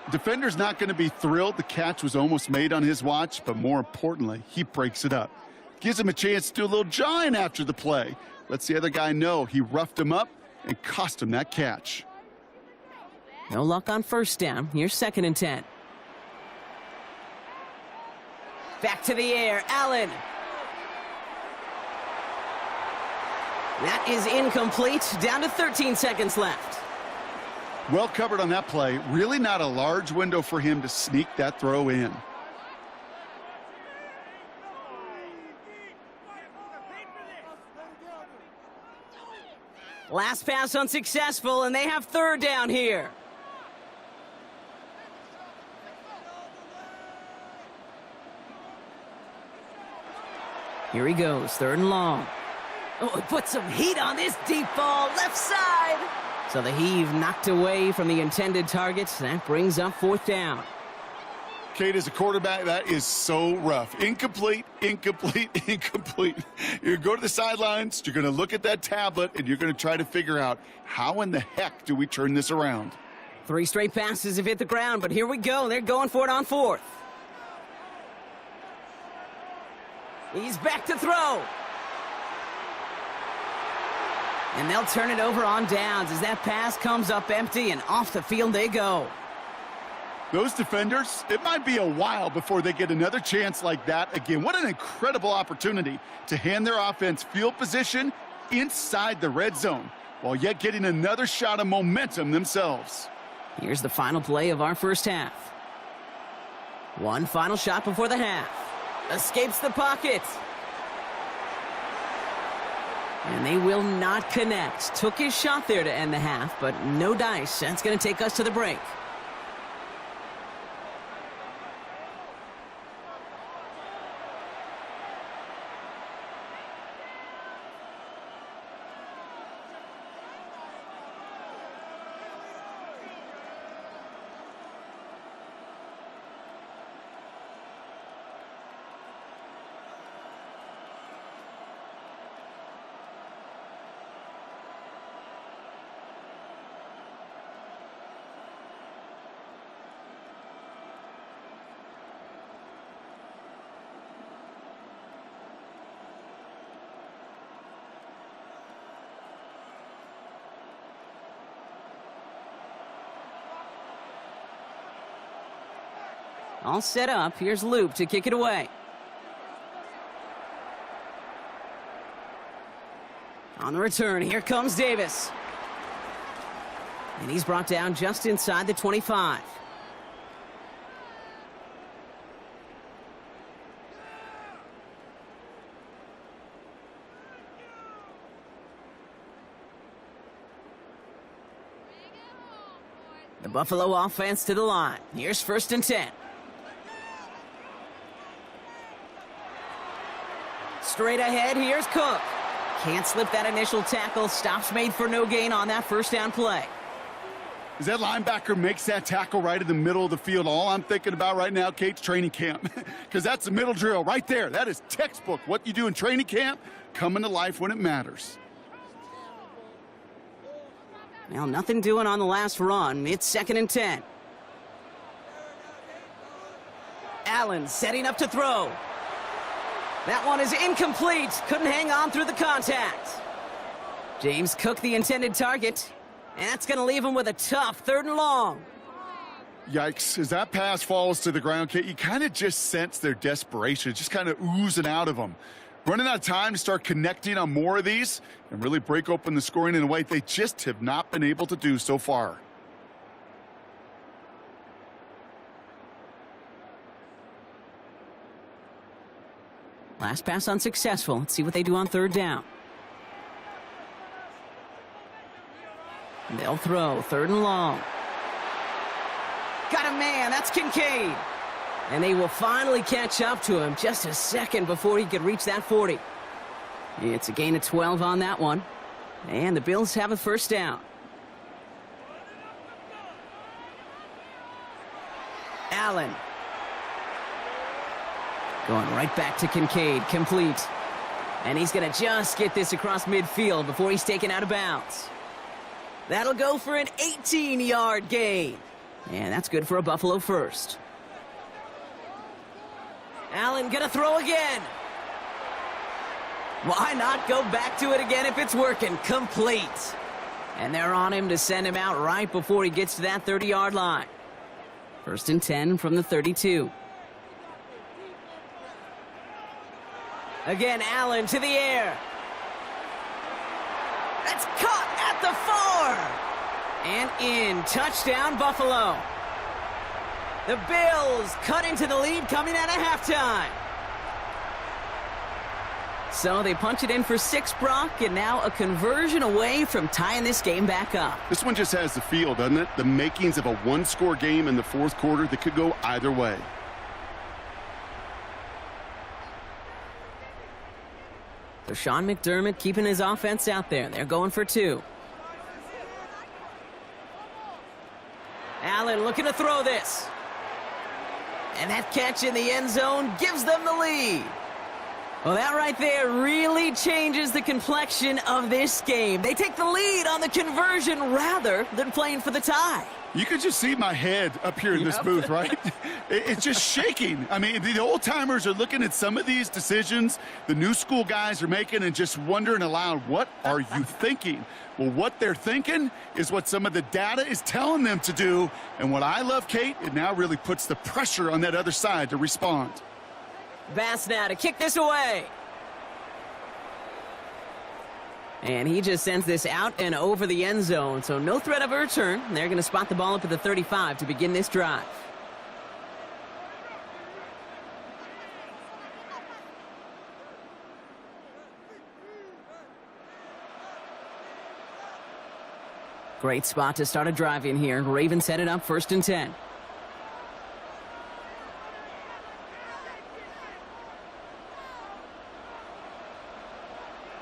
Defender's not going to be thrilled the catch was almost made on his watch, but more importantly, he breaks it up. Gives him a chance to do a little jawing after the play. Lets the other guy know he roughed him up and cost him that catch. No luck on 1st down. Here's 2nd and 10. Back to the air, Allen. That is incomplete. Down to 13 seconds left. Well covered on that play. Really not a large window for him to sneak that throw in. Last pass unsuccessful, and they have 3rd down here. Here he goes, 3rd and long. Oh, he put some heat on this deep ball, left side. So the heave knocked away from the intended target. That brings up 4th down. Kate, as a quarterback, that is so rough. Incomplete, incomplete, incomplete. You're going to go to the sidelines, you're going to look at that tablet, and you're going to try to figure out how in the heck do we turn this around. 3 straight passes have hit the ground, but here we go. They're going for it on 4th. He's back to throw. And they'll turn it over on downs as that pass comes up empty, and off the field they go. Those defenders, it might be a while before they get another chance like that again. What an incredible opportunity to hand their offense field position inside the red zone, while yet getting another shot of momentum themselves. Here's the final play of our first half. One final shot before the half. Escapes the pocket. And they will not connect. Took his shot there to end the half, but no dice. That's going to take us to the break. All set up. Here's Loop to kick it away. On the return, here comes Davis. And he's brought down just inside the 25. The Buffalo offense to the line. Here's 1st and 10. Straight ahead, here's Cook. Can't slip that initial tackle. Stops made for no gain on that 1st down play. As that linebacker makes that tackle right in the middle of the field, all I'm thinking about right now, Kate's training camp. Because that's the middle drill right there. That is textbook. What you do in training camp, coming to life when it matters. Well, nothing doing on the last run. It's 2nd and 10. Allen setting up to throw. That one is incomplete. Couldn't hang on through the contact. James Cook, the intended target. And that's going to leave him with a tough 3rd and long. Yikes. As that pass falls to the ground, Kate, you kind of just sense their desperation. Just kind of oozing out of them. Running out of time to start connecting on more of these and really break open the scoring in a way they just have not been able to do so far. Last pass unsuccessful. Let's see what they do on 3rd down. They'll throw 3rd and long. Got a man. That's Kincaid. And they will finally catch up to him just a second before he could reach that 40. It's a gain of 12 on that one. And the Bills have a 1st down. Allen. Going right back to Kincaid. Complete. And he's going to just get this across midfield before he's taken out of bounds. That'll go for an 18-yard gain. And that's good for a Buffalo 1st. Allen going to throw again. Why not go back to it again if it's working? Complete. And they're on him to send him out right before he gets to that 30-yard line. 1st and 10 from the 32. Again, Allen to the air. That's caught at the 4. And in. Touchdown, Buffalo. The Bills cut into the lead coming out of halftime. So they punch it in for 6, Brock, and now a conversion away from tying this game back up. This one just has the feel, doesn't it? The makings of a one-score game in the 4th quarter that could go either way. So Sean McDermott keeping his offense out there. They're going for 2. Allen looking to throw this. And that catch in the end zone gives them the lead. Well, that right there really changes the complexion of this game. They take the lead on the conversion rather than playing for the tie. You could just see my head up here in this booth, right? It's just shaking. I mean, the old-timers are looking at some of these decisions the new school guys are making and just wondering aloud, what are you thinking? Well, what they're thinking is what some of the data is telling them to do. And what I love, Kate, it now really puts the pressure on that other side to respond. Bass now to kick this away. And he just sends this out and over the end zone, so no threat of a return. They're going to spot the ball up at the 35 to begin this drive. Great spot to start a drive in here. Ravens set it up 1st and 10.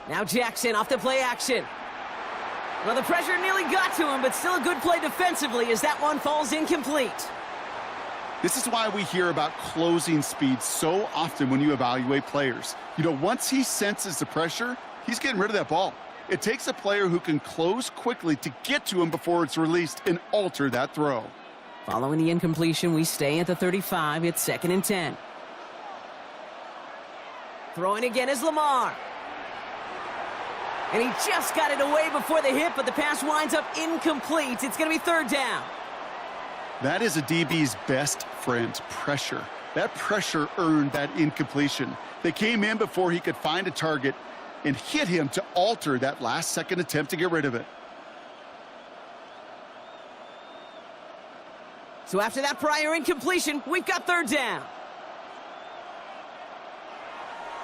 Now Jackson off the play action. Well, the pressure nearly got to him, but still a good play defensively as that one falls incomplete. This is why we hear about closing speed so often when you evaluate players. You know, once he senses the pressure, he's getting rid of that ball. It takes a player who can close quickly to get to him before it's released and alter that throw. Following the incompletion, we stay at the 35. It's 2nd and 10. Throwing again is Lamar. And he just got it away before the hit, but the pass winds up incomplete. It's going to be 3rd down. That is a DB's best friend, pressure. That pressure earned that incompletion. They came in before he could find a target and hit him to alter that last-second attempt to get rid of it. So after that prior incompletion, we've got 3rd down.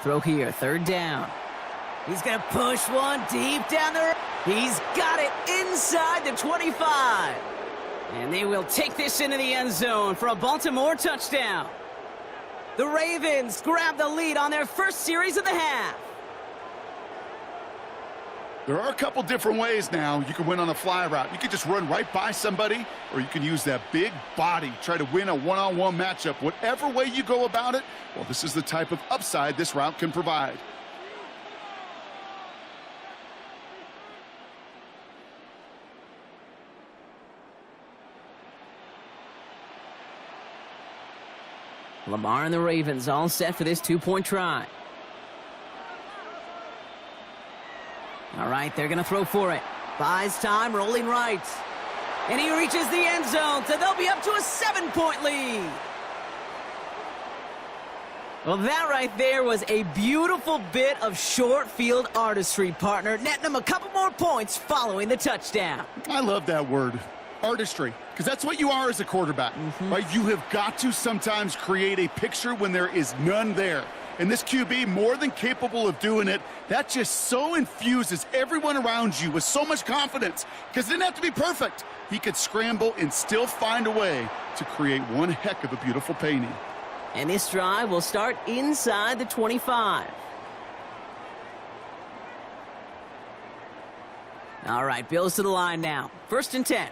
Throw here, 3rd down. He's going to push one deep down there. He's got it inside the 25. And they will take this into the end zone for a Baltimore touchdown. The Ravens grab the lead on their first series of the half. There are a couple different ways now. You can win on a fly route. You can just run right by somebody, or you can use that big body, try to win a one-on-one matchup. Whatever way you go about it, well, this is the type of upside this route can provide. Lamar and the Ravens all set for this 2-point try. All right, they're going to throw for it. Buys time, rolling right. And he reaches the end zone, so they'll be up to a 7-point lead. Well, that right there was a beautiful bit of short field artistry, partner, netting them a couple more points following the touchdown. I love that word, artistry, because that's what you are as a quarterback, right? You have got to sometimes create a picture when there is none there. And this QB, more than capable of doing it, that just so infuses everyone around you with so much confidence, because it didn't have to be perfect. He could scramble and still find a way to create one heck of a beautiful painting. And this drive will start inside the 25. All right, Bills to the line now. 1st and 10.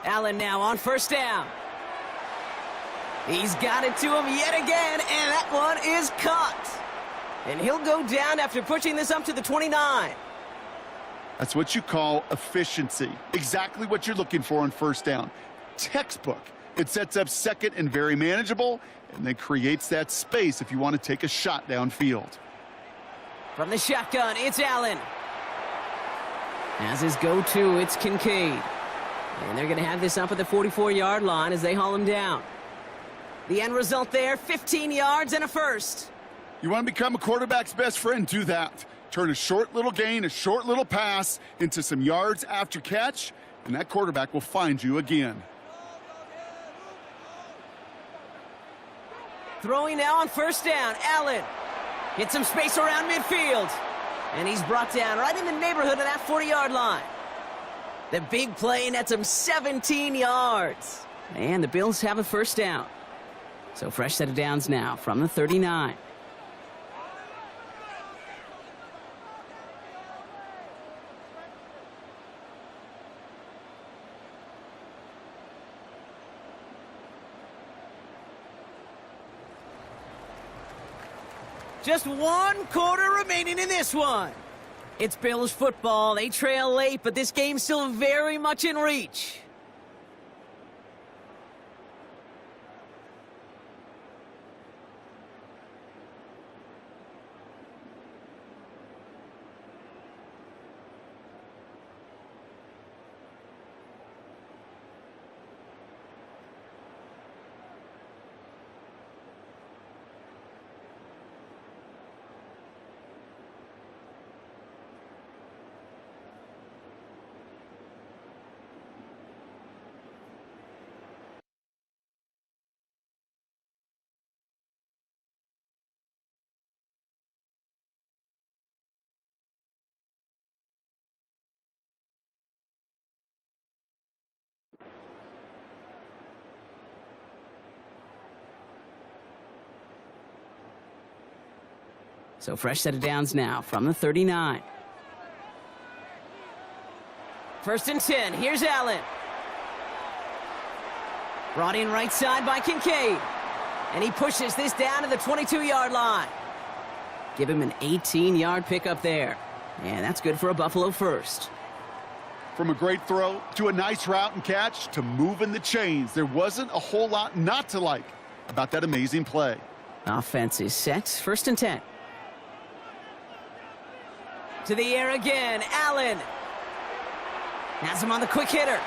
Allen now on 1st down. He's got it to him yet again, and that one is caught. And he'll go down after pushing this up to the 29. That's what you call efficiency. Exactly what you're looking for on 1st down. Textbook. It sets up 2nd and very manageable, and then creates that space if you want to take a shot downfield. From the shotgun, it's Allen. As his go-to, it's Kincaid. And they're going to have this up at the 44-yard line as they haul him down. The end result there, 15 yards and a first. You want to become a quarterback's best friend, do that. Turn a short little gain, a short little pass into some yards after catch, and that quarterback will find you again. Throwing now on 1st down, Allen. Hits some space around midfield. And he's brought down right in the neighborhood of that 40-yard line. The big play nets him 17 yards. And the Bills have a 1st down. So fresh set of downs now from the 39. Just 1 quarter remaining in this one. It's Bills football. They trail late, but this game's still very much in reach. So fresh set of downs now from the 39. 1st and 10. Here's Allen. Brought in right side by Kincaid. And he pushes this down to the 22-yard line. Give him an 18-yard pickup there. And that's good for a Buffalo first. From a great throw to a nice route and catch to moving the chains, there wasn't a whole lot not to like about that amazing play. Offense is set. 1st and 10. To the air again, Allen. Has him on the quick hitter.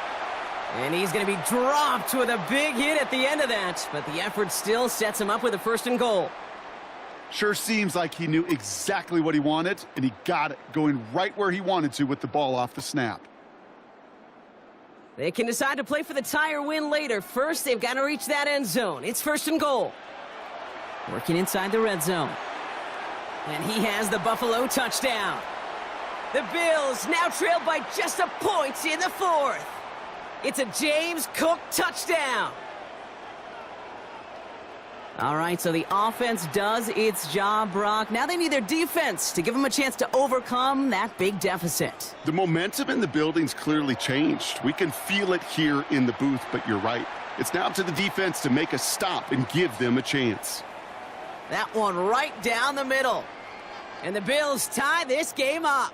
And he's going to be dropped with a big hit at the end of that. But the effort still sets him up with a 1st and goal. Sure seems like he knew exactly what he wanted, and he got it, going right where he wanted to with the ball off the snap. They can decide to play for the tie or win later. First, they've got to reach that end zone. It's 1st and goal. Working inside the red zone. And he has the Buffalo touchdown. The Bills now trail by just a point in the 4th. It's a James Cook touchdown. All right, so the offense does its job, Brock. Now they need their defense to give them a chance to overcome that big deficit. The momentum in the building's clearly changed. We can feel it here in the booth, but you're right. It's now up to the defense to make a stop and give them a chance. That one right down the middle. And the Bills tie this game up.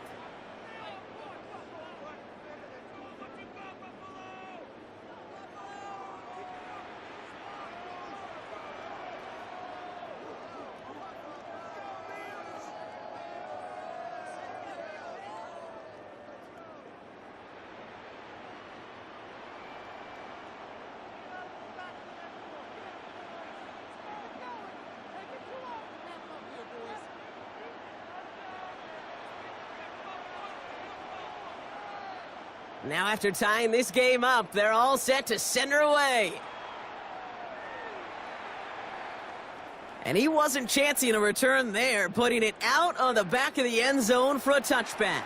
Now after tying this game up, they're all set to send her away. And he wasn't chancing a return there, putting it out on the back of the end zone for a touchback.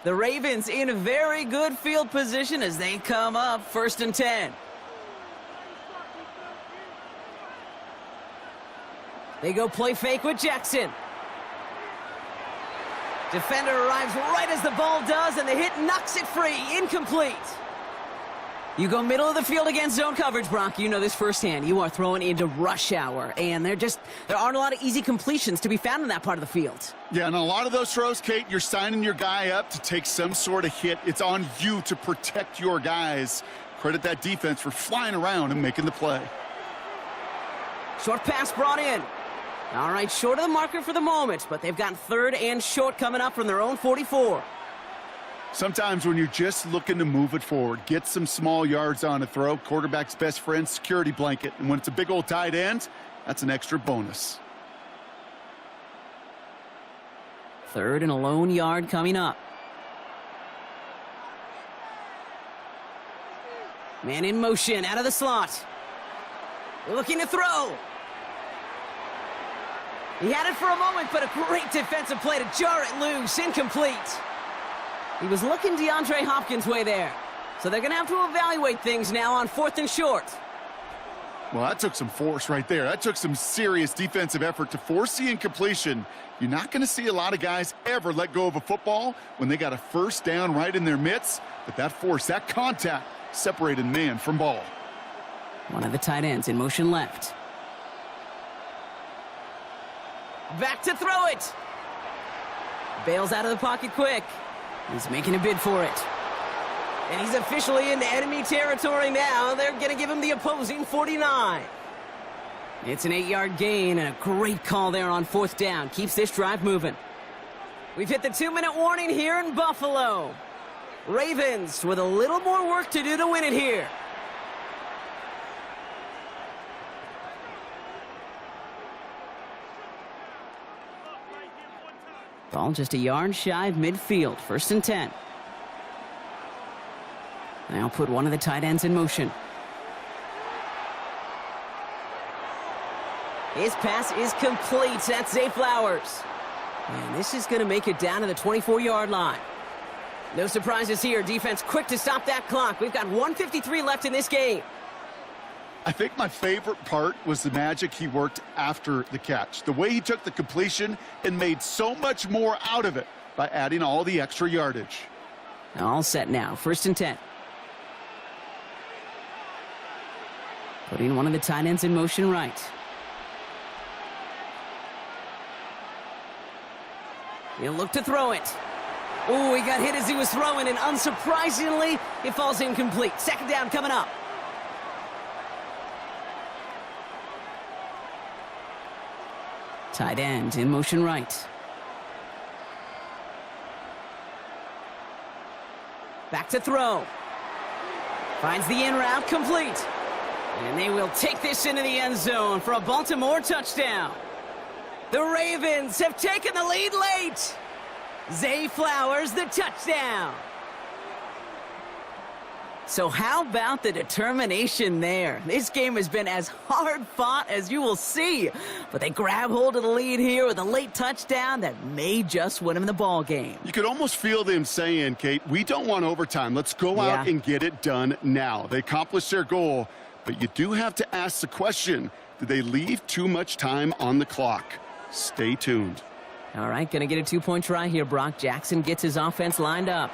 The Ravens in very good field position as they come up 1st and 10. They go play fake with Jackson. Defender arrives right as the ball does, and the hit knocks it free. Incomplete. You go middle of the field against zone coverage, Brock. You know this firsthand. You are throwing into rush hour, and there aren't a lot of easy completions to be found in that part of the field. Yeah, and a lot of those throws, Kate, you're signing your guy up to take some sort of hit. It's on you to protect your guys. Credit that defense for flying around and making the play. Short pass brought in. All right, short of the marker for the moment, but they've got 3rd and short coming up from their own 44. Sometimes when you're just looking to move it forward, get some small yards on a throw, quarterback's best friend, security blanket. And when it's a big old tight end, that's an extra bonus. 3rd and a lone yard coming up. Man in motion, out of the slot. Looking to throw. He had it for a moment, but a great defensive play to jar it loose. Incomplete. He was looking DeAndre Hopkins' way there. So they're going to have to evaluate things now on 4th and short. Well, that took some force right there. That took some serious defensive effort to force the incompletion. You're not going to see a lot of guys ever let go of a football when they got a 1st down right in their midst. But that force, that contact, separated man from ball. One of the tight ends in motion left. Back to throw it. Bails out of the pocket quick. He's making a bid for it. And he's officially into enemy territory now. They're going to give him the opposing 49. It's an 8-yard gain and a great call there on 4th down. Keeps this drive moving. We've hit the 2-minute warning here in Buffalo. Ravens with a little more work to do to win it here. Ball just a yard shy of midfield. 1st and 10. Now put one of the tight ends in motion. His pass is complete. That's Zay Flowers. And this is going to make it down to the 24-yard line. No surprises here. Defense quick to stop that clock. We've got 1:53 left in this game. I think my favorite part was the magic he worked after the catch. The way he took the completion and made so much more out of it by adding all the extra yardage. All set now. 1st and 10. Putting one of the tight ends in motion right. He'll look to throw it. Oh, he got hit as he was throwing, and unsurprisingly, it falls incomplete. 2nd down coming up. Tight end in motion right. Back to throw. Finds the in route complete. And they will take this into the end zone for a Baltimore touchdown. The Ravens have taken the lead late. Zay Flowers, the touchdown. So how about the determination there? This game has been as hard fought as you will see. But they grab hold of the lead here with a late touchdown that may just win them the ball game. You could almost feel them saying, Kate, we don't want overtime. Let's go out and get it done now. They accomplished their goal, but you do have to ask the question, did they leave too much time on the clock? Stay tuned. All right, going to get a 2-point try here, Brock. Jackson gets his offense lined up.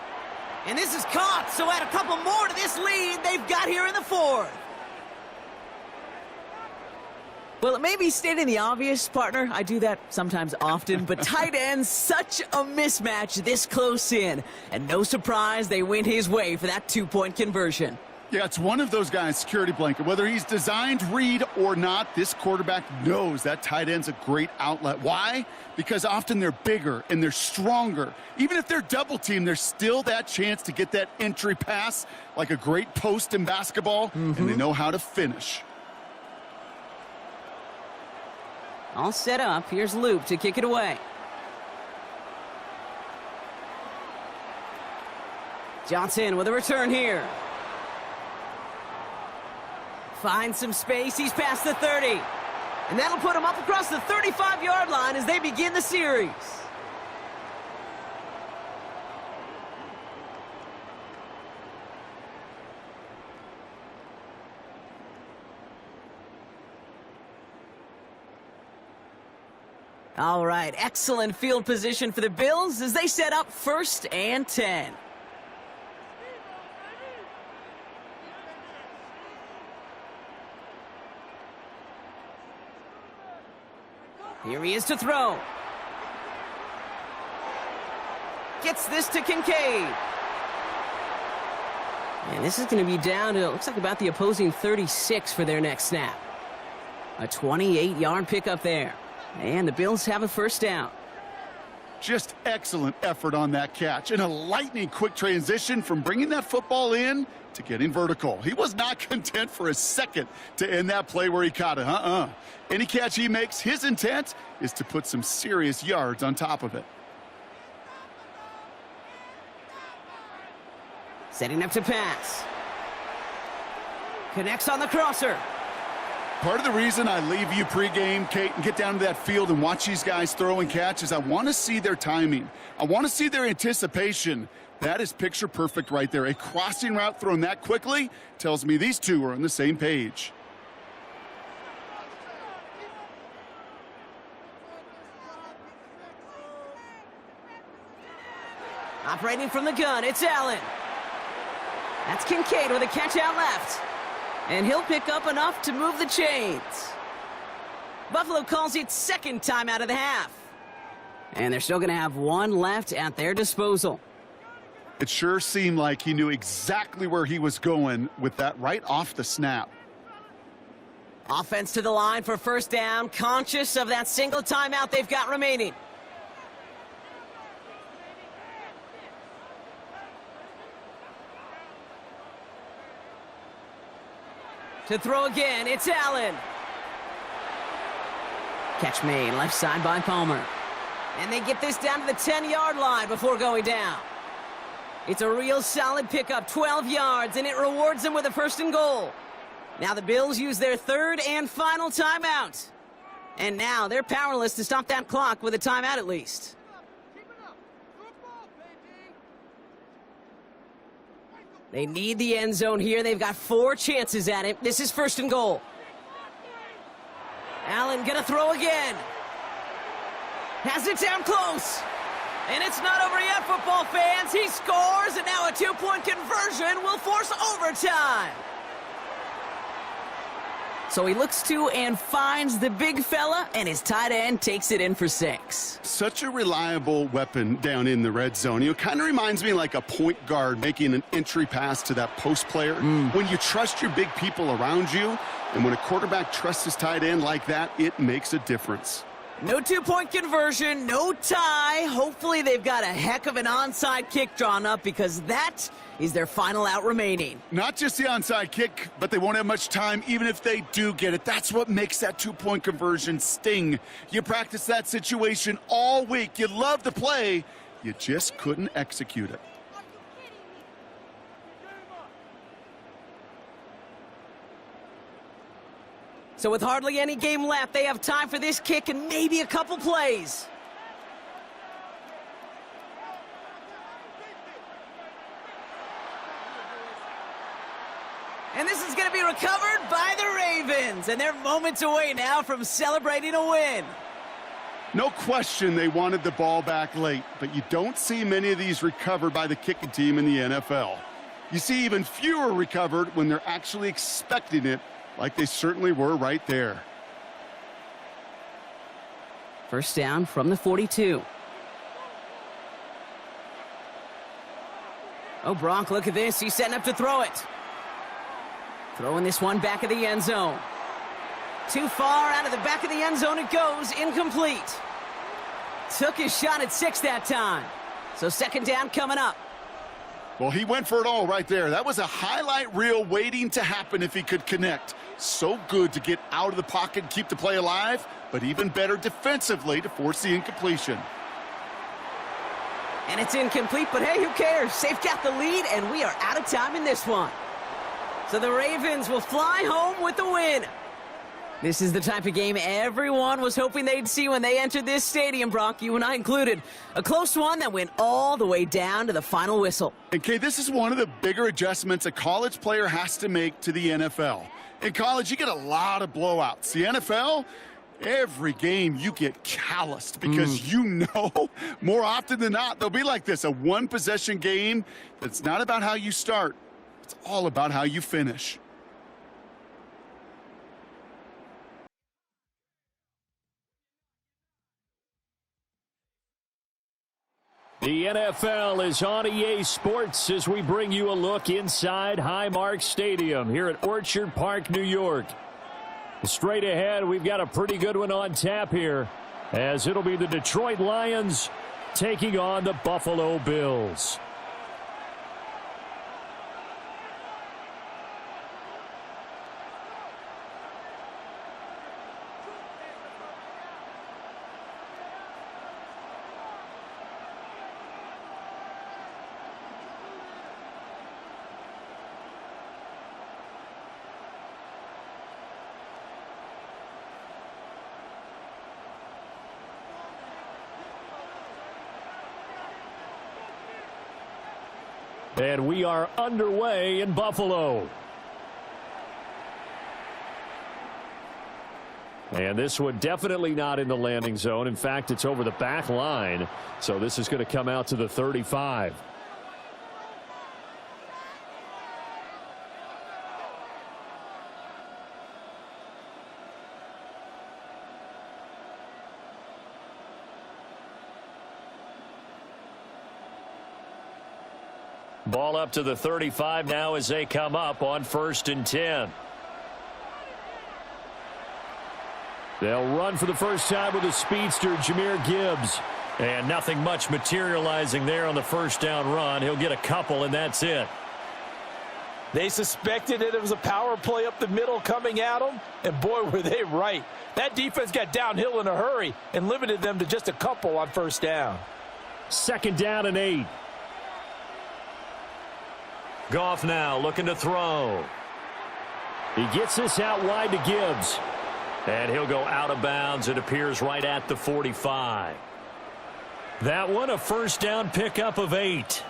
And this is caught, so add a couple more to this lead they've got here in the 4th. Well, it may be stating the obvious, partner. I do that sometimes often, but tight ends, such a mismatch this close in. And no surprise, they went his way for that 2-point conversion. Yeah, it's one of those guys, security blanket. Whether he's designed read or not, this quarterback knows that tight end's a great outlet. Why? Because often they're bigger and they're stronger. Even if they're double teamed, there's still that chance to get that entry pass like a great post in basketball, and they know how to finish. All set up. Here's Loop to kick it away. Johnson with a return here. Finds some space. He's past the 30. And that'll put him up across the 35-yard line as they begin the series. All right, excellent field position for the Bills as they set up 1st and 10. Here he is to throw. Gets this to Kincaid. And this is going to be down to, it looks like about the opposing 36 for their next snap. A 28-yard pickup there. And the Bills have a 1st down. Just excellent effort on that catch. And a lightning quick transition from bringing that football in to getting vertical. He was not content for a second to end that play where he caught it. Any catch he makes, his intent is to put some serious yards on top of it. Setting up to pass. Connects on the crosser. Part of the reason I leave you pregame, Kate, and get down to that field and watch these guys throw and catch is I want to see their timing. I want to see their anticipation. That is picture perfect right there. A crossing route thrown that quickly tells me these two are on the same page. Operating from the gun, it's Allen. That's Kincaid with a catch out left. And he'll pick up enough to move the chains. Buffalo calls it 2nd timeout of the half. And they're still going to have 1 left at their disposal. It sure seemed like he knew exactly where he was going with that right off the snap. Offense to the line for 1st down, conscious of that single timeout they've got remaining. To throw again, it's Allen. Catch made, left side by Palmer. And they get this down to the 10-yard line before going down. It's a real solid pickup, 12 yards, and it rewards them with a 1st and goal. Now the Bills use their 3rd and final timeout. And now they're powerless to stop that clock with a timeout at least. They need the end zone here. They've got 4 chances at it. This is 1st and goal. Allen gonna throw again. Has it down close. And it's not over yet, football fans. He scores, and now a 2-point conversion will force overtime. So he looks to and finds the big fella, and his tight end takes it in for 6. Such a reliable weapon down in the red zone. You know, kind of reminds me like a point guard making an entry pass to that post player. When you trust your big people around you, and when a quarterback trusts his tight end like that, it makes a difference. No 2-point conversion, no tie. Hopefully they've got a heck of an onside kick drawn up because that is their final out remaining. Not just the onside kick, but they won't have much time even if they do get it. That's what makes that 2-point conversion sting. You practice that situation all week. You love the play. You just couldn't execute it. So with hardly any game left, they have time for this kick and maybe a couple plays. And this is going to be recovered by the Ravens. And they're moments away now from celebrating a win. No question they wanted the ball back late, but you don't see many of these recovered by the kicking team in the NFL. You see even fewer recovered when they're actually expecting it, like they certainly were right there. 1st down from the 42. Oh, Bronk, look at this. He's setting up to throw it. Throwing this one back of the end zone. Too far out of the back of the end zone it goes. Incomplete. Took his shot at 6 that time. So 2nd down coming up. Well, he went for it all right there. That was a highlight reel waiting to happen if he could connect. So good to get out of the pocket and keep the play alive, but even better defensively to force the incompletion. And it's incomplete, but hey, who cares? They've got the lead, and we are out of time in this one. So the Ravens will fly home with the win. This is the type of game everyone was hoping they'd see when they entered this stadium, Brock, you and I included. A close one that went all the way down to the final whistle. And, Kay, this is one of the bigger adjustments a college player has to make to the NFL. In college, you get a lot of blowouts. The NFL, every game you get calloused because you know more often than not they'll be like this, a one-possession game that's not about how you start. It's all about how you finish. The NFL is on EA Sports as we bring you a look inside Highmark Stadium here at Orchard Park, New York. Straight ahead, we've got a pretty good one on tap here, as it'll be the Detroit Lions taking on the Buffalo Bills. And we are underway in Buffalo. And this one definitely not in the landing zone. In fact, it's over the back line. So this is going to come out to the 35. Ball up to the 35 now as they come up on 1st and 10. They'll run for the first time with a speedster, Jahmyr Gibbs. And nothing much materializing there on the first down run. He'll get a couple, and that's it. They suspected that it was a power play up the middle coming at them, and boy, were they right. That defense got downhill in a hurry and limited them to just a couple on first down. 2nd down and 8. Goff now looking to throw. He gets this out wide to Gibbs. And he'll go out of bounds. It appears right at the 45. That one a first down pickup of 8.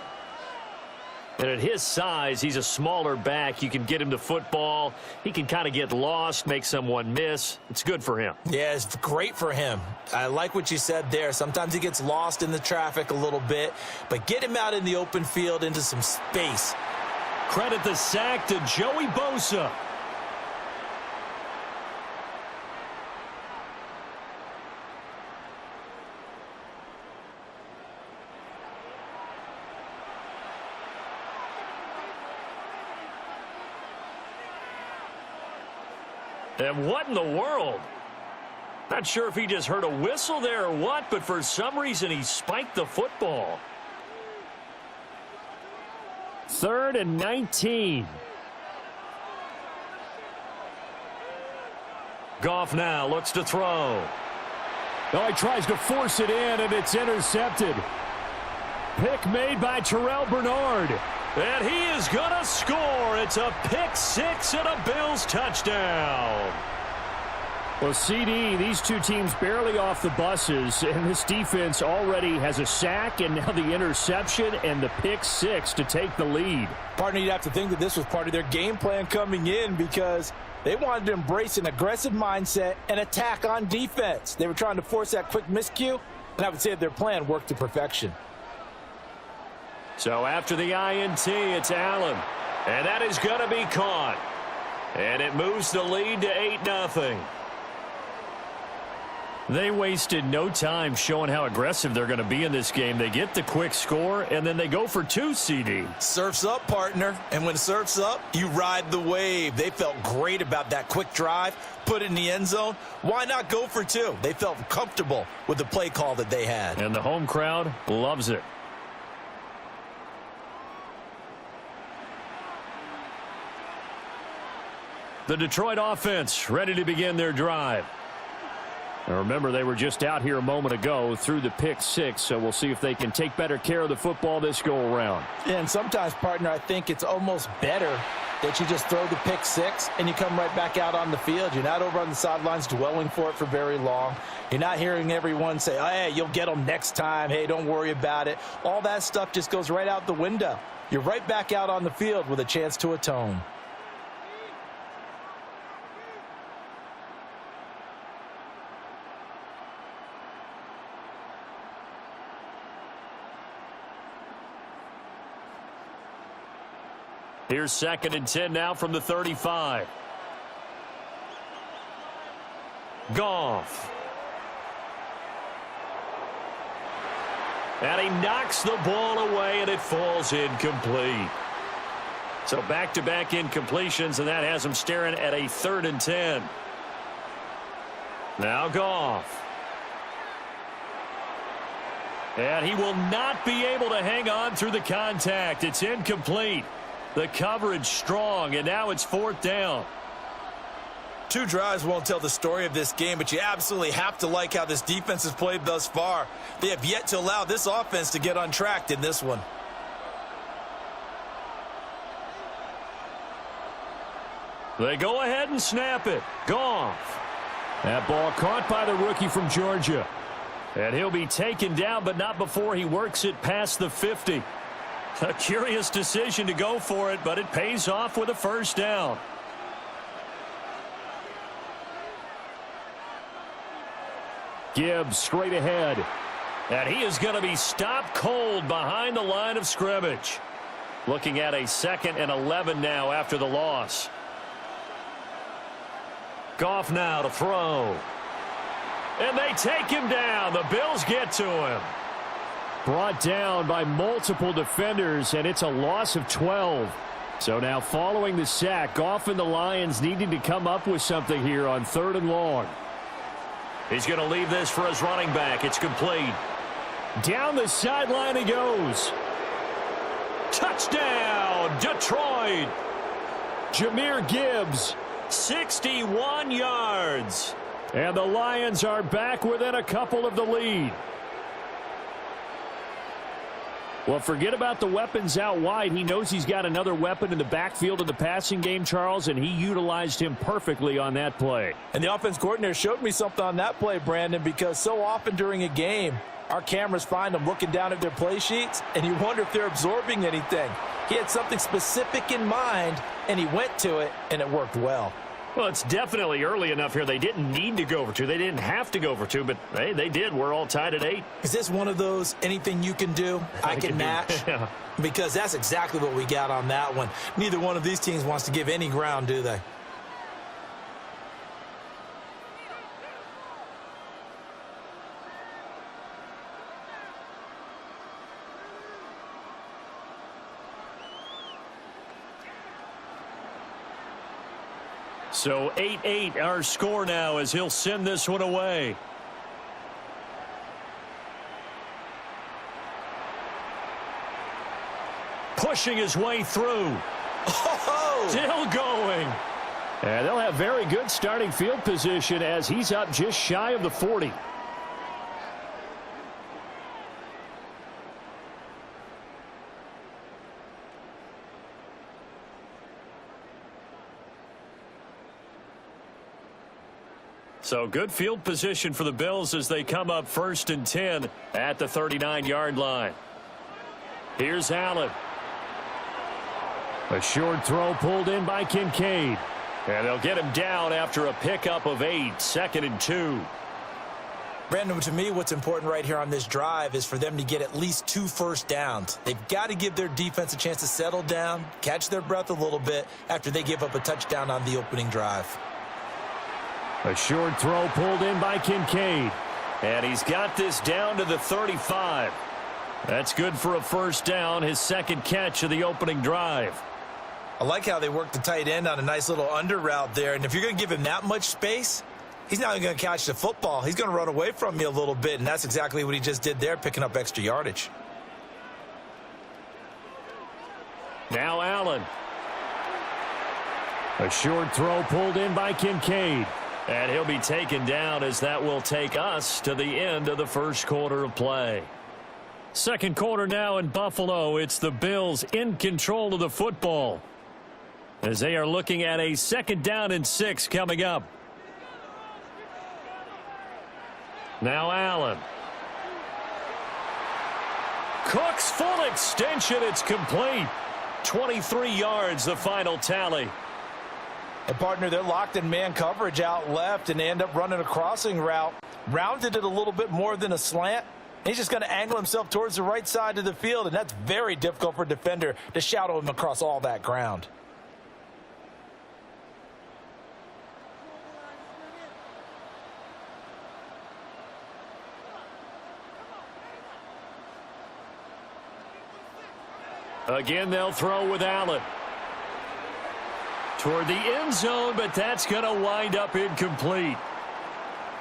And at his size, he's a smaller back. You can get him the football. He can kind of get lost, make someone miss. It's good for him. Yeah, it's great for him. I like what you said there. Sometimes he gets lost in the traffic a little bit, but get him out in the open field into some space. Credit the sack to Joey Bosa. And what in the world? Not sure if he just heard a whistle there or what, but for some reason he spiked the football. 3rd and 19. Goff now looks to throw. Oh, he tries to force it in, and it's intercepted. Pick made by Terrell Bernard. And he is going to score. It's a pick 6 and a Bills touchdown. Well, CD, these two teams barely off the buses, and this defense already has a sack and now the interception and the pick 6 to take the lead. Partner, you'd have to think that this was part of their game plan coming in because they wanted to embrace an aggressive mindset and attack on defense. They were trying to force that quick miscue, and I would say that their plan worked to perfection. So after the INT, it's Allen. And that is going to be caught. And it moves the lead to 8-0. They wasted no time showing how aggressive they're going to be in this game. They get the quick score, and then they go for 2, CD. Surf's up, partner. And when surf's up, you ride the wave. They felt great about that quick drive, put it in the end zone. Why not go for 2? They felt comfortable with the play call that they had. And the home crowd loves it. The Detroit offense ready to begin their drive. Now remember, they were just out here a moment ago through the pick 6, so we'll see if they can take better care of the football this go-around. And sometimes, partner, I think it's almost better that you just throw the pick 6 and you come right back out on the field. You're not over on the sidelines dwelling for it for very long. You're not hearing everyone say, oh, hey, you'll get them next time. Hey, don't worry about it. All that stuff just goes right out the window. You're right back out on the field with a chance to atone. Here's 2nd and 10 now from the 35. Goff. And he knocks the ball away, and it falls incomplete. So back-to-back incompletions, and that has him staring at a 3rd and 10. Now Goff. And he will not be able to hang on through the contact. It's incomplete. The coverage strong, and now it's 4th down. 2 drives won't tell the story of this game, but you absolutely have to like how this defense has played thus far. They have yet to allow this offense to get untracked in this one. They go ahead and snap it. Goff. That ball caught by the rookie from Georgia. And he'll be taken down, but not before he works it past the 50. A curious decision to go for it, but it pays off with a 1st down. Gibbs straight ahead. And he is going to be stopped cold behind the line of scrimmage. Looking at a 2nd and 11 now after the loss. Goff now to throw. And they take him down. The Bills get to him. Brought down by multiple defenders, and it's a loss of 12. So now following the sack, Goff and the Lions needing to come up with something here on 3rd and long. He's going to leave this for his running back. It's complete. Down the sideline he goes. Touchdown, Detroit. Jahmyr Gibbs. 61 yards. And the Lions are back within a couple of the lead. Well, forget about the weapons out wide. He knows he's got another weapon in the backfield of the passing game, Charles, and he utilized him perfectly on that play. And the offense coordinator showed me something on that play, Brandon, because so often during a game, our cameras find them looking down at their play sheets, and you wonder if they're absorbing anything. He had something specific in mind, and he went to it, and it worked well. Well, it's definitely early enough here. They didn't need to go for 2. They didn't have to go for 2, but hey, they did. We're all tied at 8. Is this one of those anything you can do, I can match? Yeah. Because that's exactly what we got on that one. Neither one of these teams wants to give any ground, do they? So 8-8 our score now as he'll send this one away. Pushing his way through. Oh! Still going. And they'll have very good starting field position as he's up just shy of the 40. So good field position for the Bills as they come up 1st and 10 at the 39-yard line. Here's Allen. A short throw pulled in by Kincaid. And they'll get him down after a pickup of 8, 2nd and 2. Brandon, to me, what's important right here on this drive is for them to get at least 2 first downs. They've got to give their defense a chance to settle down, catch their breath a little bit after they give up a touchdown on the opening drive. A short throw pulled in by Kincaid. And he's got this down to the 35. That's good for a 1st down, his 2nd catch of the opening drive. I like how they work the tight end on a nice little under route there. And if you're going to give him that much space, he's not going to catch the football. He's going to run away from you a little bit, and that's exactly what he just did there, picking up extra yardage. Now Allen. A short throw pulled in by Kincaid. And he'll be taken down as that will take us to the end of the first quarter of play. Second quarter now in Buffalo. It's the Bills in control of the football as they are looking at a 2nd down and 6 coming up. Now Allen. Cook's full extension. It's complete. 23 yards, the final tally. And, partner, they're locked in man coverage out left, and they end up running a crossing route. Rounded it a little bit more than a slant. He's just going to angle himself towards the right side of the field, and that's very difficult for a defender to shadow him across all that ground. Again, they'll throw with Allen. Toward the end zone, but that's going to wind up incomplete.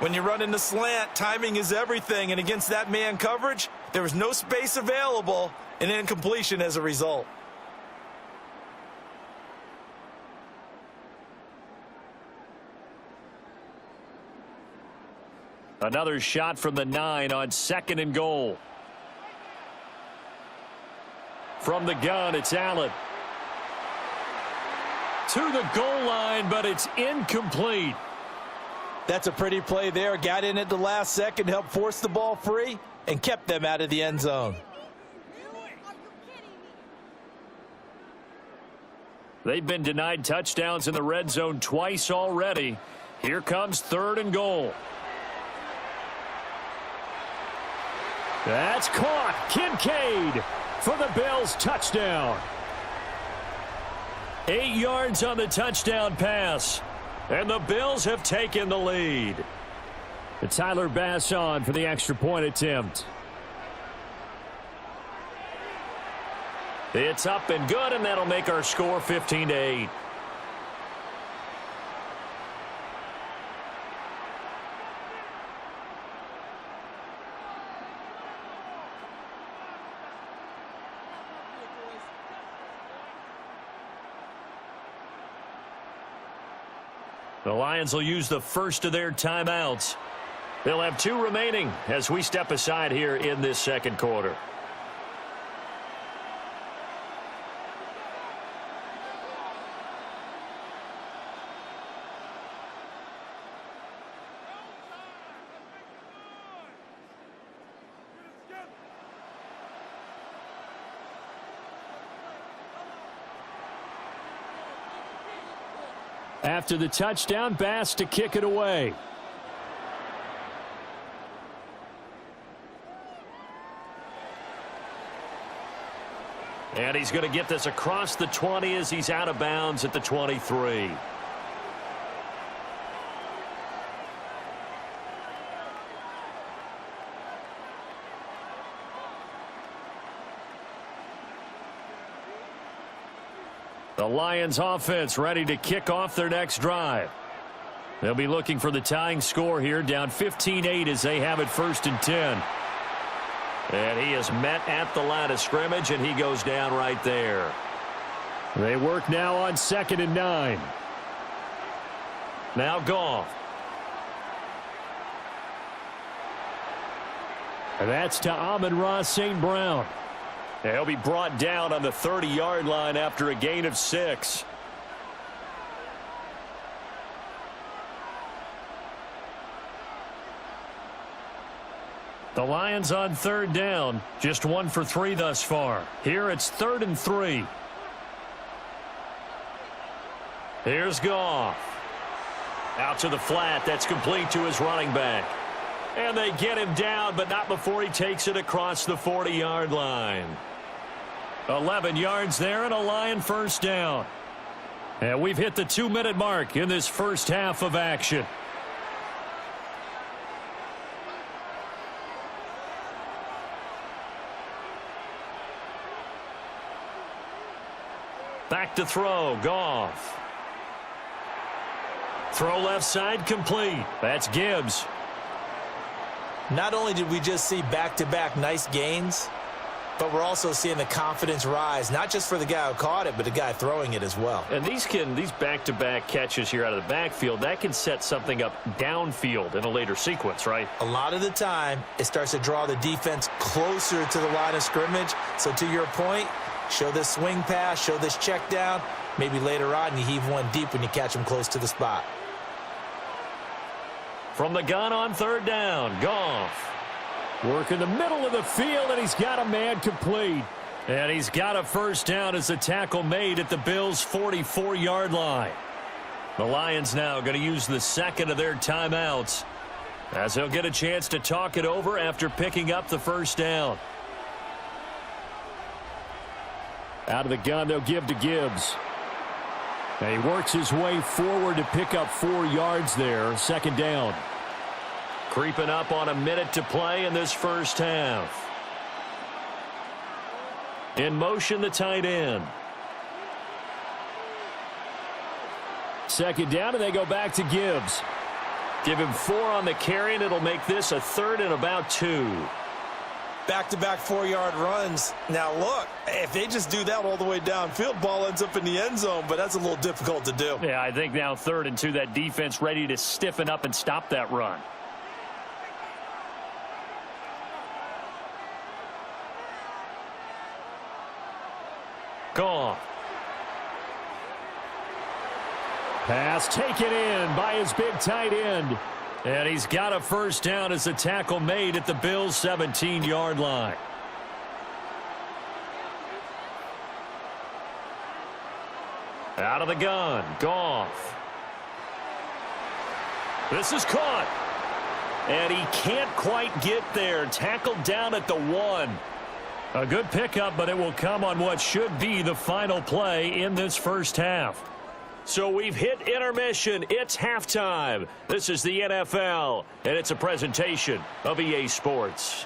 When you run in the slant, timing is everything, and against that man coverage, there was no space available, and incompletion as a result. Another shot from the 9 on 2nd and goal. From the gun, it's Allen. To the goal line, but it's incomplete. That's a pretty play there. Got in at the last second, helped force the ball free, and kept them out of the end zone. They've been denied touchdowns in the red zone twice already. Here comes 3rd and goal. That's caught. Kincaid for the Bills touchdown. 8 yards on the touchdown pass. And the Bills have taken the lead. Tyler Bass on for the extra point attempt. It's up and good, and that'll make our score 15-8. The Lions will use the first of their timeouts. They'll have 2 remaining as we step aside here in this second quarter. After the touchdown, Bass to kick it away. And he's going to get this across the 20 as he's out of bounds at the 23. The Lions offense ready to kick off their next drive. They'll be looking for the tying score here, down 15-8 as they have it 1st and 10. And he is met at the line of scrimmage, and he goes down right there. They work now on 2nd and 9. Now Goff. And that's to Amon-Ra St. Brown. He'll be brought down on the 30-yard line after a gain of 6. The Lions on 3rd down, just 1 for 3 thus far. Here it's 3rd and 3. Here's Goff. Out to the flat. That's complete to his running back. And they get him down, but not before he takes it across the 40-yard line. 11 yards there and a Lion 1st down. And we've hit the 2-minute mark in this first half of action. Back to throw, Goff. Throw left side complete. That's Gibbs. Not only did we just see back-to-back nice gains, but we're also seeing the confidence rise, not just for the guy who caught it, but the guy throwing it as well. And these back-to-back catches here out of the backfield, that can set something up downfield in a later sequence, right? A lot of the time, it starts to draw the defense closer to the line of scrimmage. So to your point, show this swing pass, show this check down. Maybe later on you heave one deep when you catch him close to the spot. From the gun on third down, Goff. Work in the middle of the field, and he's got a man complete. And he's got a first down as the tackle made at the Bills' 44-yard line. The Lions now going to use the second of their timeouts as they'll get a chance to talk it over after picking up the first down. Out of the gun, they'll give to Gibbs. And he works his way forward to pick up 4 yards there. Second down. Creeping up on a minute to play in this first half. In motion, the tight end. Second down, and they go back to Gibbs. Give him 4 on the carry, and it'll make this a 3rd and about 2. Back-to-back 4-yard runs. Now, look, if they just do that all the way downfield, ball ends up in the end zone, but that's a little difficult to do. Yeah, I think now 3rd and 2, that defense ready to stiffen up and stop that run. Goff. Pass taken in by his big tight end. And he's got a first down as the tackle made at the Bills' 17-yard line. Out of the gun, Goff. This is caught. And he can't quite get there. Tackled down at the 1. A good pickup, but it will come on what should be the final play in this first half. So we've hit intermission. It's halftime. This is the NFL, and it's a presentation of EA Sports.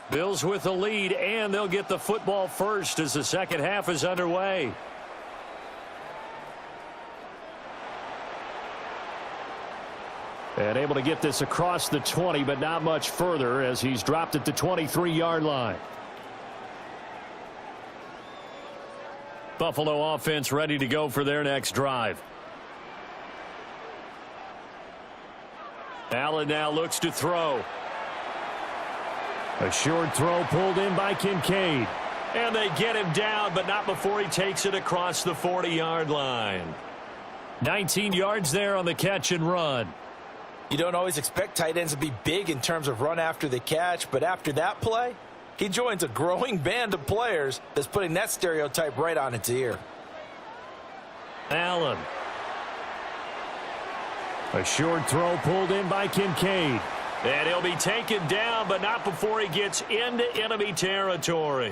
Bills with the lead, and they'll get the football first as the second half is underway. And able to get this across the 20, but not much further as he's dropped at the 23-yard line. Buffalo offense ready to go for their next drive. Allen now looks to throw. A short throw pulled in by Kincaid. And they get him down, but not before he takes it across the 40-yard line. 19 yards there on the catch and run. You don't always expect tight ends to be big in terms of run after the catch, but after that play, he joins a growing band of players that's putting that stereotype right on its ear. Allen. A short throw pulled in by Kincaid. And he'll be taken down, but not before he gets into enemy territory.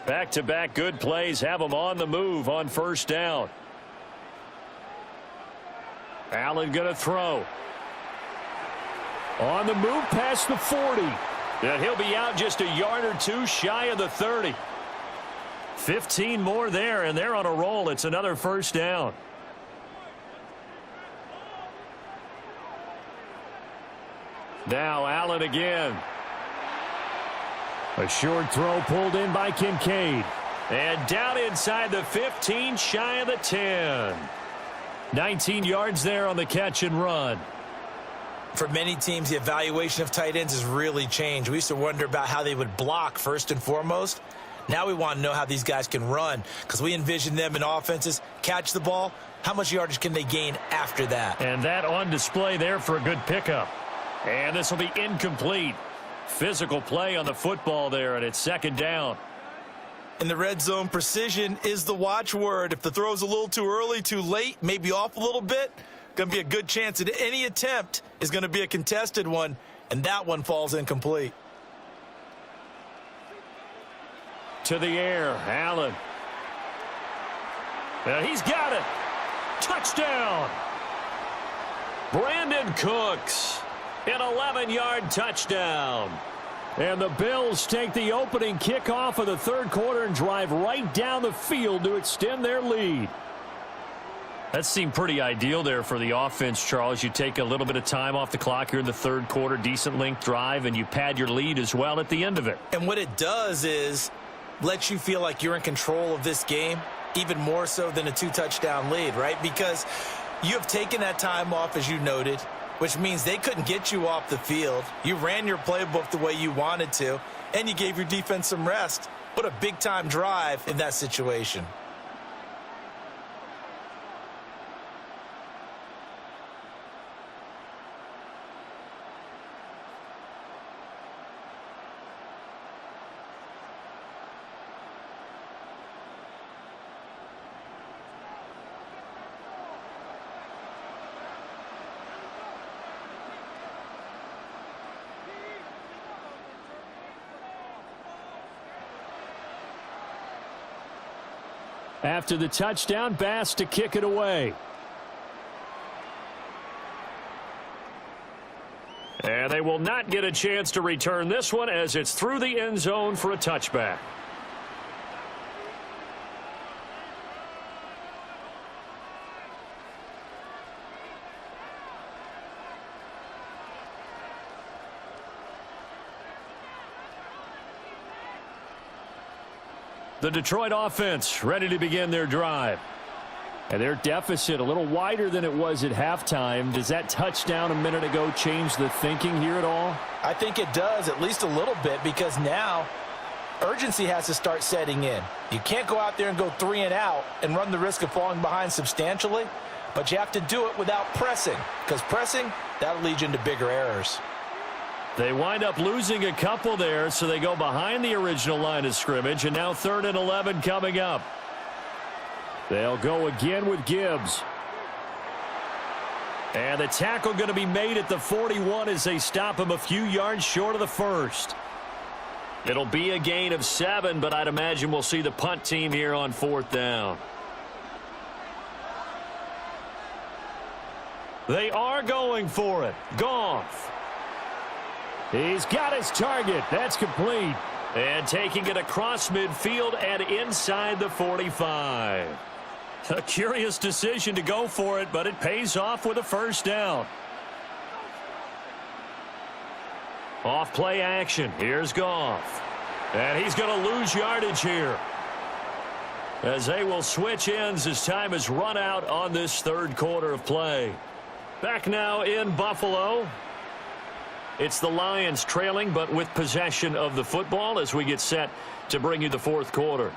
Back-to-back good plays have him on the move on first down. Allen going to throw. On the move past the 40. And he'll be out just a yard or two shy of the 30. 15 more there, and they're on a roll. It's another first down. Now Allen again. A short throw pulled in by Kincaid. And down inside the 15, shy of the 10. 19 yards there on the catch and run. For many teams, the evaluation of tight ends has really changed. We used to wonder about how they would block first and foremost. Now we want to know how these guys can run, because we envision them in offenses catch the ball. How much yardage can they gain after that? And that on display there for a good pickup. And this will be incomplete. Physical play on the football there, and it's second down. In the red zone, precision is the watchword. If the throw's a little too early, too late, maybe off a little bit, going to be a good chance that any attempt is going to be a contested one, and that one falls incomplete. To the air, Allen. And he's got it. Touchdown. Brandon Cooks. An 11-yard touchdown. And the Bills take the opening kickoff of the third quarter and drive right down the field to extend their lead. That seemed pretty ideal there for the offense, Charles. You take a little bit of time off the clock here in the third quarter, decent length drive, and you pad your lead as well at the end of it. And what it does is lets you feel like you're in control of this game, even more so than a 2-touchdown lead, right? Because you have taken that time off, as you noted, which means they couldn't get you off the field. You ran your playbook the way you wanted to, and you gave your defense some rest. What a big-time drive in that situation. After the touchdown, Bass to kick it away. And they will not get a chance to return this one as it's through the end zone for a touchback. The Detroit offense ready to begin their drive. And their deficit a little wider than it was at halftime. Does that touchdown a minute ago change the thinking here at all? I think it does, at least a little bit, because now urgency has to start setting in. You can't go out there and go 3 and out and run the risk of falling behind substantially, but you have to do it without pressing, because pressing, that'll lead you into bigger errors. They wind up losing a couple there, so they go behind the original line of scrimmage, and now 3rd and 11 coming up. They'll go again with Gibbs. And the tackle going to be made at the 41 as they stop him a few yards short of the first. It'll be a gain of 7, but I'd imagine we'll see the punt team here on 4th down. They are going for it. Goff. He's got his target. That's complete. And taking it across midfield and inside the 45. A curious decision to go for it, but it pays off with a first down. Off play action. Here's Goff. And he's going to lose yardage here, as they will switch ends as time has run out on this third quarter of play. Back now in Buffalo. It's the Lions trailing, but with possession of the football as we get set to bring you the fourth quarter.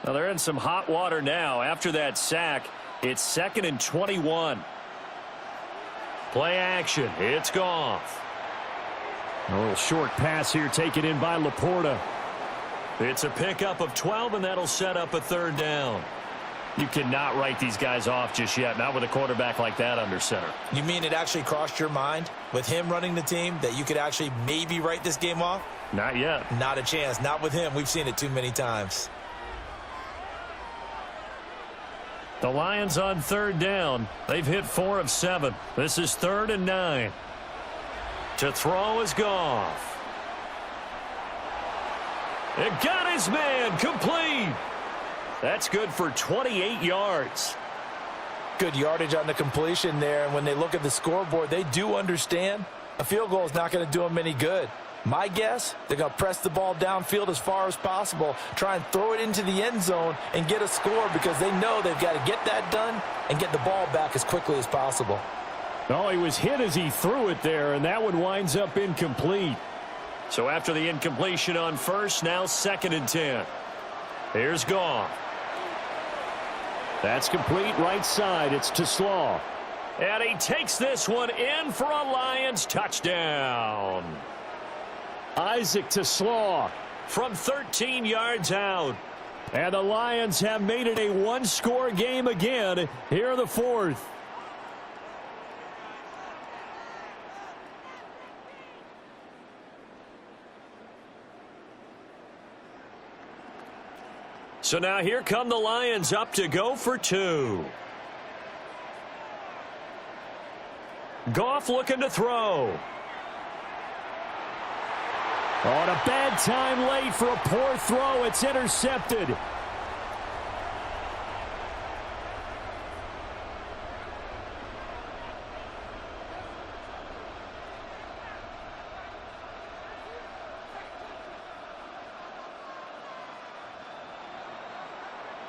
Now they're in some hot water now. After that sack, it's 2nd and 21. Play action. It's Goff. A little short pass here taken in by Laporta. It's a pickup of 12, and that'll set up a 3rd down. You cannot write these guys off just yet, not with a quarterback like that under center. You mean it actually crossed your mind with him running the team that you could actually maybe write this game off? Not yet. Not a chance. Not with him. We've seen it too many times. The Lions on 3rd down. They've hit 4 of 7. This is 3rd and 9. To throw is Goff. It got his man complete. That's good for 28 yards. Good yardage on the completion there. And when they look at the scoreboard, they do understand a field goal is not going to do them any good. My guess, they're going to press the ball downfield as far as possible, try and throw it into the end zone and get a score, because they know they've got to get that done and get the ball back as quickly as possible. No, he was hit as he threw it there, and that one winds up incomplete. So after the incompletion on first, now 2nd and 10. Here's Goff. That's complete right side. It's to Slaw. And he takes this one in for a Lions touchdown. Isaac to Slaw. From 13 yards out. And the Lions have made it a one-score game again here in the fourth. So now here come the Lions up to go for 2. Goff looking to throw. On a bad time late for a poor throw. It's intercepted.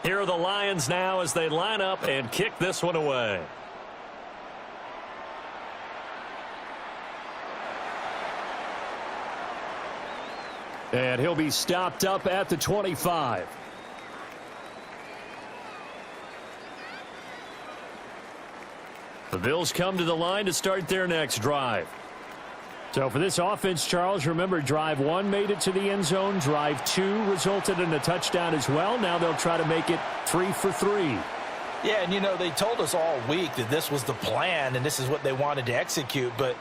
Here are the Lions now as they line up and kick this one away. And he'll be stopped up at the 25. The Bills come to the line to start their next drive. So for this offense, Charles, remember drive 1 made it to the end zone. Drive 2 resulted in a touchdown as well. Now they'll try to make it 3 for 3. Yeah, and you know, they told us all week that this was the plan and this is what they wanted to execute, but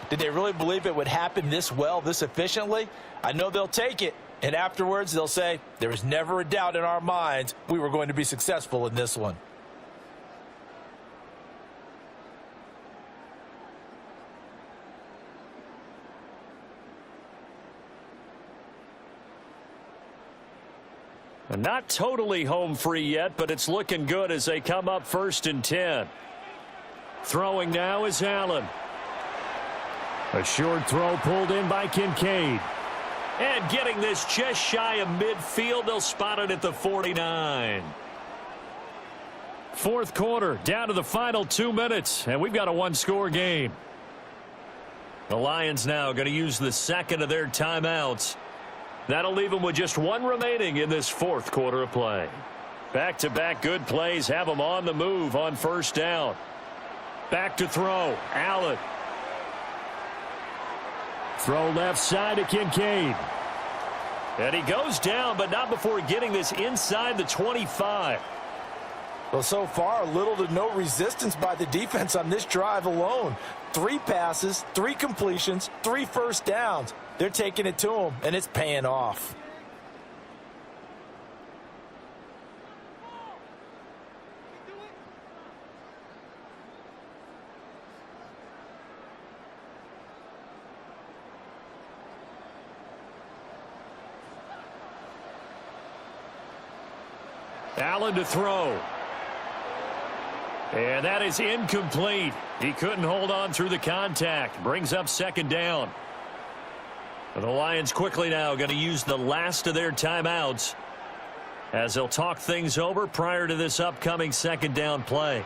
did they really believe it would happen this well, this efficiently? I know they'll take it, and afterwards they'll say, there was never a doubt in our minds we were going to be successful in this one. And not totally home free yet, but it's looking good as they come up 1st and 10. Throwing now is Allen. A short throw pulled in by Kincaid. And getting this just shy of midfield, they'll spot it at the 49. Fourth quarter, down to the final 2 minutes, and we've got a one-score game. The Lions now going to use the second of their timeouts. That'll leave them with just 1 remaining in this fourth quarter of play. Back-to-back good plays have them on the move on 1st down. Back to throw. Allen. Throw left side to Kincaid. And he goes down, but not before getting this inside the 25. Well, so far, little to no resistance by the defense on this drive alone. 3 passes, 3 completions, 3 first downs. They're taking it to them, and it's paying off. Allen to throw. And that is incomplete. He couldn't hold on through the contact. Brings up 2nd down. And the Lions quickly now going to use the last of their timeouts as they'll talk things over prior to this upcoming 2nd down play.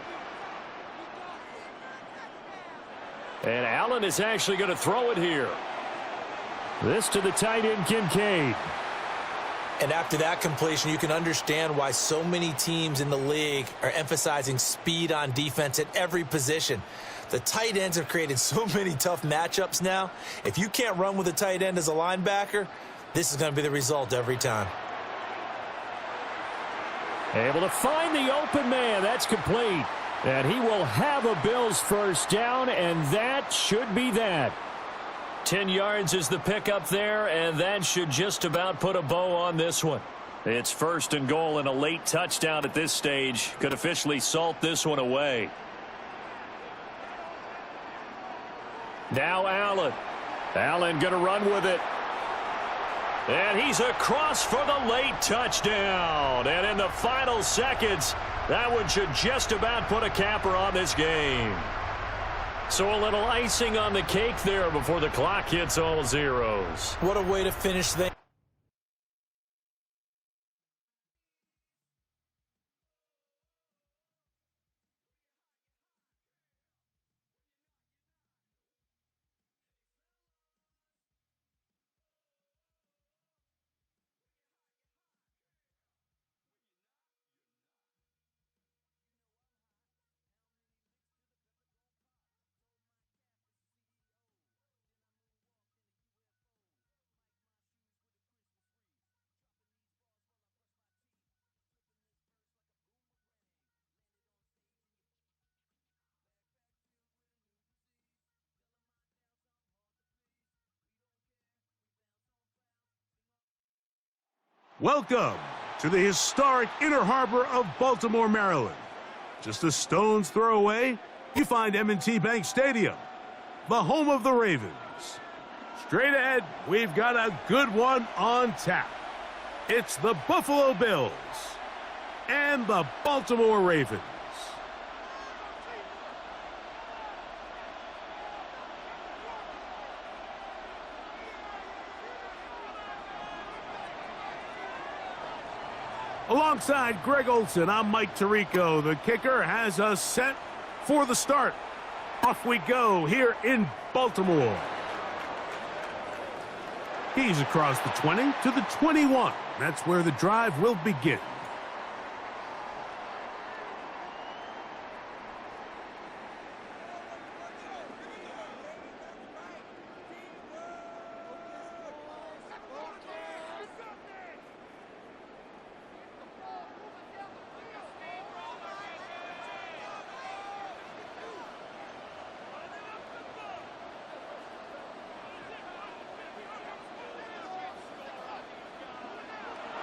And Allen is actually going to throw it here. This to the tight end, Kincaid. And after that completion, you can understand why so many teams in the league are emphasizing speed on defense at every position. The tight ends have created so many tough matchups now. If you can't run with a tight end as a linebacker, this is going to be the result every time. Able to find the open man. That's complete. And he will have a Bills 1st down, and that should be that. 10 yards is the pickup there, and that should just about put a bow on this one. It's 1st and goal, and a late touchdown at this stage could officially salt this one away. Now Allen. Allen going to run with it. And he's across for the late touchdown. And in the final seconds, that one should just about put a capper on this game. So a little icing on the cake there before the clock hits all zeros. What a way to finish things. Welcome to the historic Inner Harbor of Baltimore, Maryland. Just a stone's throw away, you find M&T Bank Stadium, the home of the Ravens. Straight ahead, we've got a good one on tap. It's the Buffalo Bills and the Baltimore Ravens. Alongside Greg Olson, I'm Mike Tirico. The kicker has us set for the start. Off we go here in Baltimore. He's across the 20 to the 21. That's where the drive will begin.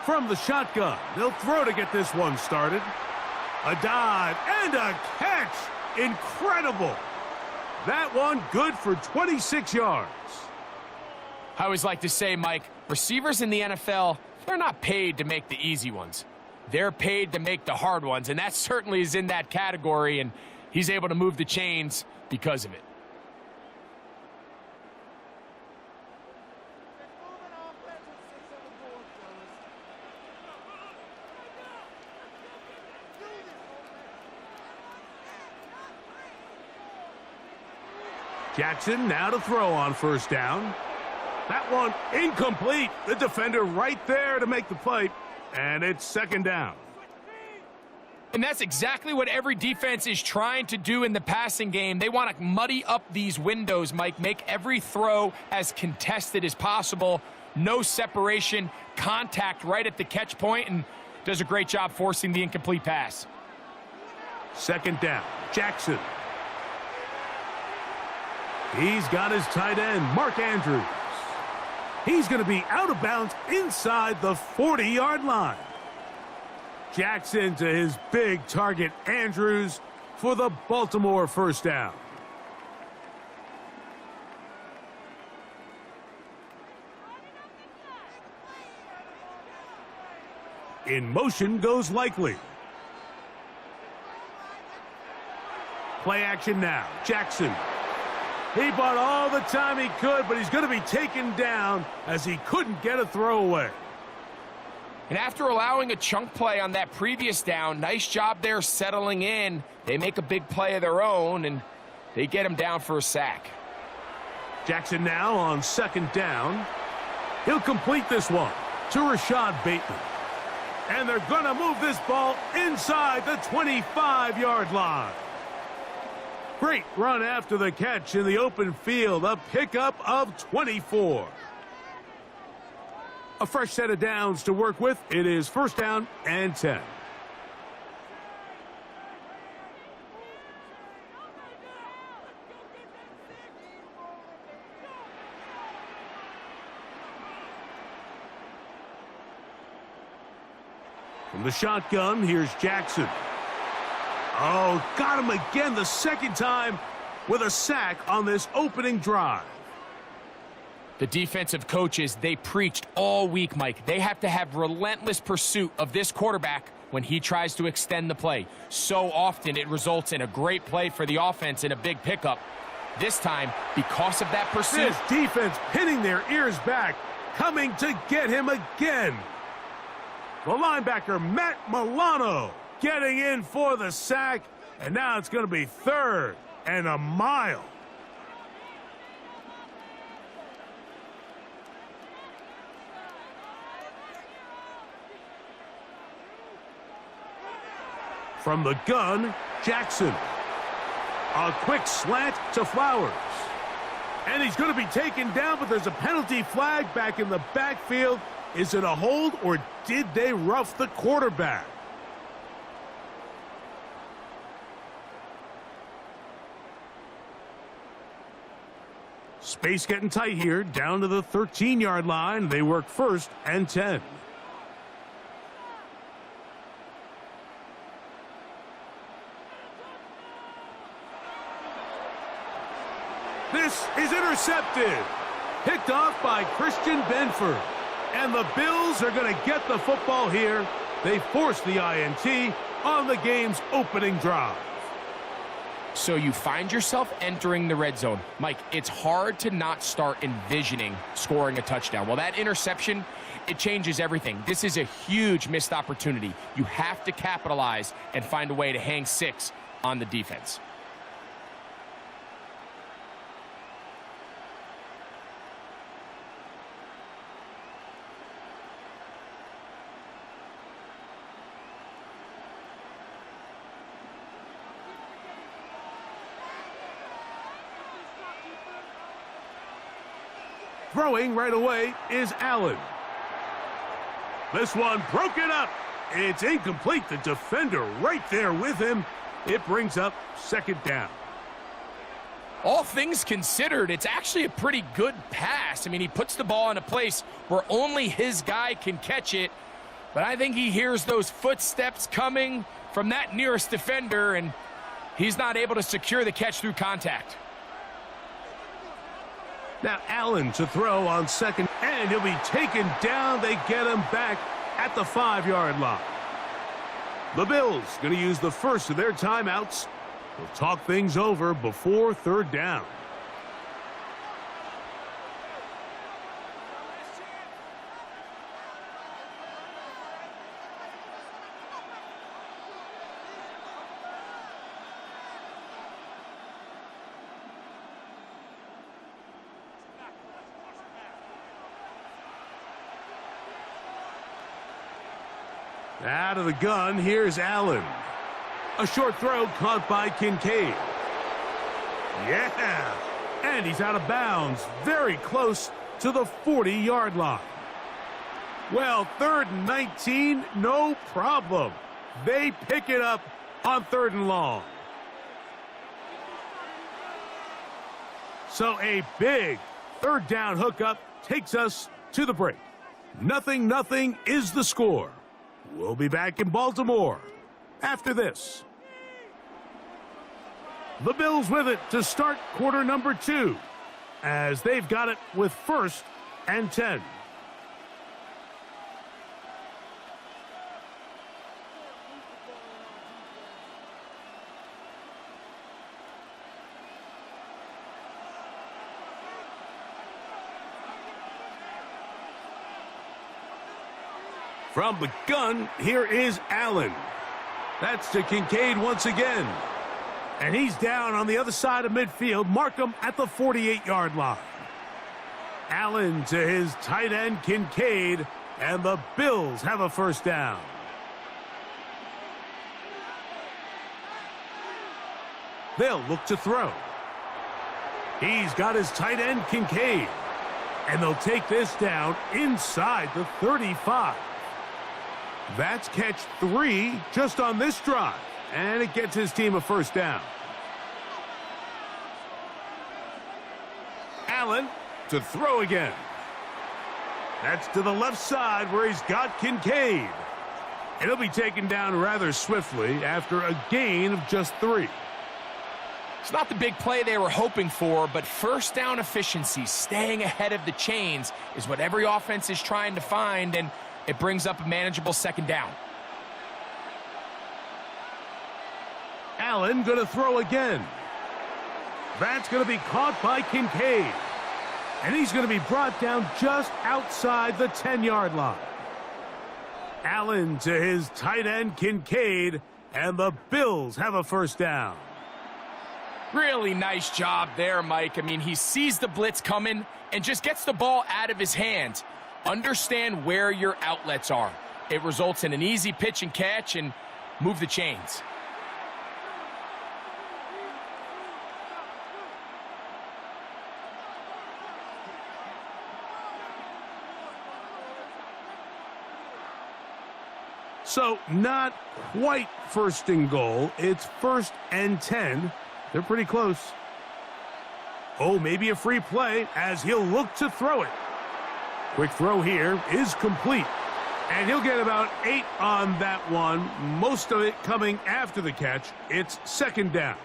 From the shotgun, they'll throw to get this one started. A dive and a catch. Incredible. That one good for 26 yards. I always like to say, Mike, receivers in the NFL, they're not paid to make the easy ones. They're paid to make the hard ones, and that certainly is in that category, and he's able to move the chains because of it. Jackson now to throw on first down. That one incomplete. The defender right there to make the play. And it's second down. And that's exactly what every defense is trying to do in the passing game. They want to muddy up these windows, Mike, make every throw as contested as possible. No separation, contact right at the catch point, and does a great job forcing the incomplete pass. Second down, Jackson. He's got his tight end, Mark Andrews. He's going to be out of bounds inside the 40-yard line. Jackson to his big target, Andrews, for the Baltimore first down. In motion goes Likely. Play action now, Jackson. He bought all the time he could, but he's going to be taken down as he couldn't get a throwaway. And after allowing a chunk play on that previous down, nice job there settling in. They make a big play of their own, and they get him down for a sack. Jackson now on second down. He'll complete this one to Rashad Bateman. And they're going to move this ball inside the 25-yard line. Great run after the catch in the open field. A pickup of 24. A fresh set of downs to work with. It is first down and 10. From the shotgun, here's Jackson. Oh, got him again the second time with a sack on this opening drive. The defensive coaches, they preached all week, Mike. They have to have relentless pursuit of this quarterback when he tries to extend the play. So often it results in a great play for the offense and a big pickup. This time, because of that pursuit. This defense pinning their ears back, coming to get him again. The linebacker, Matt Milano, getting in for the sack, and now it's going to be third and a mile. From the gun, Jackson. A quick slant to Flowers. And he's going to be taken down, but there's a penalty flag back in the backfield. Is it a hold, or did they rough the quarterback? Space getting tight here, down to the 13-yard line. They work first and 10. This is intercepted. Picked off by Christian Benford. And the Bills are going to get the football here. They force the INT on the game's opening drive. So you find yourself entering the red zone. Mike, it's hard to not start envisioning scoring a touchdown. Well, that interception, it changes everything. This is a huge missed opportunity. You have to capitalize and find a way to hang 6 on the defense. Throwing right away is Allen. This one broken up. It's incomplete. The defender right there with him. It brings up 2nd down. All things considered, it's actually a pretty good pass. I mean, he puts the ball in a place where only his guy can catch it. But I think he hears those footsteps coming from that nearest defender, and he's not able to secure the catch through contact. Now Allen to throw on 2nd, and he'll be taken down. They get him back at the 5-yard line. The Bills going to use the first of their timeouts. They'll talk things over before 3rd down. Out of the gun, here's Allen. A short throw caught by Kincaid. Yeah, and he's out of bounds, very close to the 40-yard line. Well, 3rd and 19, no problem. They pick it up on 3rd and long. So a big 3rd down hookup takes us to the break. 0-0 is the score. We'll be back in Baltimore after this. The Bills with it to start quarter number 2, as they've got it with 1st and 10. From the gun, here is Allen. That's to Kincaid once again. And he's down on the other side of midfield. Mark him at the 48-yard line. Allen to his tight end, Kincaid, and the Bills have a 1st down. They'll look to throw. He's got his tight end, Kincaid. And they'll take this down inside the 35. That's catch 3 just on this drive, and it gets his team a 1st down. Allen to throw again. That's to the left side where he's got Kincaid. And he'll be taken down rather swiftly after a gain of just 3. It's not the big play they were hoping for, but 1st down efficiency, staying ahead of the chains, is what every offense is trying to find, and it brings up a manageable 2nd down. Allen going to throw again. That's going to be caught by Kincaid. And he's going to be brought down just outside the 10-yard line. Allen to his tight end, Kincaid, and the Bills have a 1st down. Really nice job there, Mike. I mean, he sees the blitz coming and just gets the ball out of his hands. Understand where your outlets are. It results in an easy pitch and catch and move the chains. So not quite 1st and goal. It's 1st and 10. They're pretty close. Oh, maybe a free play as he'll look to throw it. Quick throw here is complete. And he'll get about 8 on that one. Most of it coming after the catch. It's 2nd down.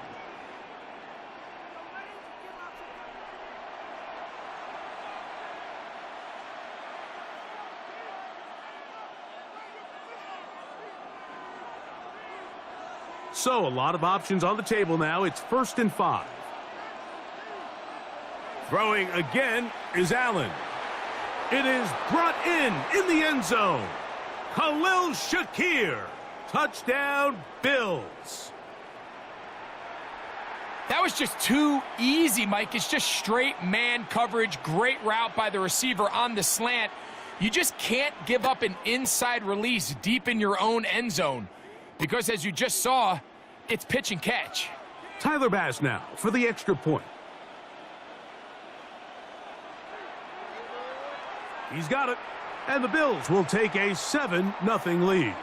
So a lot of options on the table now. It's 1st and 5. Throwing again is Allen. It is brought in the end zone. Khalil Shakir. Touchdown, Bills. That was just too easy, Mike. It's just straight man coverage. Great route by the receiver on the slant. You just can't give up an inside release deep in your own end zone because, as you just saw, it's pitch and catch. Tyler Bass now for the extra point. He's got it, and the Bills will take a 7-0 lead.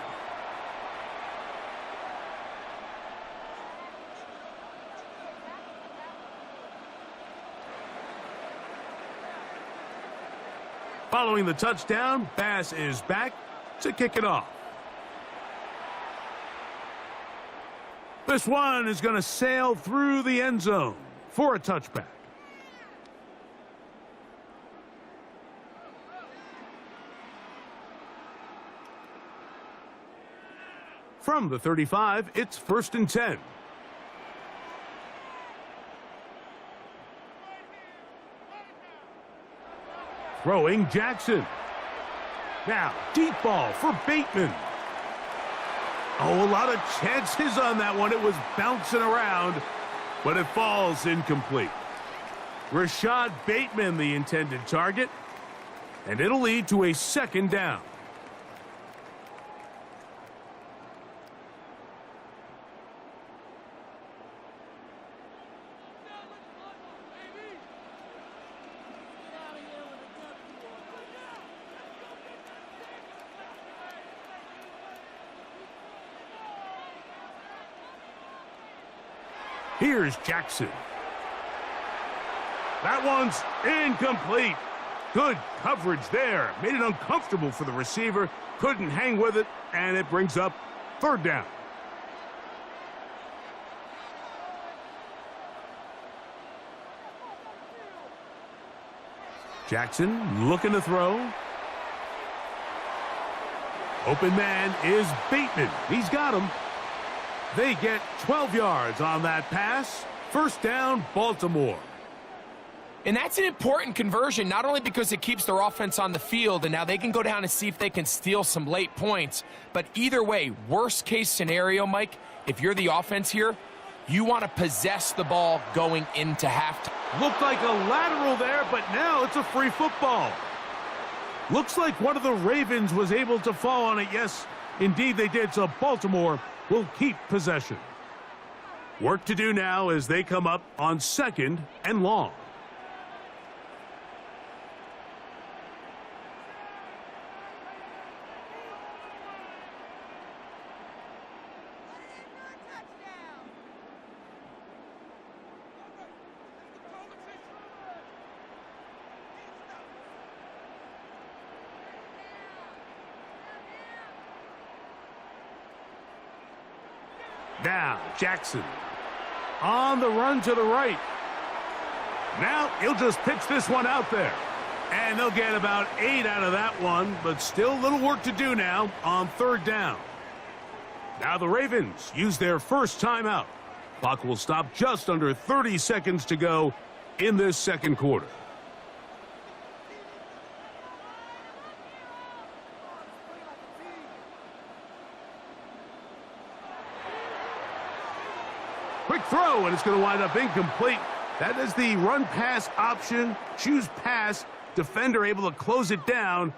Following the touchdown, Bass is back to kick it off. This one is going to sail through the end zone for a touchback. From the 35, it's 1st and 10. Throwing Jackson. Now, deep ball for Bateman. Oh, a lot of chances on that one. It was bouncing around, but it falls incomplete. Rashad Bateman, the intended target, and it'll lead to a 2nd down. Here's Jackson. That one's incomplete. Good coverage there. Made it uncomfortable for the receiver. Couldn't hang with it, and it brings up 3rd down. Jackson looking to throw. Open man is Bateman. He's got him. They get 12 yards on that pass. 1st down, Baltimore. And that's an important conversion, not only because it keeps their offense on the field, and now they can go down and see if they can steal some late points. But either way, worst case scenario, Mike, if you're the offense here, you want to possess the ball going into halftime. Looked like a lateral there, but now it's a free football. Looks like one of the Ravens was able to fall on it. Yes, indeed they did. So Baltimore will keep possession. Work to do now as they come up on 2nd and long. Now, Jackson on the run to the right. Now, he'll just pitch this one out there. And they'll get about 8 out of that one, but still a little work to do now on 3rd down. Now the Ravens use their first timeout. Clock will stop just under 30 seconds to go in this 2nd quarter. Quick throw, and it's going to wind up incomplete. That is the run-pass option. Choose pass. Defender able to close it down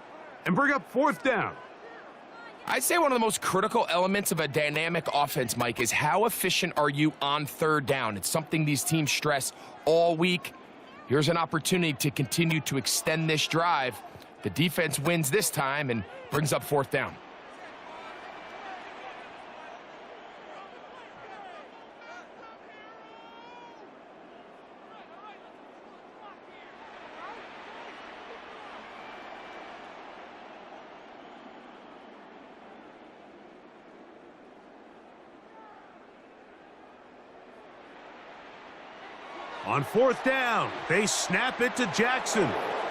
and bring up 4th down. I'd say one of the most critical elements of a dynamic offense, Mike, is how efficient are you on 3rd down. It's something these teams stress all week. Here's an opportunity to continue to extend this drive. The defense wins this time and brings up 4th down. On 4th down, they snap it to Jackson.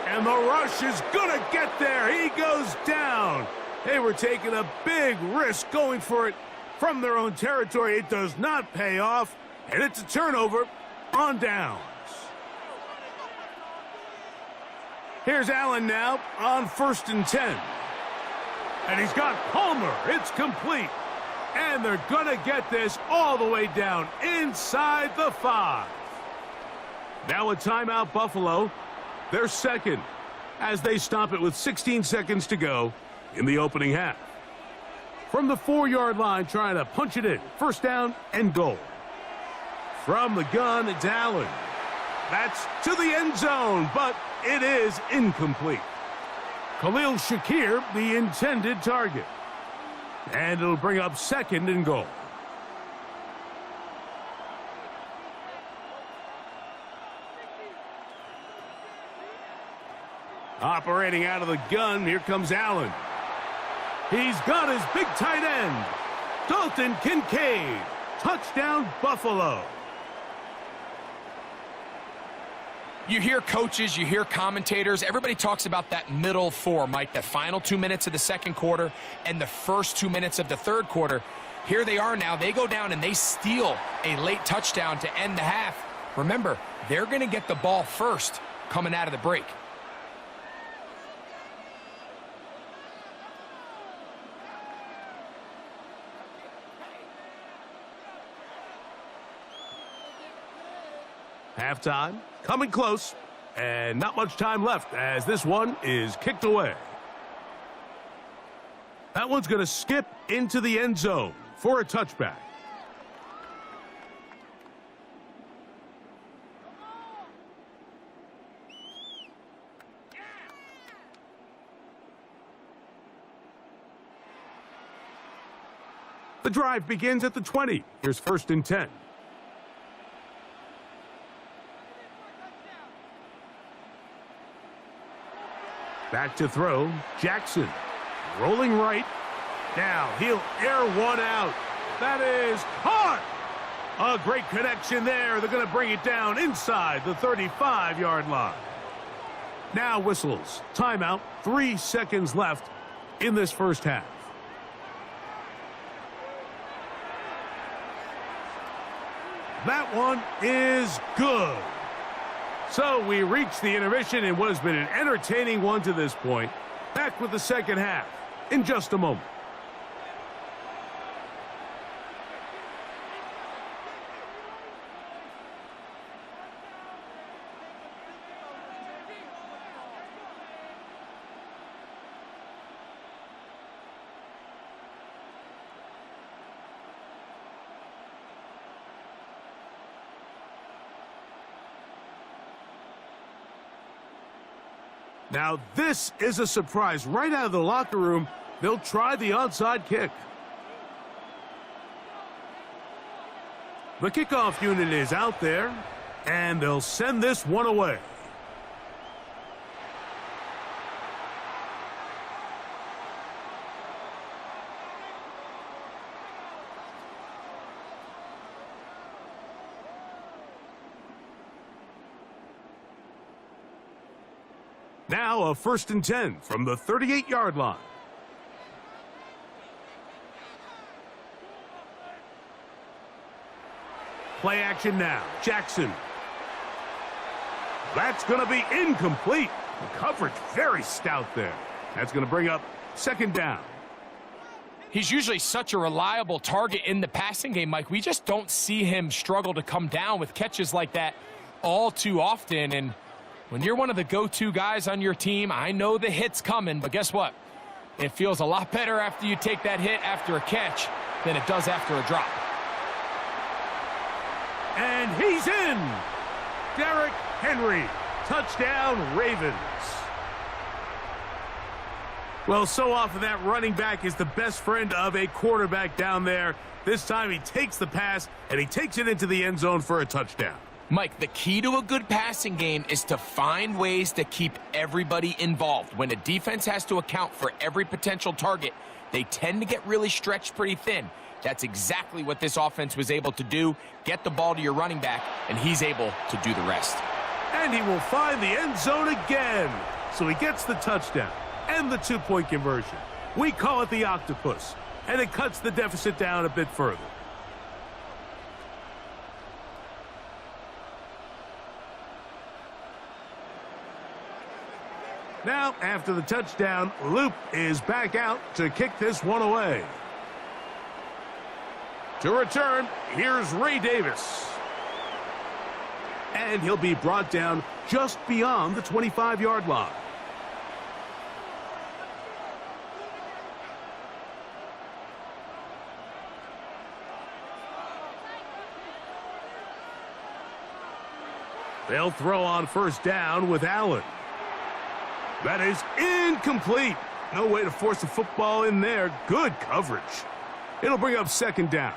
And the rush is going to get there. He goes down. They were taking a big risk going for it From their own territory, it does not pay off, and it's a turnover on downs. Here's Allen now on 1st and 10. And he's got Palmer. It's complete. And they're going to get this all the way down inside the 5. Now a timeout, Buffalo. They're second as they stop it with 16 seconds to go in the opening half. From the 4-yard line, trying to punch it in. 1st down and goal. From the gun, it's Allen. That's to the end zone, but it is incomplete. Khalil Shakir, the intended target. And it'll bring up 2nd and goal. Operating out of the gun, here comes Allen. He's got his big tight end, Dalton Kincaid. Touchdown, Buffalo. You hear coaches, you hear commentators, everybody talks about that middle 4, Mike, the final 2 minutes of the second quarter and the first 2 minutes of the third quarter. Here they are now. They go down and they steal a late touchdown to end the half. Remember, they're going to get the ball first coming out of the break. Halftime, coming close, and not much time left as this one is kicked away. That one's going to skip into the end zone for a touchback. The drive begins at the 20. Here's 1st and 10. Back to throw, Jackson. Rolling right. Now he'll air one out. That is caught. A great connection there. They're going to bring it down inside the 35-yard line. Now whistles. Timeout. 3 seconds left in this first half. That one is good. So we reach the intermission in what has been an entertaining one to this point. Back with the second half in just a moment. Now, this is a surprise. Right out of the locker room, they'll try the onside kick. The kickoff unit is out there, and they'll send this one away. Now a 1st and 10 from the 38-yard line. Play action now. Jackson. That's going to be incomplete. The coverage very stout there. That's going to bring up 2nd down. He's usually such a reliable target in the passing game, Mike. We just don't see him struggle to come down with catches like that all too often. And when you're one of the go-to guys on your team, I know the hit's coming, but guess what? It feels a lot better after you take that hit after a catch than it does after a drop. And he's in. Derrick Henry. Touchdown, Ravens. Well, so often that running back is the best friend of a quarterback down there. This time he takes the pass, and he takes it into the end zone for a touchdown. Mike, the key to a good passing game is to find ways to keep everybody involved. When a defense has to account for every potential target, they tend to get really stretched pretty thin. That's exactly what this offense was able to do. Get the ball to your running back, and he's able to do the rest. And he will find the end zone again. So he gets the touchdown and the 2-point conversion. We call it the octopus. and it cuts the deficit down a bit further. Now, after the touchdown, Loop is back out to kick this one away. To return, here's Ray Davis. And he'll be brought down just beyond the 25-yard line. They'll throw on first down with Allen. That is incomplete. No way to force the football in there. Good coverage. It'll bring up second down.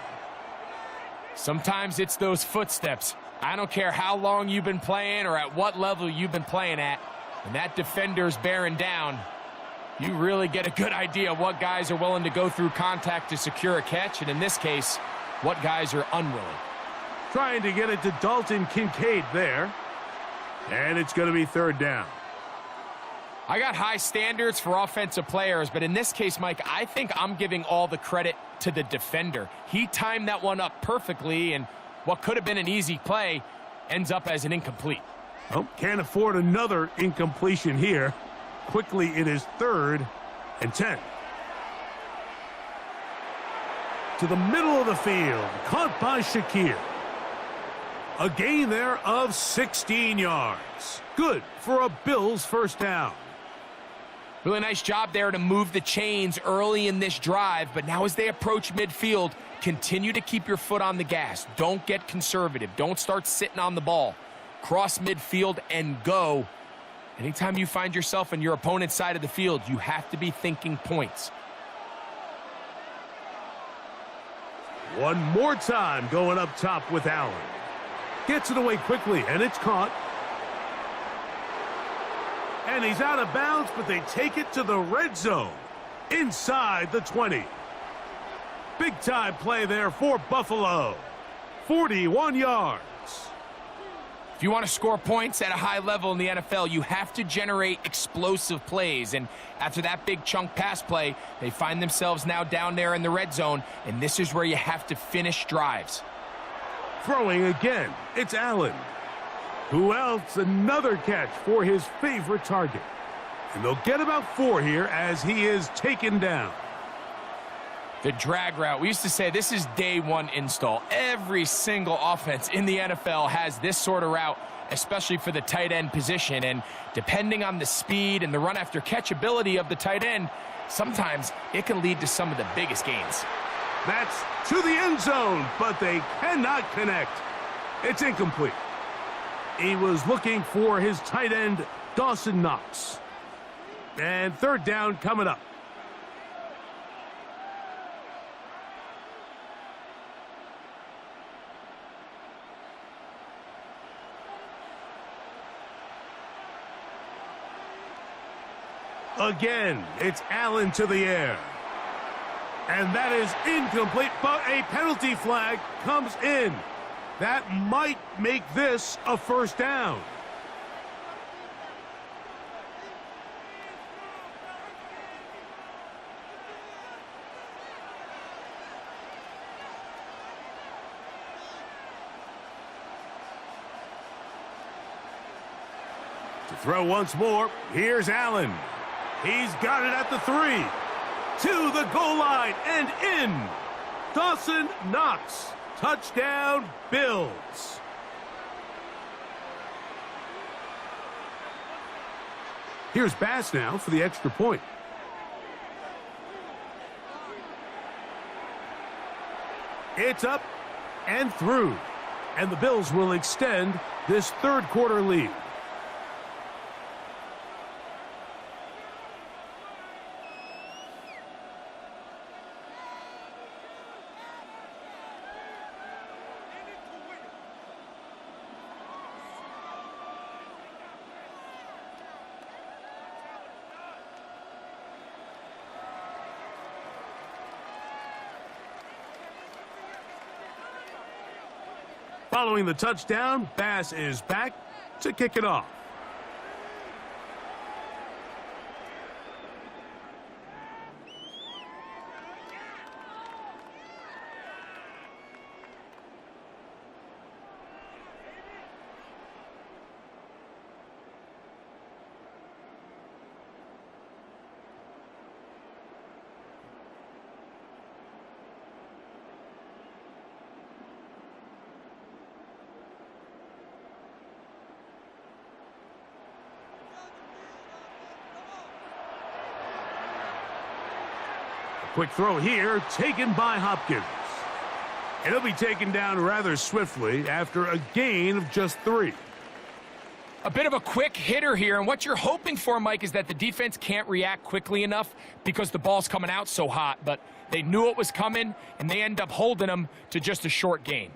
Sometimes it's those footsteps. I don't care how long you've been playing or at what level you've been playing at. When that defender's bearing down, you really get a good idea of what guys are willing to go through contact to secure a catch, and in this case, what guys are unwilling. Trying to get it to Dalton Kincaid there. And it's going to be third down. I got high standards for offensive players, but in this case, Mike, I think I'm giving all the credit to the defender. He timed that one up perfectly, and what could have been an easy play ends up as an incomplete. Oh, can't afford another incompletion here. Quickly, it is 3rd and 10. To the middle of the field, caught by Shakir. A gain there of 16 yards. Good for a Bills first down. Really nice job there to move the chains early in this drive, but now as they approach midfield, continue to keep your foot on the gas. Don't get conservative. Don't start sitting on the ball. Cross midfield and go. Anytime you find yourself on your opponent's side of the field, you have to be thinking points. One more time going up top with Allen. Gets it away quickly, and it's caught. And he's out of bounds, but they take it to the red zone. Inside the 20. Big-time play there for Buffalo. 41 yards. If you want to score points at a high level in the NFL, you have to generate explosive plays. And after that big chunk pass play, they find themselves now down there in the red zone, and this is where you have to finish drives. Throwing again, it's Allen. Who else? Another catch for his favorite target. And they'll get about 4 here as he is taken down. The drag route. We used to say this is day one install. Every single offense in the NFL has this sort of route, especially for the tight end position. And depending on the speed and the run after catch ability of the tight end, sometimes it can lead to some of the biggest gains. That's to the end zone, but they cannot connect. It's incomplete. He was looking for his tight end, Dawson Knox. And third down coming up. Again, it's Allen to the air. And that is incomplete, but a penalty flag comes in. That might make this a first down. To throw once more, here's Allen. He's got it at the 3. To the goal line and in. Dawson Knox. Touchdown, Bills. Here's Bass now for the extra point. It's up and through. And the Bills will extend this third quarter lead. Following the touchdown, Bass is back to kick it off. Quick throw here, taken by Hopkins. And he'll be taken down rather swiftly after a gain of just 3. A bit of a quick hitter here, and what you're hoping for, Mike, is that the defense can't react quickly enough because the ball's coming out so hot, but they knew it was coming, and they end up holding them to just a short gain.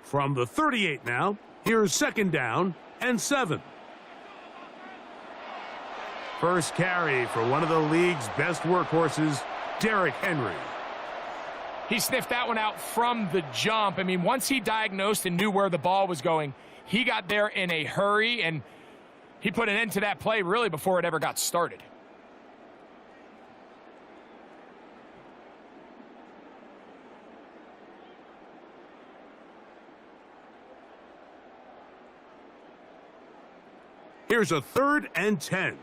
From the 38 now, here's 2nd down and 7. First carry for one of the league's best workhorses, Derrick Henry. He sniffed that one out from the jump. I mean, once he diagnosed and knew where the ball was going, he got there in a hurry, and he put an end to that play really before it ever got started. Here's a 3rd and 10.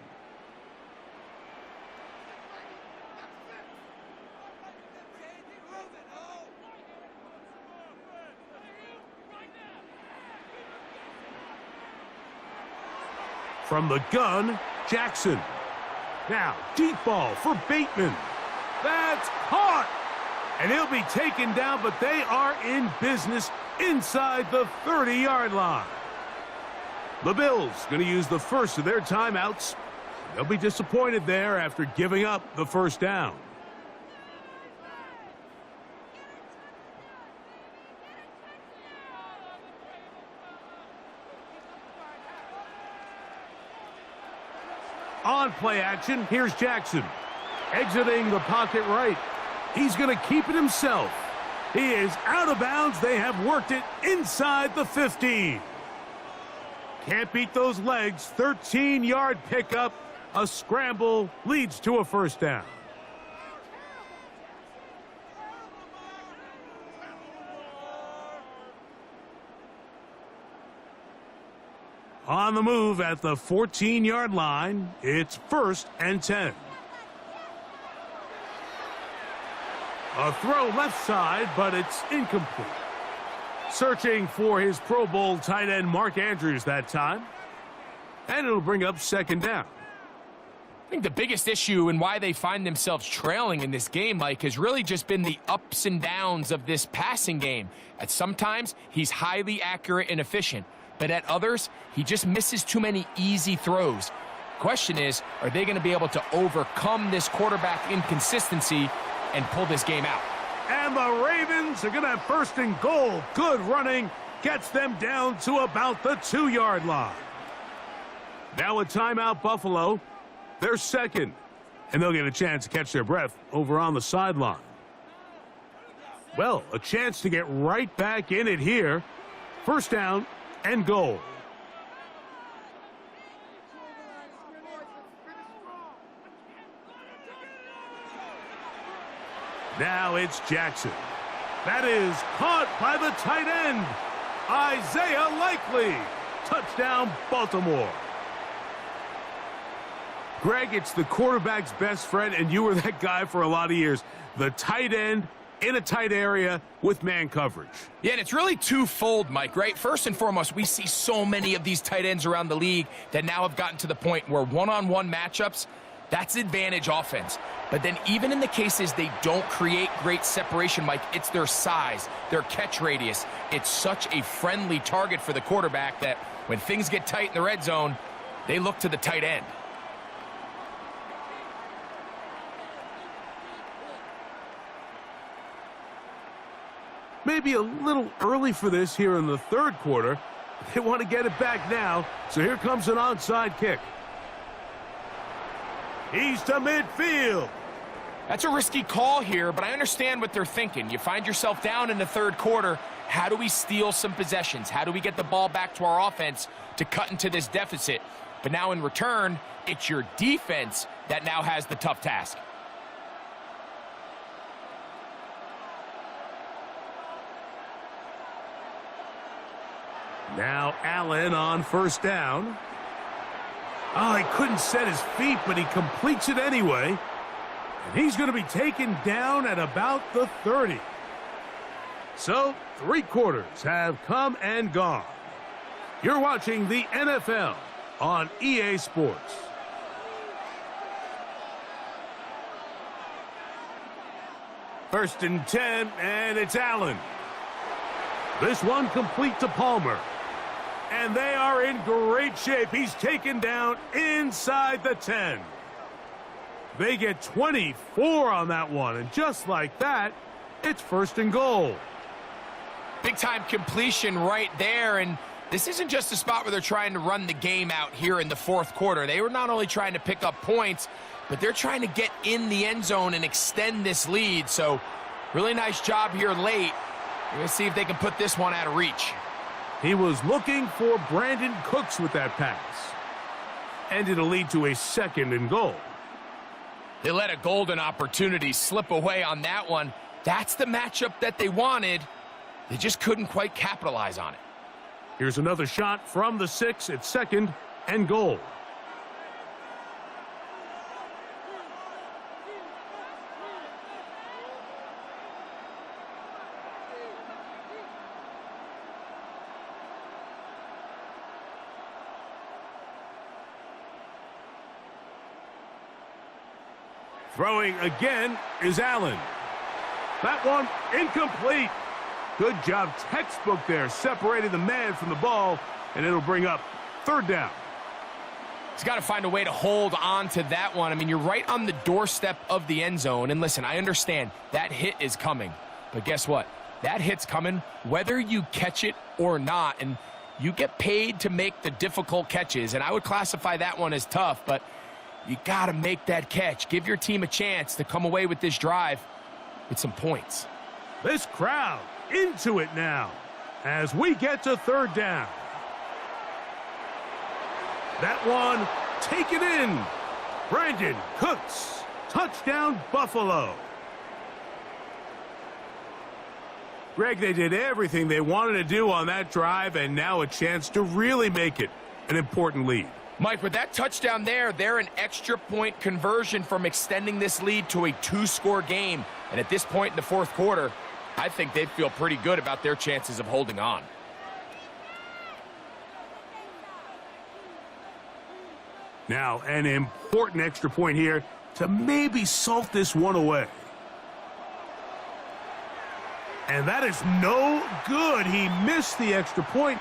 From the gun, Jackson. Now, deep ball for Bateman. That's caught! And he'll be taken down, but they are in business inside the 30-yard line. The Bills going to use the first of their timeouts. They'll be disappointed there after giving up the first down. On play action, here's Jackson. Exiting the pocket right. He's going to keep it himself. He is out of bounds. They have worked it inside the 15. Can't beat those legs. 13-yard pickup. A scramble leads to a first down. On the move at the 14-yard line, it's 1st and 10. A throw left side, but it's incomplete. Searching for his Pro Bowl tight end Mark Andrews that time. And it'll bring up 2nd down. I think the biggest issue and why they find themselves trailing in this game, Mike, has really just been the ups and downs of this passing game. At sometimes, he's highly accurate and efficient. But at others, he just misses too many easy throws. Question is, are they going to be able to overcome this quarterback inconsistency and pull this game out? And the Ravens are going to have 1st and goal. Good running gets them down to about the 2-yard line. Now a timeout, Buffalo. They're 2nd, and they'll get a chance to catch their breath over on the sideline. Well, a chance to get right back in it here. 1st down and goal. Now it's Jackson. That is caught by the tight end, Isaiah Likely. Touchdown, Baltimore. Greg, it's the quarterback's best friend, and you were that guy for a lot of years. The tight end in a tight area with man coverage. Yeah, and it's really twofold, Mike, right? First and foremost, we see so many of these tight ends around the league that now have gotten to the point where one-on-one matchups, that's advantage offense. But then even in the cases they don't create great separation, Mike, it's their size, their catch radius. It's such a friendly target for the quarterback that when things get tight in the red zone, they look to the tight end. Maybe a little early for this here in the 3rd quarter. They want to get it back now, so here comes an onside kick. He's to midfield. That's a risky call here, but I understand what they're thinking. You find yourself down in the 3rd quarter. How do we steal some possessions? How do we get the ball back to our offense to cut into this deficit? But now in return, it's your defense that now has the tough task. Now Allen on 1st down. Oh, he couldn't set his feet, but he completes it anyway. And he's going to be taken down at about the 30. So, 3 quarters have come and gone. You're watching the NFL on EA Sports. First and 10, and it's Allen. This one complete to Palmer. And they are in great shape. He's taken down inside the 10. They get 24 on that one, and just like that, it's first and goal. Big-time completion right there, and this isn't just a spot where they're trying to run the game out here in the fourth quarter. They were not only trying to pick up points, but they're trying to get in the end zone and extend this lead. So really nice job here late. We're going to see if they can put this one out of reach. He was looking for Brandon Cooks with that pass. And it'll lead to a second and goal. They let a golden opportunity slip away on that one. That's the matchup that they wanted. They just couldn't quite capitalize on it. Here's another shot from the 6 at second and goal. Throwing again is Allen. That one incomplete. Good job, textbook there, separating the man from the ball, and it'll bring up third down. He's got to find a way to hold on to that one. I mean, you're right on the doorstep of the end zone. And listen, I understand that hit is coming. But guess what? That hit's coming whether you catch it or not. And you get paid to make the difficult catches. And I would classify that one as tough, but you got to make that catch. Give your team a chance to come away with this drive with some points. This crowd into it now as we get to third down. That one taken in. Brandon Cooks. Touchdown, Buffalo. Greg, they did everything they wanted to do on that drive, and now a chance to really make it an important lead. Mike, with that touchdown there, they're an extra point conversion from extending this lead to a 2-score game. And at this point in the fourth quarter, I think they'd feel pretty good about their chances of holding on. Now, an important extra point here to maybe salt this one away. And that is no good. He missed the extra point.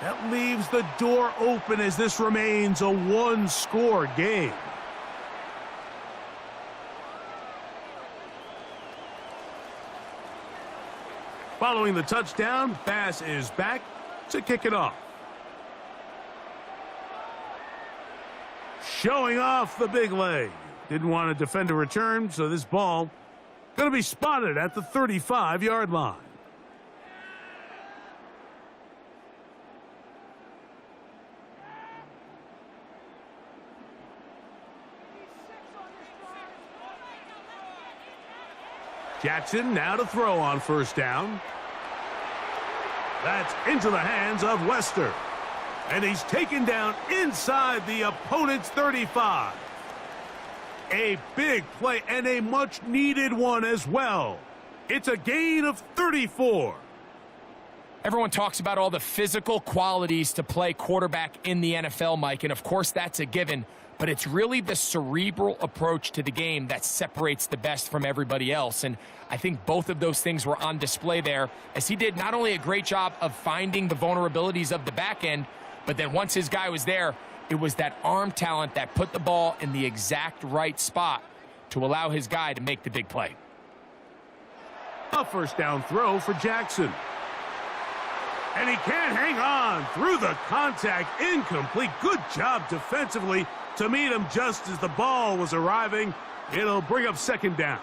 That leaves the door open as this remains a 1-score game. Following the touchdown, Bass is back to kick it off. Showing off the big leg. Didn't want to defend a return, so this ball going to be spotted at the 35-yard line. Jackson now to throw on first down. That's into the hands of Wester. And he's taken down inside the opponent's 35. A big play and a much-needed one as well. It's a gain of 34. Everyone talks about all the physical qualities to play quarterback in the NFL, Mike, and of course that's a given. But it's really the cerebral approach to the game that separates the best from everybody else. And I think both of those things were on display there, as he did not only a great job of finding the vulnerabilities of the back end, but then once his guy was there, it was that arm talent that put the ball in the exact right spot to allow his guy to make the big play. A first down throw for Jackson. And he can't hang on through the contact. Incomplete. Good job defensively to meet him just as the ball was arriving. It'll bring up second down.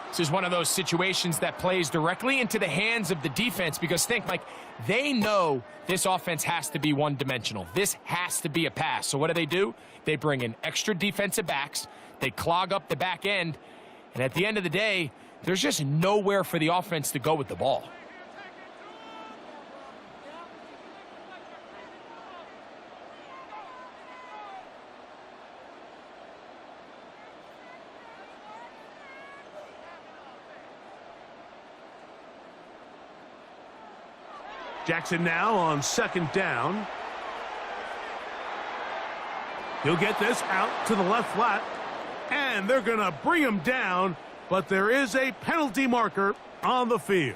This is one of those situations that plays directly into the hands of the defense, because think, Mike, they know this offense has to be one-dimensional. This has to be a pass. So what do? They bring in extra defensive backs. They clog up the back end. And at the end of the day, there's just nowhere for the offense to go with the ball. Jackson now on second down. He'll get this out to the left flat, and they're going to bring him down, but there is a penalty marker on the field.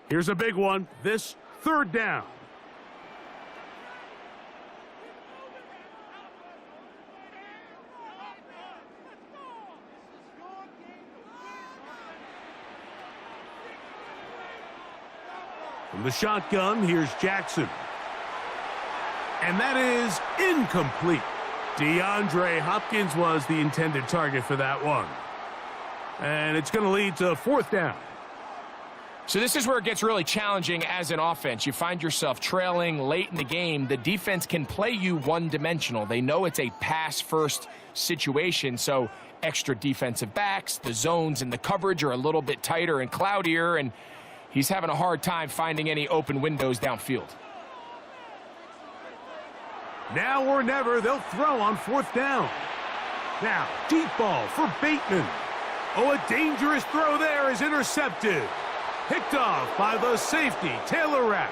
Here's a big one. This third down. From the shotgun, here's Jackson. And that is incomplete. DeAndre Hopkins was the intended target for that one. And it's going to lead to fourth down. So this is where it gets really challenging as an offense. You find yourself trailing late in the game. The defense can play you one-dimensional. They know it's a pass-first situation, so extra defensive backs, the zones and the coverage are a little bit tighter and cloudier, and he's having a hard time finding any open windows downfield. Now or never, they'll throw on fourth down. Now, deep ball for Bateman. Oh, a dangerous throw there is intercepted. Picked off by the safety, Taylor Rapp.